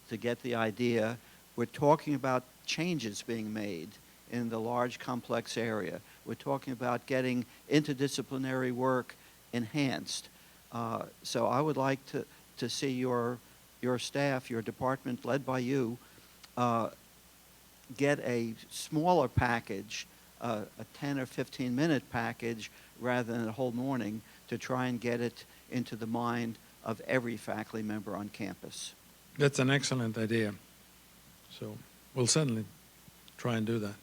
to get the idea. We're talking about changes being made in the large complex area. We're talking about getting interdisciplinary work enhanced. So I would like to see your staff, your department led by you, get a smaller package, a 10 or 15 minute package rather than a whole morning, to try and get it into the mind of every faculty member on campus. That's an excellent idea. So we'll certainly try and do that.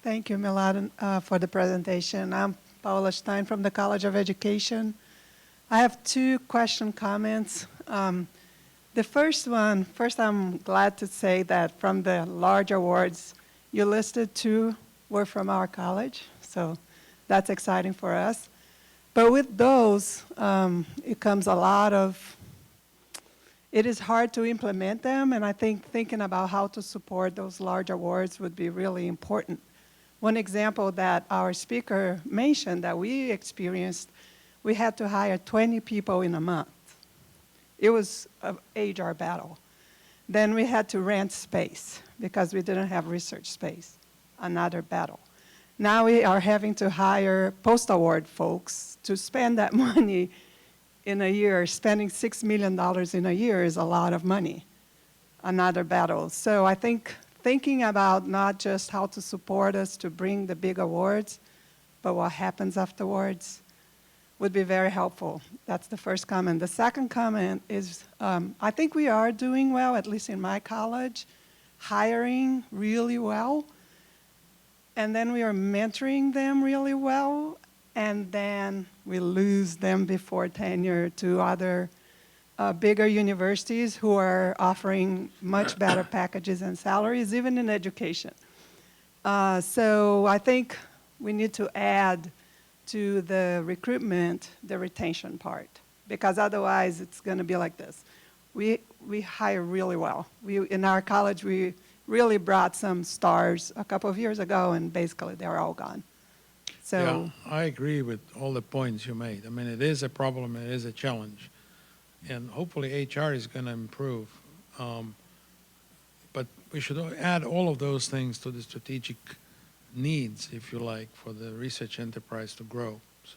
Thank you, Milad, for the presentation. I'm Paula Stein from the College of Education. I have two comments. The first, I'm glad to say that from the large awards you listed, 2 were from our college, so that's exciting for us. But with those, it comes a lot of, it is hard to implement them, and I think thinking about how to support those large awards would be really important. One example that our speaker mentioned that we experienced, we had to hire 20 people in a month. It was an HR battle. Then we had to rent space because we didn't have research space, another battle. Now we are having to hire post-award folks to spend that money in a year. Spending $6 million in a year is a lot of money, another battle. So I think thinking about not just how to support us to bring the big awards, but what happens afterwards would be very helpful. That's the first comment. The second comment is I think we are doing well, at least in my college, hiring really well. And then we are mentoring them really well. And then we lose them before tenure to other bigger universities who are offering much better packages and salaries, even in education. So I think we need to add to the recruitment the retention part, because otherwise it's going to be like this. We hire really well. In our college, we really brought some stars a couple of years ago, and basically they're all gone. So yeah, I agree with all the points you made. I mean, it is a problem, it is a challenge. And hopefully HR is going to improve. But we should add all of those things to the strategic needs, if you like, for the research enterprise to grow. So.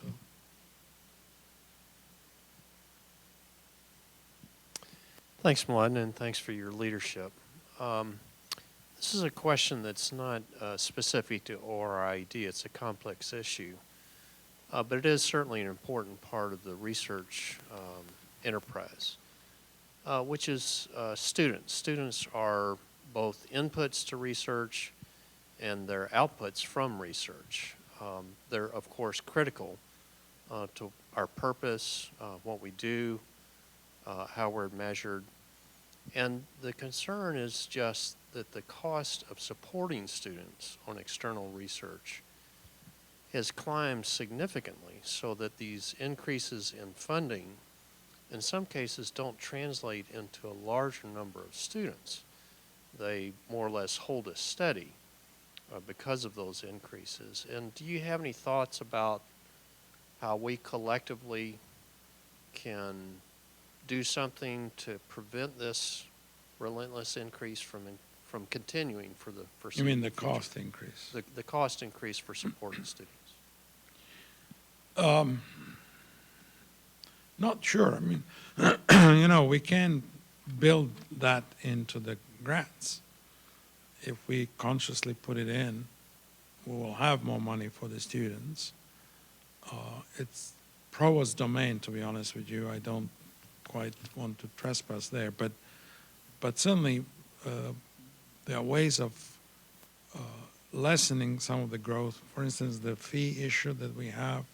Thanks, Mladen, and thanks for your leadership. This is a question that's not specific to ORID. It's a complex issue. But it is certainly an important part of the research enterprise, which is students. Students are both inputs to research and their outputs from research. They're, of course, critical to our purpose, what we do, how we're measured. And the concern is just that the cost of supporting students on external research has climbed significantly, so that these increases in funding in some cases don't translate into a larger number of students. They more or less hold us steady because of those increases. And do you have any thoughts about how we collectively can do something to prevent this relentless increase from continuing for the You foreseeable mean the future? cost increase? The cost increase for supporting students. Not sure. I mean, you know, we can build that into the grants. If we consciously put it in, we will have more money for the students. It's provost domain, to be honest with you. I don't quite want to trespass there, but certainly there are ways of lessening some of the growth. For instance, the fee issue that we have.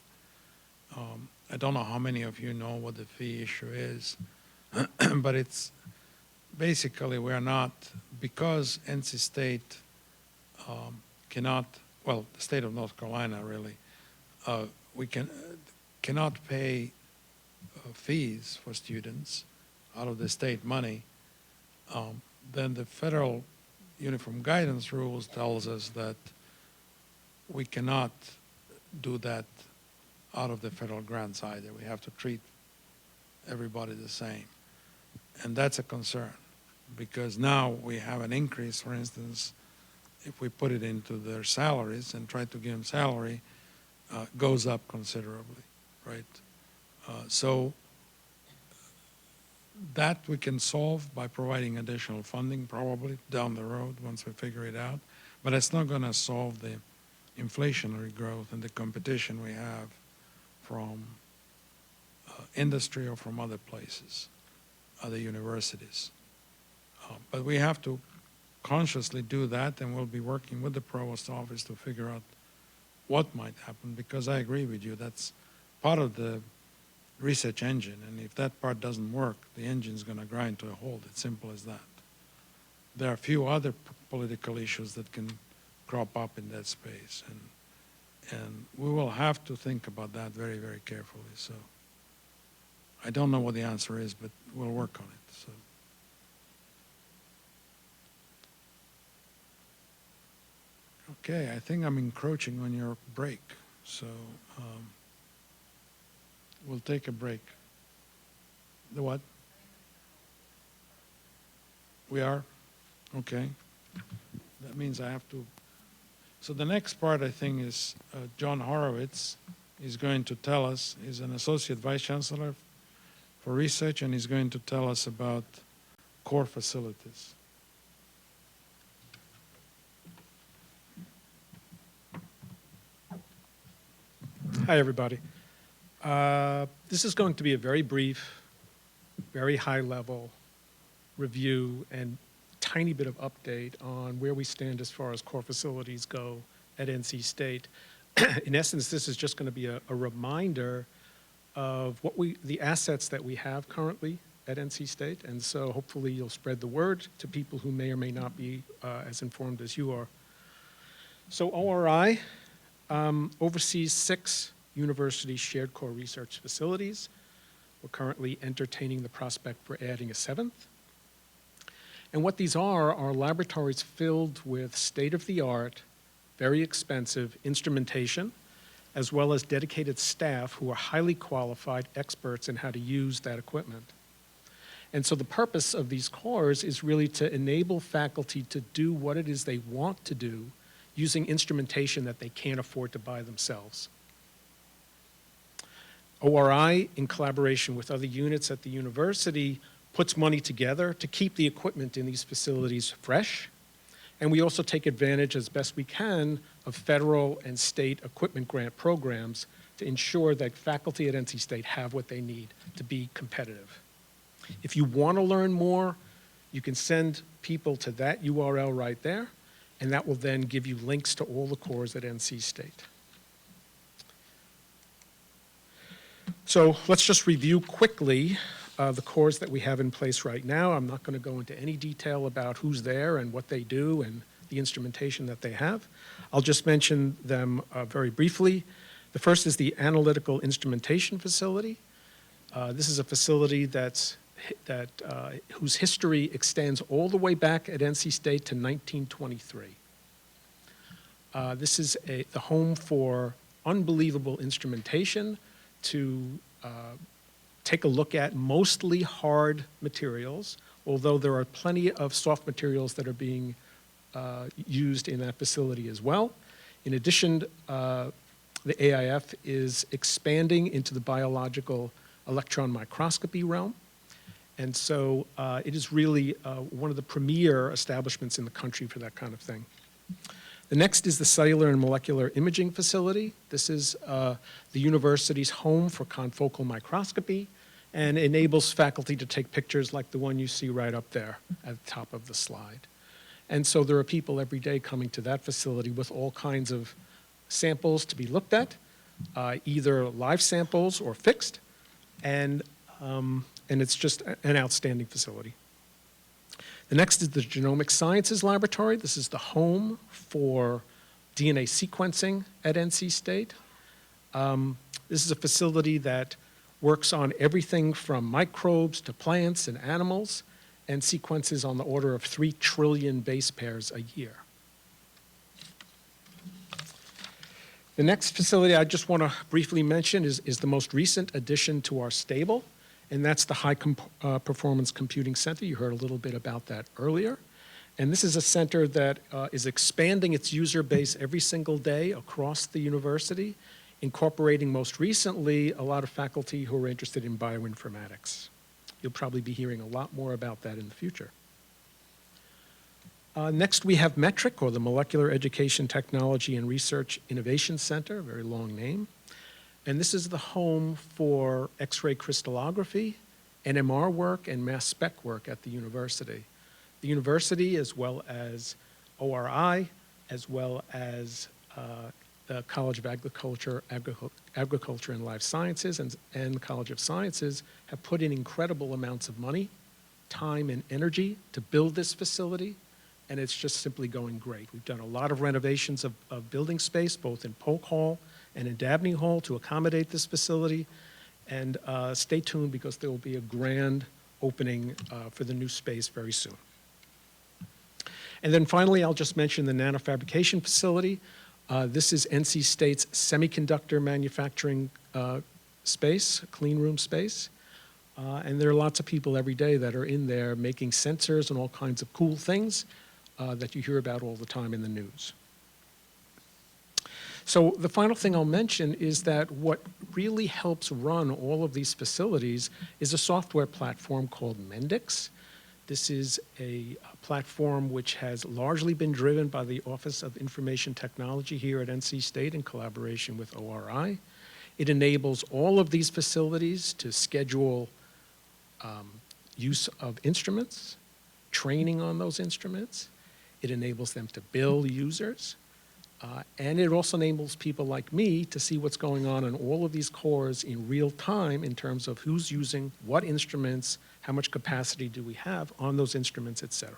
I don't know how many of you know what the fee issue is, but it's basically we're not, because NC State cannot, well, the state of North Carolina really, we cannot pay fees for students out of the state money. Then the federal uniform guidance rules tells us that we cannot do that out of the federal grants either. We have to treat everybody the same. And that's a concern, because now we have an increase, for instance, if we put it into their salaries and try to give them salary, goes up considerably, right? So that we can solve by providing additional funding probably down the road once we figure it out, but it's not going to solve the inflationary growth and the competition we have from industry or from other places, other universities. But we have to consciously do that, and we'll be working with the provost office to figure out what might happen, because I agree with you, that's part of the research engine, and if that part doesn't work, the engine's going to grind to a halt. It's simple as that. There are a few other political issues that can crop up in that space, and we will have to think about that very, very carefully. So I don't know what the answer is, but we'll work on it. So. Okay, I think I'm encroaching on your break, so we'll take a break. The what? We are? Okay. That means I have to. So the next part, I think, is John Horowitz. He's going to tell us, he's an associate vice chancellor for research, and he's going to tell us about core facilities. Hi, everybody. This is going to be a very brief, very high-level review and tiny bit of update on where we stand as far as core facilities go at NC State. In essence, this is just going to be a reminder of the assets that we have currently at NC State, and so hopefully you'll spread the word to people who may or may not be as informed as you are. So ORI oversees 6 university shared core research facilities. We're currently entertaining the prospect for adding a 7th. And what these are laboratories filled with state-of-the-art, very expensive instrumentation, as well as dedicated staff who are highly qualified experts in how to use that equipment. And so the purpose of these cores is really to enable faculty to do what it is they want to do using instrumentation that they can't afford to buy themselves. ORI, in collaboration with other units at the university, puts money together to keep the equipment in these facilities fresh. And we also take advantage as best we can of federal and state equipment grant programs to ensure that faculty at NC State have what they need to be competitive. If you want to learn more, you can send people to that URL right there, and that will then give you links to all the cores at NC State. So let's just review quickly the cores that we have in place right now. I'm not going to go into any detail about who's there and what they do and the instrumentation that they have. I'll just mention them very briefly. The first is the Analytical Instrumentation Facility. This is a facility whose history extends all the way back at NC State to 1923. This is the home for unbelievable instrumentation to take a look at mostly hard materials, although there are plenty of soft materials that are being used in that facility as well. In addition, the AIF is expanding into the biological electron microscopy realm. And so it is really one of the premier establishments in the country for that kind of thing. The next is the Cellular and Molecular Imaging Facility. This is the university's home for confocal microscopy and enables faculty to take pictures like the one you see right up there at the top of the slide. And so there are people every day coming to that facility with all kinds of samples to be looked at, either live samples or fixed, and it's just an outstanding facility. The next is the Genomic Sciences Laboratory. This is the home for DNA sequencing at NC State. This is a facility that works on everything from microbes to plants and animals, and sequences on the order of 3 trillion base pairs a year. The next facility I just want to briefly mention is the most recent addition to our stable, and that's the High Performance Computing Center. You heard a little bit about that earlier. And this is a center that is expanding its user base every single day across the university, incorporating most recently a lot of faculty who are interested in bioinformatics. You'll probably be hearing a lot more about that in the future. Next, we have METRIC, or the Molecular Education Technology and Research Innovation Center, a very long name. And this is the home for X-ray crystallography, NMR work, and mass spec work at the university. The university, as well as ORI, as well as the College of Agriculture and Life Sciences, and the College of Sciences, have put in incredible amounts of money, time, and energy to build this facility, and it's just simply going great. We've done a lot of renovations of building space, both in Polk Hall and in Dabney Hall, to accommodate this facility. And stay tuned, because there will be a grand opening for the new space very soon. And then finally, I'll just mention the nanofabrication facility. This is NC State's semiconductor manufacturing space, clean room space. And there are lots of people every day that are in there making sensors and all kinds of cool things that you hear about all the time in the news. So the final thing I'll mention is that what really helps run all of these facilities is a software platform called Mendix. This is a platform which has largely been driven by the Office of Information Technology here at NC State in collaboration with ORI. It enables all of these facilities to schedule use of instruments, training on those instruments. It enables them to bill users. And it also enables people like me to see what's going on in all of these cores in real time in terms of who's using what instruments, how much capacity do we have on those instruments, et cetera.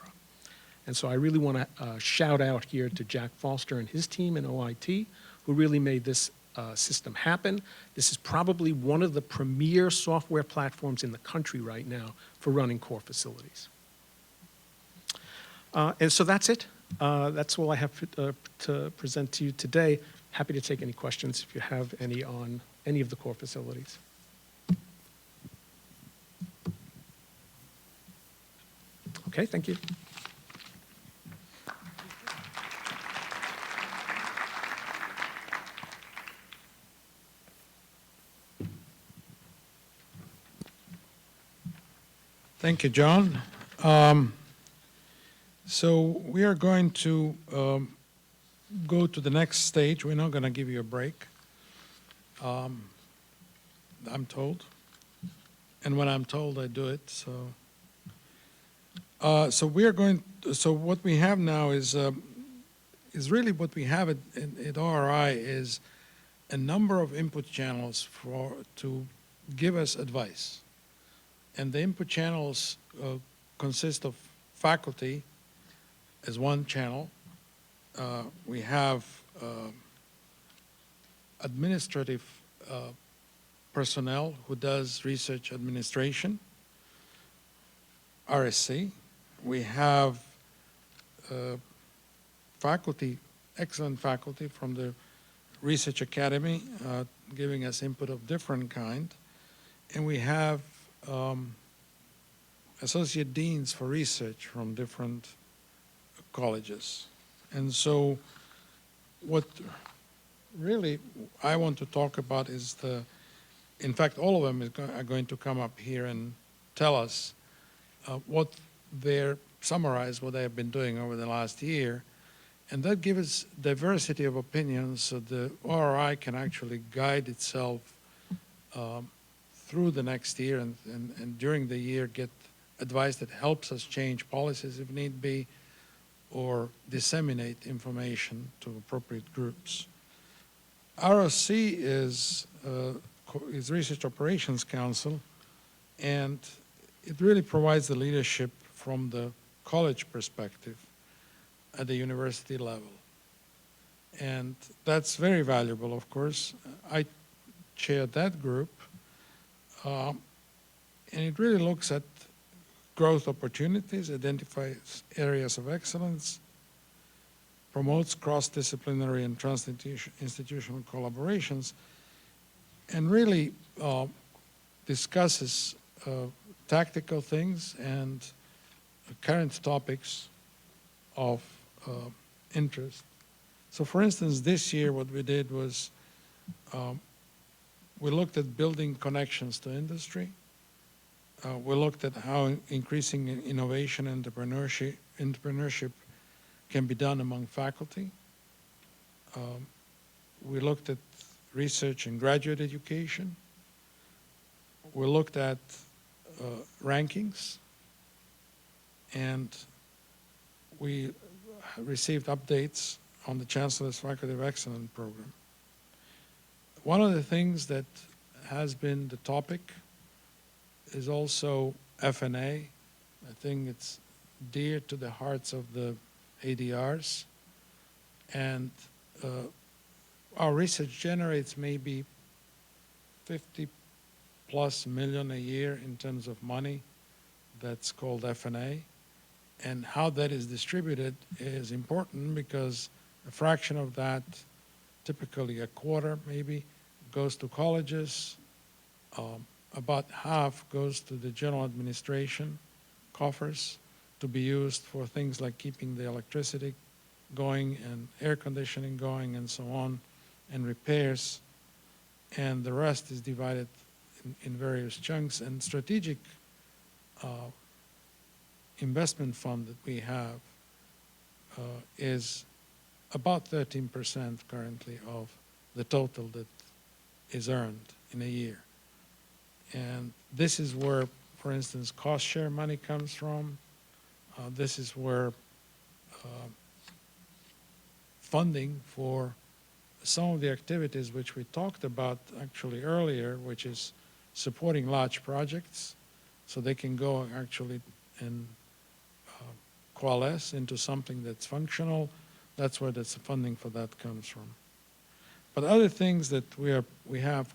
And so I really want to shout out here to Jack Foster and his team in OIT, who really made this system happen. This is probably one of the premier software platforms in the country right now for running core facilities. And so that's it. That's all I have to present to you today. Happy to take any questions if you have any on any of the core facilities. Okay, thank you. Thank you, John. So we are going to go to the next stage. We're not going to give you a break, I'm told. And when I'm told, I do it. So we are going. So what we have now is really what we have at ORI is a number of input channels to give us advice, and the input channels consist of faculty as one channel, we have administrative personnel who does research administration, RSC. We have faculty, excellent faculty from the Research Academy giving us input of different kind. And we have associate deans for research from different colleges. And so what really I want to talk about is in fact, all of them are going to come up here and tell us summarize what they have been doing over the last year. And that gives us diversity of opinions so the ORI can actually guide itself through the next year and during the year get advice that helps us change policies if need be or disseminate information to appropriate groups. ROC is Research Operations Council, and it really provides the leadership from the college perspective at the university level. And that's very valuable, of course. I chair that group, and it really looks at growth opportunities, identifies areas of excellence, promotes cross-disciplinary and trans-institutional collaborations, and really discusses tactical things and current topics of interest. So for instance, this year what we did was we looked at building connections to industry. We looked at how increasing innovation and entrepreneurship can be done among faculty. We looked at research in graduate education. We looked at rankings, and we received updates on the Chancellor's Faculty of Excellence program. One of the things that has been the topic is also F&A. I think it's dear to the hearts of the ADRs. And our research generates maybe 50+ million a year in terms of money. That's called F&A. And how that is distributed is important because a fraction of that, typically a quarter maybe, goes to colleges. About half goes to the general administration coffers to be used for things like keeping the electricity going and air conditioning going and so on, and repairs. And the rest is divided in various chunks. And strategic investment fund that we have is about 13% currently of the total that is earned in a year. And this is where, for instance, cost share money comes from. This is where funding for some of the activities which we talked about actually earlier, which is supporting large projects so they can go actually and coalesce into something that's functional. That's where the funding for that comes from. But other things that we have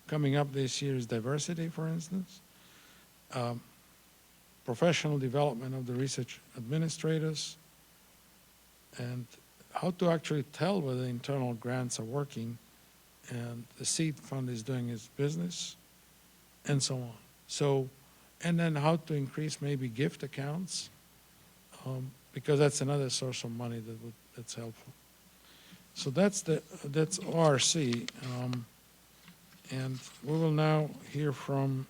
coming up this year is diversity, for instance, professional development of the research administrators, and how to actually tell whether internal grants are working and the seed fund is doing its business, and so on. So, and then how to increase maybe gift accounts, because that's another source of money that's helpful. So that's ORC, and we will now hear from,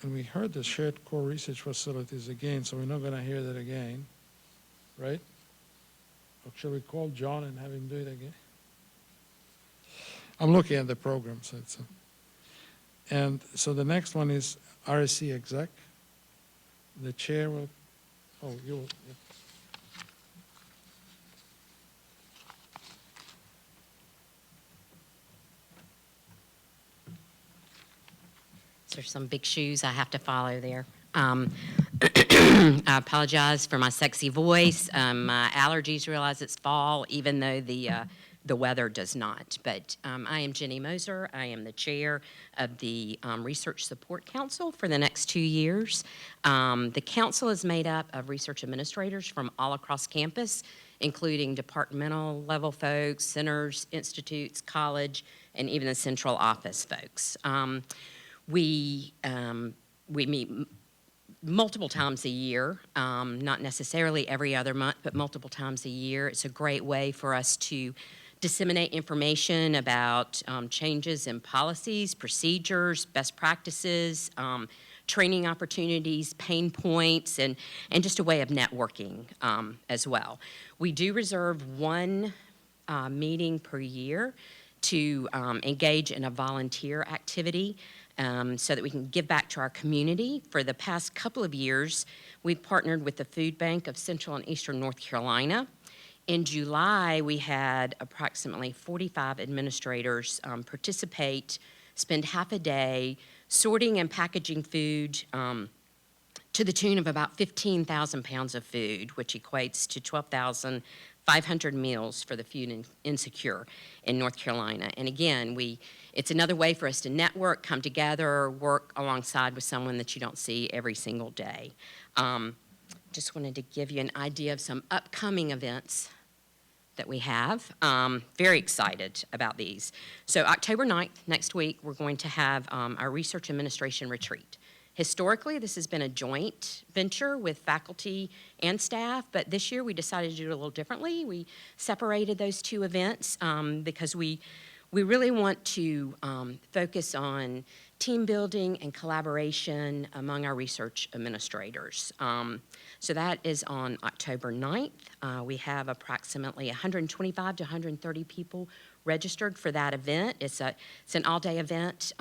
and we heard the shared core research facilities again, so we're not going to hear that again, right? Or shall we call John and have him do it again? I'm looking at the program, so it's and so the next one is RSC exec. The chair will, you will. Yeah. There's some big shoes I have to follow there. I apologize for my sexy voice. My allergies realize it's fall, even though the weather does not. But I am Jenny Moser. I am the chair of the Research Support Council for the next 2 years. The council is made up of research administrators from all across campus, including departmental level folks, centers, institutes, college, and even the central office folks. We meet multiple times a year, not necessarily every other month, but multiple times a year. It's a great way for us to disseminate information about changes in policies, procedures, best practices, training opportunities, pain points, and just a way of networking as well. We do reserve one meeting per year to engage in a volunteer activity so that we can give back to our community. For the past couple of years, we've partnered with the Food Bank of Central and Eastern North Carolina. In July, we had approximately 45 administrators participate, spend half a day sorting and packaging food to the tune of about 15,000 pounds of food, which equates to 12,500 meals for the food insecure in North Carolina. And again, it's another way for us to network, come together, work alongside with someone that you don't see every single day. Just wanted to give you an idea of some upcoming events that we have. Very excited about these. So October 9th, next week, we're going to have our research administration retreat. Historically, this has been a joint venture with faculty and staff, but this year we decided to do it a little differently. We separated those two events because we really want to focus on team building and collaboration among our research administrators. So that is on October 9th. We have approximately 125 to 130 people registered for that event. It's an all-day event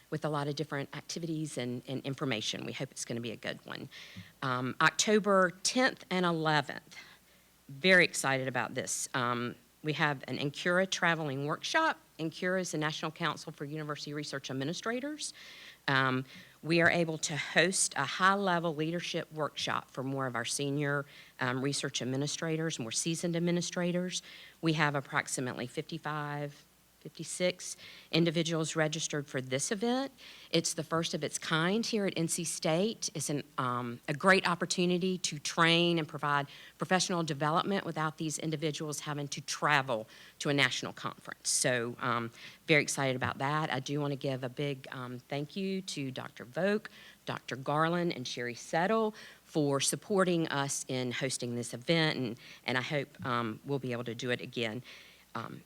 with a lot of different activities and information. We hope it's going to be a good one. October 10th and 11th, very excited about this. We have an NCURA traveling workshop. NCURA is the National Council for University Research Administrators. We are able to host a high-level leadership workshop for more of our senior research administrators, more seasoned administrators. We have approximately 56 individuals registered for this event. It's the first of its kind here at NC State. It's a great opportunity to train and provide professional development without these individuals having to travel to a national conference. So very excited about that. I do want to give a big thank you to Dr. Vogt, Dr. Garland, and Sherry Settle for supporting us in hosting this event, and I hope we'll be able to do it again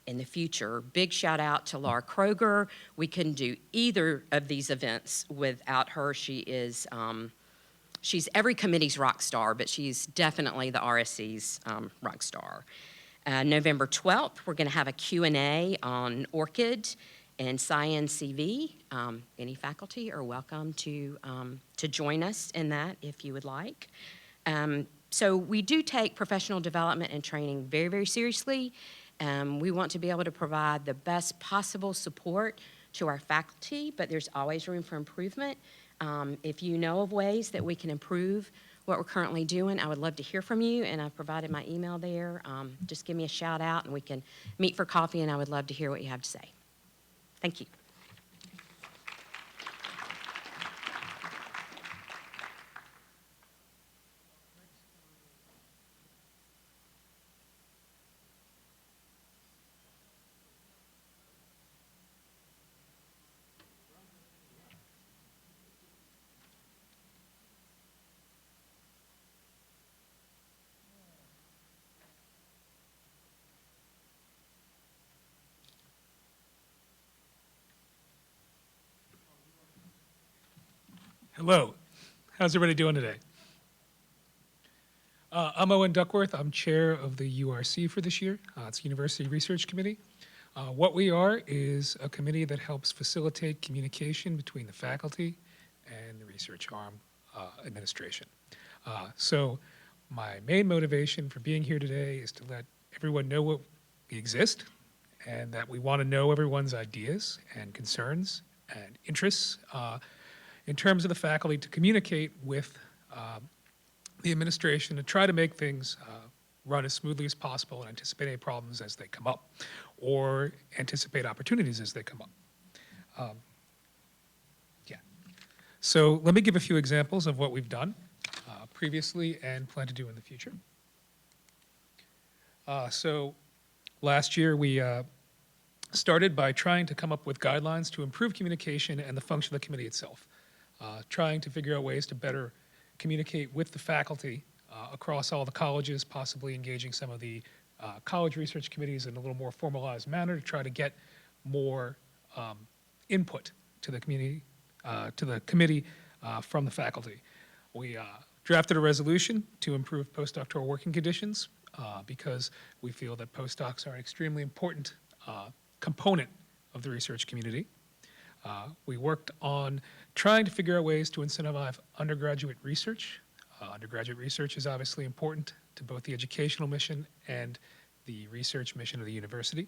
in the future. Big shout out to Laura Kroger. We couldn't do either of these events without her. She's every committee's rock star, but she's definitely the RSC's rock star. November 12th, we're going to have a Q&A on ORCID and SciENCV. Any faculty are welcome to join us in that if you would like. So we do take professional development and training very, very seriously. We want to be able to provide the best possible support to our faculty, but there's always room for improvement. If you know of ways that we can improve what we're currently doing, I would love to hear from you, and I've provided my email there. Just give me a shout out, and we can meet for coffee, and I would love to hear what you have to say. Thank you. Hello. How's everybody doing today? I'm Owen Duckworth. I'm chair of the URC for this year. It's University Research Committee. What we are is a committee that helps facilitate communication between the faculty and the research arm administration. So my main motivation for being here today is to let everyone know what we exist and that we want to know everyone's ideas and concerns and interests in terms of the faculty to communicate with the administration to try to make things run as smoothly as possible and anticipate any problems as they come up, or anticipate opportunities as they come up. Yeah. So let me give a few examples of what we've done previously and plan to do in the future. So last year we started by trying to come up with guidelines to improve communication and the function of the committee itself, trying to figure out ways to better communicate with the faculty across all the colleges, possibly engaging some of the college research committees in a little more formalized manner to try to get more input to the community, to the committee from the faculty. We drafted a resolution to improve postdoctoral working conditions because we feel that postdocs are an extremely important component of the research community. We worked on trying to figure out ways to incentivize undergraduate research. Undergraduate research is obviously important to both the educational mission and the research mission of the university.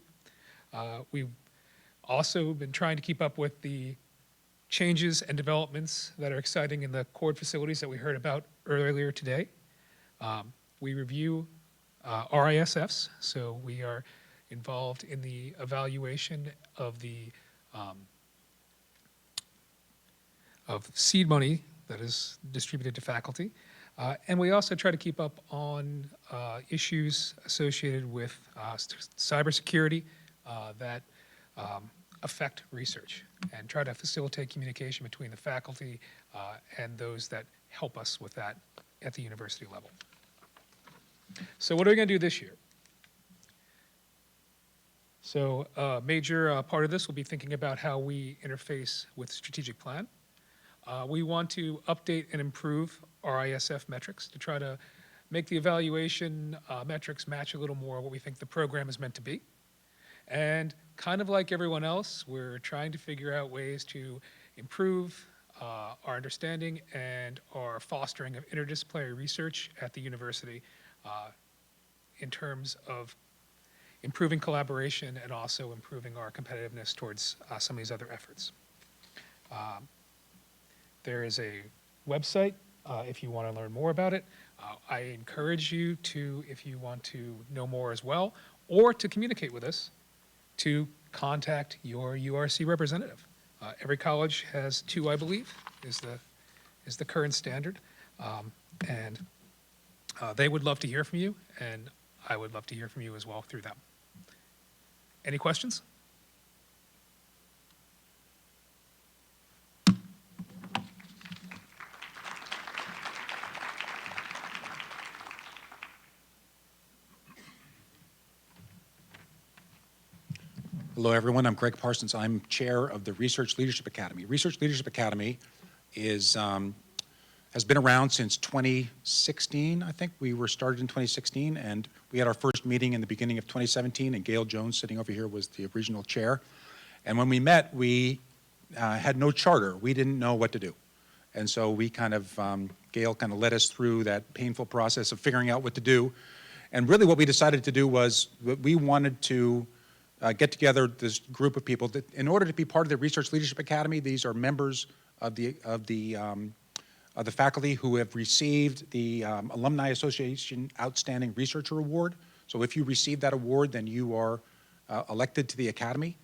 We've also been trying to keep up with the changes and developments that are exciting in the cord facilities that we heard about earlier today. We review RISFs, so we are involved in the evaluation of the of seed money that is distributed to faculty. And we also try to keep up on issues associated with cybersecurity that affect research, and try to facilitate communication between the faculty and those that help us with that at the university level. So what are we going to do this year? So a major part of this will be thinking about how we interface with strategic plan. We want to update and improve RISF metrics to try to make the evaluation metrics match a little more what we think the program is meant to be. And kind of like everyone else, we're trying to figure out ways to improve our understanding and our fostering of interdisciplinary research at the university in terms of improving collaboration and also improving our competitiveness towards some of these other efforts. There is a website if you want to learn more about it. I encourage you to, if you want to know more as well, or to communicate with us, to contact your URC representative. Every college has 2, I believe, is the current standard. And they would love to hear from you, and I would love to hear from you as well through them. Any questions? Hello, everyone. I'm Greg Parsons. I'm chair of the Research Leadership Academy. Research Leadership Academy is, has been around since 2016, I think. We were started in 2016, and we had our first meeting in the beginning of 2017, and Gail Jones, sitting over here, was the original chair. And when we met, we had no charter. We didn't know what to do. And so we kind of, Gail kind of led us through that painful process of figuring out what to do. And really what we decided to do was we wanted to get together this group of people that, in order to be part of the Research Leadership Academy, these are members of the faculty who have received the Alumni Association Outstanding Researcher Award. So if you receive that award, then you are elected to the Academy.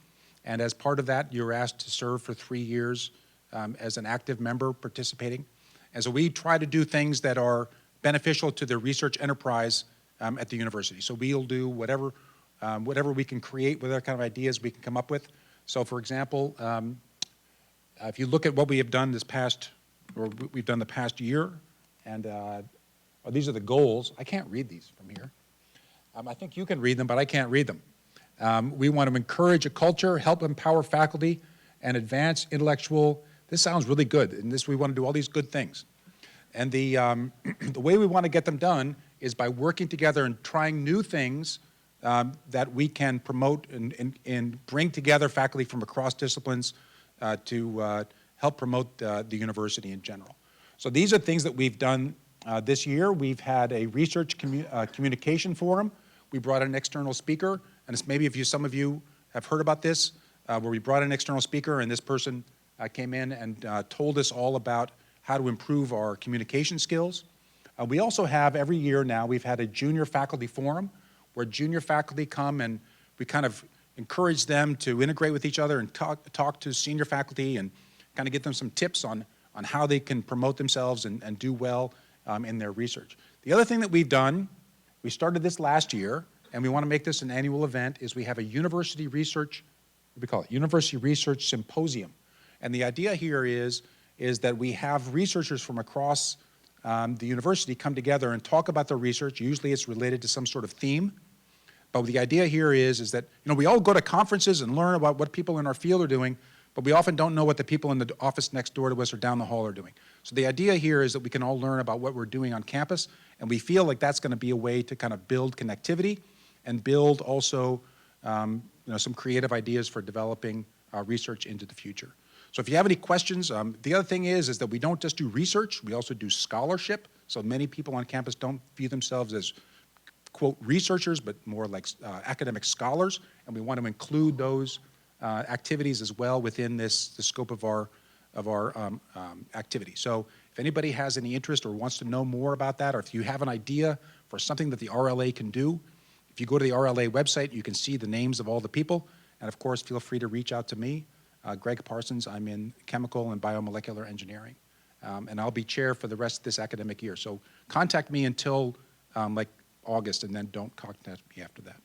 And as part of that, you're asked to serve for 3 years as an active member participating. And so we try to do things that are beneficial to the research enterprise at the university. So we'll do whatever we can create, whatever kind of ideas we can come up with. So for example, if you look at what we have done this past, or we've done the past year, and these are the goals. I can't read these from here. I think you can read them, but I can't read them. We want to encourage a culture, help empower faculty, and advance intellectual. This sounds really good, and we want to do all these good things. And the way we want to get them done is by working together and trying new things that we can promote and bring together faculty from across disciplines to help promote the university in general. So these are things that we've done this year. We've had a research communication forum. We brought an external speaker, and it's maybe some of you have heard about this, where we brought an external speaker, and this person came in and told us all about how to improve our communication skills. We also have, every year now, we've had a junior faculty forum where junior faculty come and we kind of encourage them to integrate with each other and talk to senior faculty and kind of get them some tips on how they can promote themselves and do well in their research. The other thing that we've done, we started this last year, and we want to make this an annual event, is we have a university research, what do we call it, University Research Symposium. And the idea here is that we have researchers from across the university come together and talk about their research. Usually it's related to some sort of theme. But the idea here is that, you know, we all go to conferences and learn about what people in our field are doing, but we often don't know what the people in the office next door to us or down the hall are doing. So the idea here is that we can all learn about what we're doing on campus, and we feel like that's going to be a way to kind of build connectivity and build also you know, some creative ideas for developing research into the future. So if you have any questions, the other thing is that we don't just do research, we also do scholarship. So many people on campus don't view themselves as, quote, researchers, but more like academic scholars, and we want to include those activities as well within the scope of our activity. So if anybody has any interest or wants to know more about that, or if you have an idea for something that the RLA can do, if you go to the RLA website, you can see the names of all the people, and of course, feel free to reach out to me. Greg Parsons, I'm in chemical and biomolecular engineering, and I'll be chair for the rest of this academic year. So contact me until like August, and then don't contact me after that.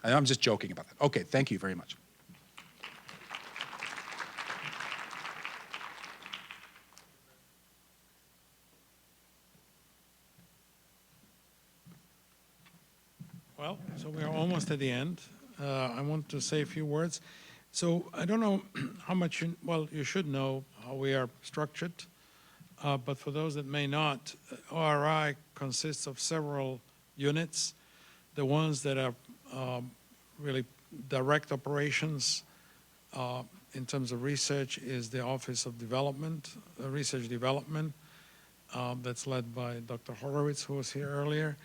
I'm just joking about that. Okay, thank you very much. Well, so we are almost at the end. I want to say a few words. So I don't know how much, you should know how we are structured, but for those that may not, ORI consists of several units. The ones that are really direct operations in terms of research is the Office of Development, Research Development, that's led by Dr. Horowitz, who was here earlier.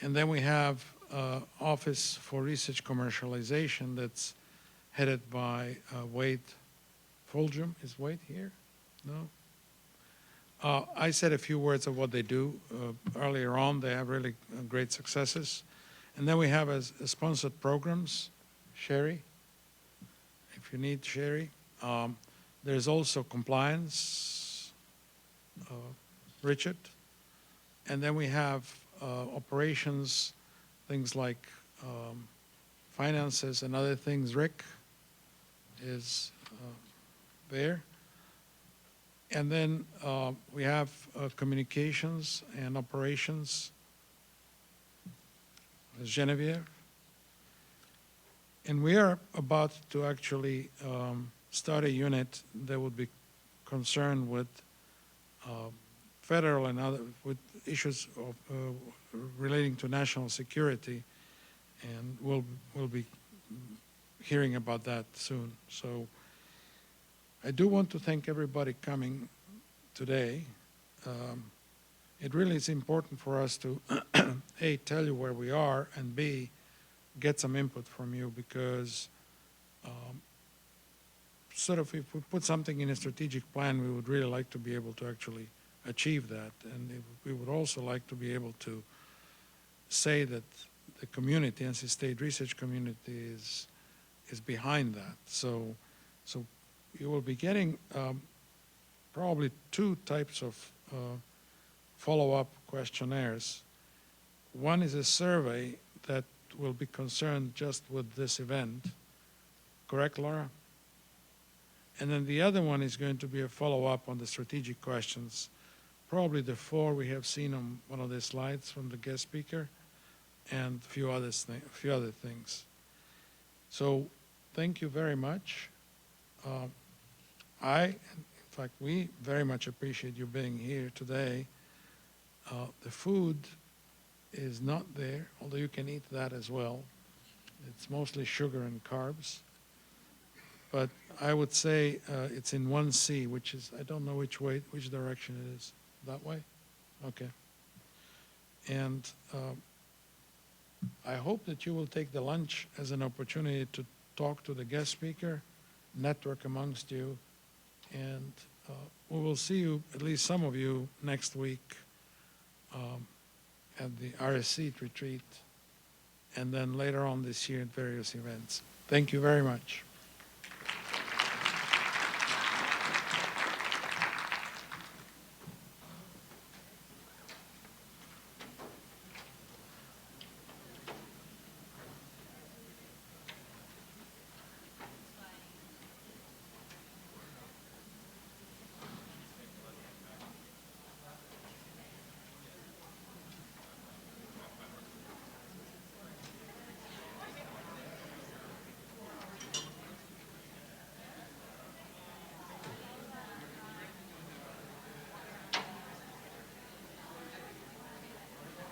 And then we have Office for Research Commercialization that's headed by Wade Fulghum. Is Wade here? No? I said a few words of what they do earlier on. They have really great successes. And then we have as sponsored programs, Sherry, if you need Sherry. There's also compliance, Richard. And then we have operations, things like finances and other things. Rick is there. And then we have communications and operations, Genevieve. And we are about to actually start a unit that would be concerned with federal and other with issues of, relating to national security, and we'll be hearing about that soon. So I do want to thank everybody coming today. It really is important for us to A, tell you where we are, and B, get some input from you, because sort of if we put something in a strategic plan, we would really like to be able to actually achieve that. And we would also like to be able to say that the community, NC State research community, is behind that. So you will be getting probably two types of follow-up questionnaires. One is a survey that will be concerned just with this event. Correct, Laura? And then the other one is going to be a follow-up on the strategic questions, probably the four we have seen on one of the slides from the guest speaker, and a few other things. So thank you very much. In fact, we very much appreciate you being here today. The food is not there, although you can eat that as well. It's mostly sugar and carbs. But I would say it's in 1C, which is, I don't know which direction it is. That way? Okay. And I hope that you will take the lunch as an opportunity to talk to the guest speaker, network amongst you, and we will see you, at least some of you, next week at the RSC retreat, and then later on this year at various events. Thank you very much.